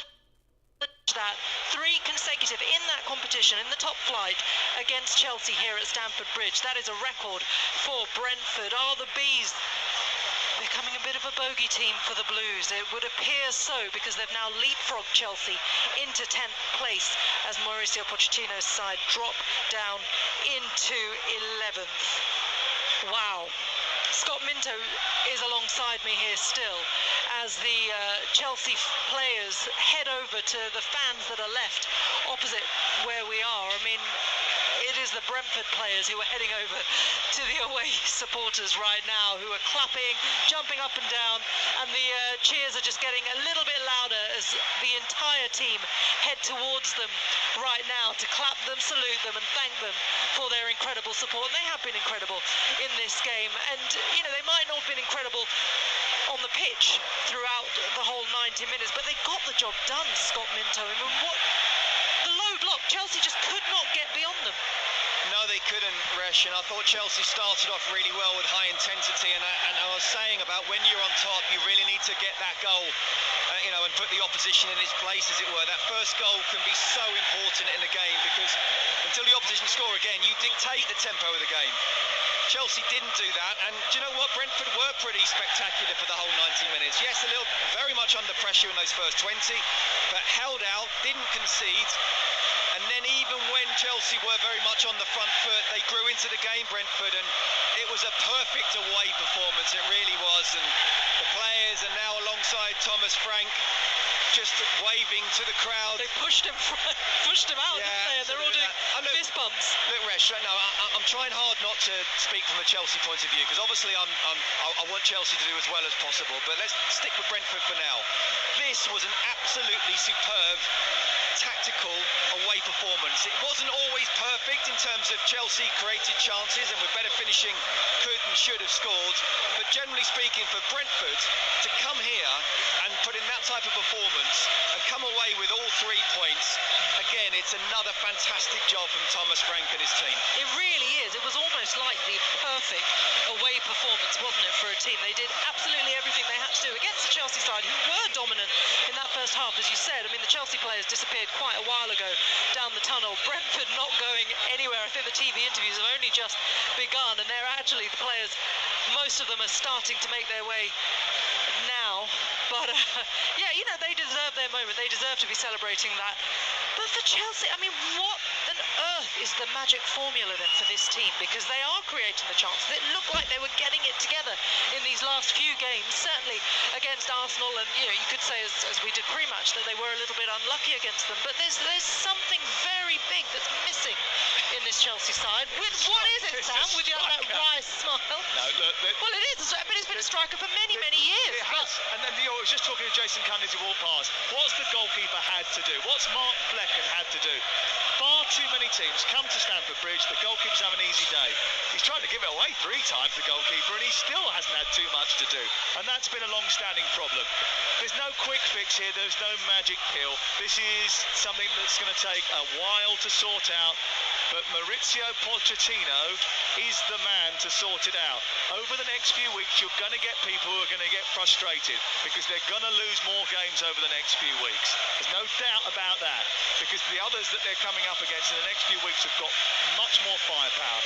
that 3 consecutive in that competition in the top flight against Chelsea here at Stamford Bridge. That is a record for Brentford. Are the Bees becoming a bit of a bogey team for the Blues? It would appear so, because they've now leapfrogged Chelsea into 10th place as Mauricio Pochettino's side drop down into 11th. Wow. Scott Minto is alongside me here still as the Chelsea players head over to the fans that are left opposite where we are. I mean, it is the Brentford players who are heading over to the away supporters right now, who are clapping, jumping up and down, and the cheers are just getting a little bit louder as the entire team head towards them right now to clap them, salute them and thank them for their incredible support. And they have been incredible in this game, and you know, they might not have been incredible on the pitch throughout the whole 90 minutes, but they got the job done, Scott Minto. I mean, what the low block, Chelsea just could not get beyond them. No, they couldn't, Resh, and I thought Chelsea started off really well with high intensity, and I was saying about when you're on top, you really need to get that goal, you know, and put the opposition in its place, as it were. That first goal can be so important in a game, because until the opposition score again, you dictate the tempo of the game. Chelsea didn't do that, and do you know what? Brentford were pretty spectacular for the whole 90 minutes. Yes, very much under pressure in those first 20, but held out, didn't concede. And then even when Chelsea were very much on the front foot, they grew into the game, Brentford, and it was a perfect away performance. It really was, and the players are now alongside Thomas Frank, just waving to the crowd. They pushed him out, didn't they? And they're all doing fist bumps. Look, Resh, no, I'm trying hard not to speak from the Chelsea point of view, because obviously I want Chelsea to do as well as possible, but let's stick with Brentford for now. This was an absolutely superb tactical away performance. It wasn't always perfect in terms of Chelsea created chances, and with better finishing could and should have scored, but generally speaking, for Brentford to come here and put in that type of performance and come away with all 3 points, again, it's another fantastic job from Thomas Frank and his team. It really is. It was almost like the perfect away performance, wasn't it, for a team? They did absolutely everything they had to do against the Chelsea side, who were dominant in that first half, as you said. I mean, the Chelsea players disappeared quite a while ago down the tunnel. Brentford not going anywhere. I think the TV interviews have only just begun, and they're actually, the players, most of them are starting to make their way now. But yeah, you know, they deserve their moment. They deserve to be celebrating that. But for Chelsea, I mean, what on earth is the magic formula then for this team? Because they are creating the chances. It looked like they were getting it together in these last few games, certainly against Arsenal, and you know, you could say as we did pre-match that they were a little bit unlucky against them. But there's something very big that's missing in this Chelsea side. What is it, Sam? With that wry smile. No, look. Well, it is, but it's been a striker for many years. It has. And then I was just talking to Jason Cunningham who walked past. What's the goalkeeper had to do? What's Mark Flecken had to do? Far too many teams come to Stamford Bridge, the goalkeepers have an easy day. He's tried to give it away 3 times, the goalkeeper, and he still hasn't had too much to do. And that's been a long-standing problem. There's no quick fix here, there's no magic pill. This is something that's going to take a while to sort out, but Maurizio Pochettino is the man to sort it out. Over the next few weeks, you're going to get people who are going to get frustrated because they're going to lose more games over the next few weeks. There's no doubt about that, because the others that they're coming up against in the next few weeks have got much more firepower.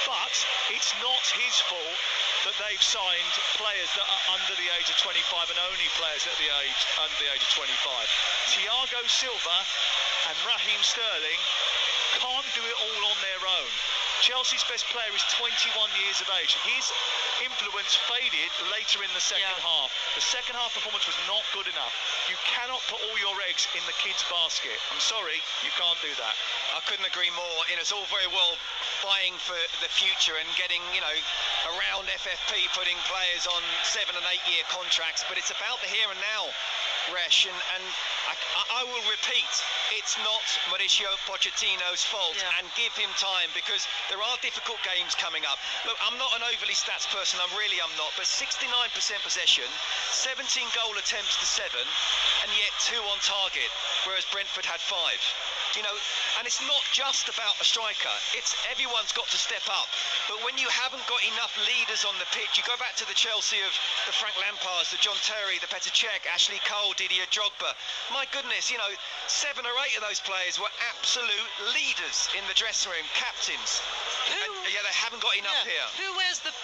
But it's not his fault that they've signed players that are under the age of 25 and only players at the age under the age of 25. Thiago Silva and Raheem Sterling can't do it all on their own. Chelsea's best player is 21 years of age. His influence faded later in the second half. The second half performance was not good enough. You cannot put all your eggs in the kids' basket. I'm sorry, you can't do that. I couldn't agree more. It's all very well buying for the future and getting, around FFP, putting players on 7 and 8 year contracts, but it's about the here and now, Resh, and I will repeat, it's not Mauricio Pochettino's fault, and give him time, because there are difficult games coming up. Look, I'm not an overly stats person, I'm not, but 69% possession, 17 goal attempts to 7, and yet 2 on target, whereas Brentford had 5. And it's not just about a striker, it's everyone's got to step up. But when you haven't got enough leaders on the pitch, you go back to the Chelsea of the Frank Lampards, the John Terry, the Petr Cech, Ashley Cole, Didier Drogba. My goodness, 7 or 8 of those players were absolute leaders in the dressing room, captains. They haven't got enough here. Who wears the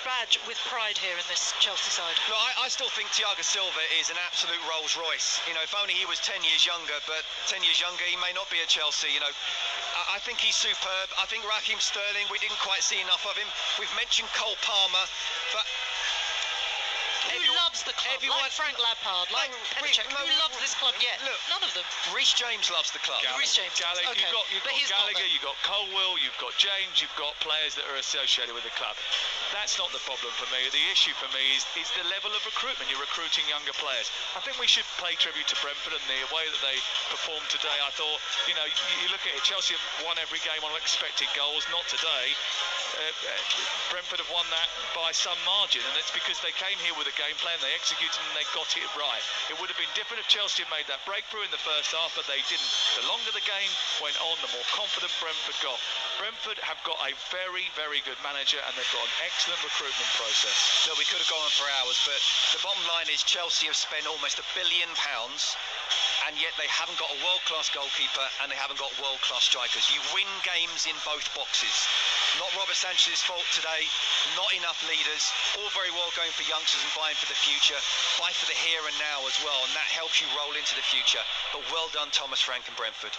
badge with pride here in this Chelsea side? Look, I still think Thiago Silva is an absolute Rolls Royce. If only he was 10 years younger, but 10 years younger he may not be at Chelsea. I think he's superb. I think Raheem Sterling, we didn't quite see enough of him. We've mentioned Cole Palmer, but who loves the club? Like Frank Lampard, like Petr Cech. Who loves this club yet? Look, none of them. Reece James loves the club. Reece James. Gallagher, Okay. You've got Gallagher, you've got Colwill, you've got James, you've got players that are associated with the club. That's not the problem for me. The issue for me is the level of recruitment. You're recruiting younger players. I think we should pay tribute to Brentford and the way that they performed today. I thought, you look at it, Chelsea have won every game on expected goals, not today. Brentford have won that by some margin, and it's because they came here with a game plan, they executed and they got it right. It would have been different if Chelsea had made that breakthrough in the first half, but they didn't. The longer the game went on, the more confident Brentford got. Brentford have got a very, very good manager, and they've got an excellent recruitment process. Look, we could have gone on for hours, but the bottom line is Chelsea have spent almost £1 billion, and yet they haven't got a world-class goalkeeper and they haven't got world-class strikers. You win games in both boxes. Not Robert Sanchez's fault today, not enough leaders, all very well going for youngsters and buying for the future, buy for the here and now as well, and that helps you roll into the future. But well done, Thomas Frank and Brentford.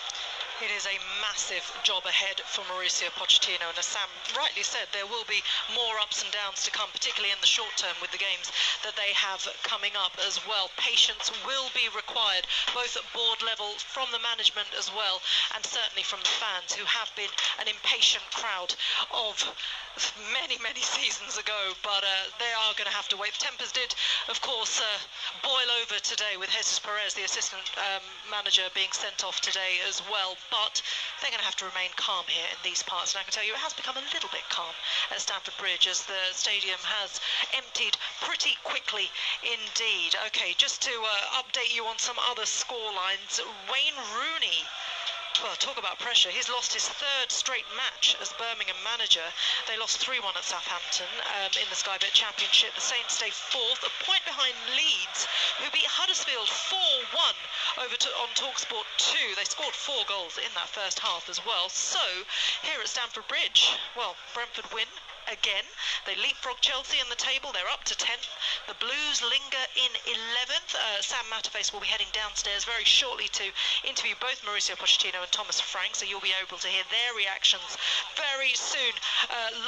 It is a massive job ahead for Mauricio Pochettino, and as Sam rightly said, there will be more ups and downs to come, particularly in the short term with the games that they have coming up as well. Patience will be required, both at board level, from the management as well, and certainly from the fans, who have been an impatient crowd of many seasons ago, but they are going to have to wait. The tempers did, of course, boil over today with Jesus Perez, the assistant manager, being sent off today as well. But they're going to have to remain calm here in these parts. And I can tell you it has become a little bit calm at Stamford Bridge as the stadium has emptied pretty quickly indeed. Okay, just to update you on some other score lines. Wayne Rooney, well, talk about pressure. He's lost his 3rd straight match as Birmingham manager. They lost 3-1 at Southampton in the Sky Bet Championship. The Saints stay 4th, a point behind Leeds, who beat Huddersfield 4-1 on TalkSport 2. They scored 4 goals in that first half as well. So, here at Stamford Bridge, well, Brentford win again. They leapfrog Chelsea in the table. They're up to 10th. The Blues linger in 11th. Sam Matterface will be heading downstairs very shortly to interview both Mauricio Pochettino and Thomas Frank, so you'll be able to hear their reactions very soon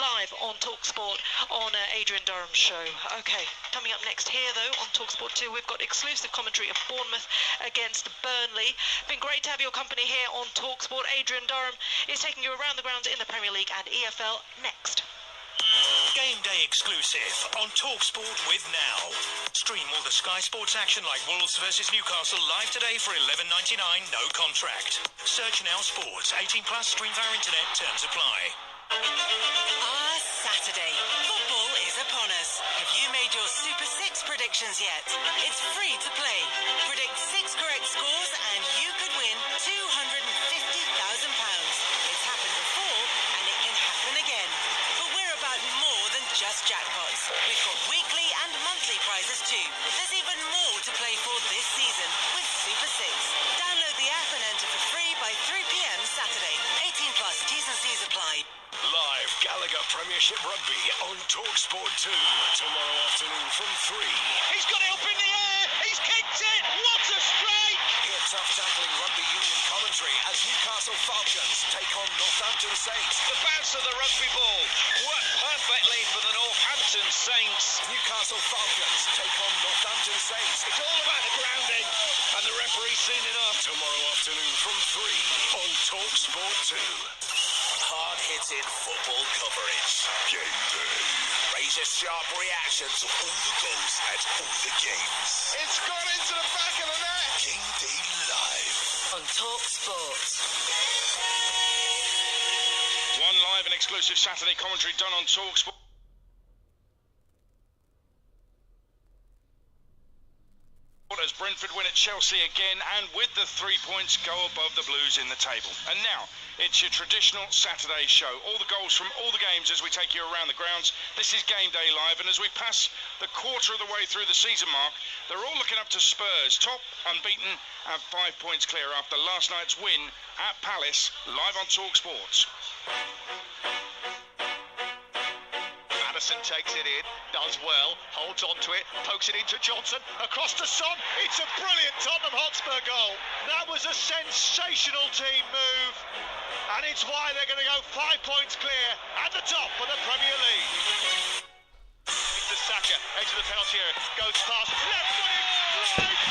live on TalkSport on Adrian Durham's show. Okay, coming up next here though on TalkSport 2, we've got exclusive commentary of Bournemouth against Burnley. Been great to have your company here on TalkSport. Adrian Durham is taking you around the grounds in the Premier League and EFL next. game day exclusive on TalkSport with Now. Stream all the Sky Sports action like Wolves versus Newcastle live today for $11.99, no contract. Search Now Sports. 18 plus. Stream via internet. Terms apply. Saturday. Football is upon us. Have you made your Super 6 predictions yet? It's free to play. Predict 6 correct scores and you could win £250,000. It's happened before and it can happen again. But we're about more than just jackpots. We've got weekly and monthly prizes too. There's even more to play for this season with Super 6. Download the app and enter for free by 3 p.m. Saturday. 18 plus. T's and C's apply. Live Gallagher Premiership Rugby on TalkSport 2 tomorrow afternoon from 3. He's got it up in the air. He's kicked it. What a strike! Hear tough tackling rugby union commentary as Newcastle Falcons take on Northampton Saints. The bounce of the rugby ball worked perfectly for the Northampton Saints. Newcastle Falcons take on Northampton Saints. It's all about the grounding, and the referee's seen enough. Tomorrow afternoon from 3 on TalkSport 2. Hard-hitting football coverage. Game day. Razor-sharp reaction to all the goals at all the games. It's gone into the back of the net. Game day live on TalkSport. One live and exclusive Saturday commentary done on TalkSport. As Brentford win at Chelsea again, and with the 3 points go above the Blues in the table. And now it's your traditional Saturday show. All the goals from all the games as we take you around the grounds. This is Game Day Live, and as we pass the quarter of the way through the season mark, they're all looking up to Spurs, top unbeaten and 5 points clear after last night's win at Palace. Live on TalkSport. Madison takes it in, does well, holds on to it, pokes it into Johnson, across to Son. It's a brilliant Tottenham Hotspur goal. That was a sensational team move, and it's why they're going to go 5 points clear at the top of the Premier League. It's Saka, edge of the penalty area, goes past, left footed, strike!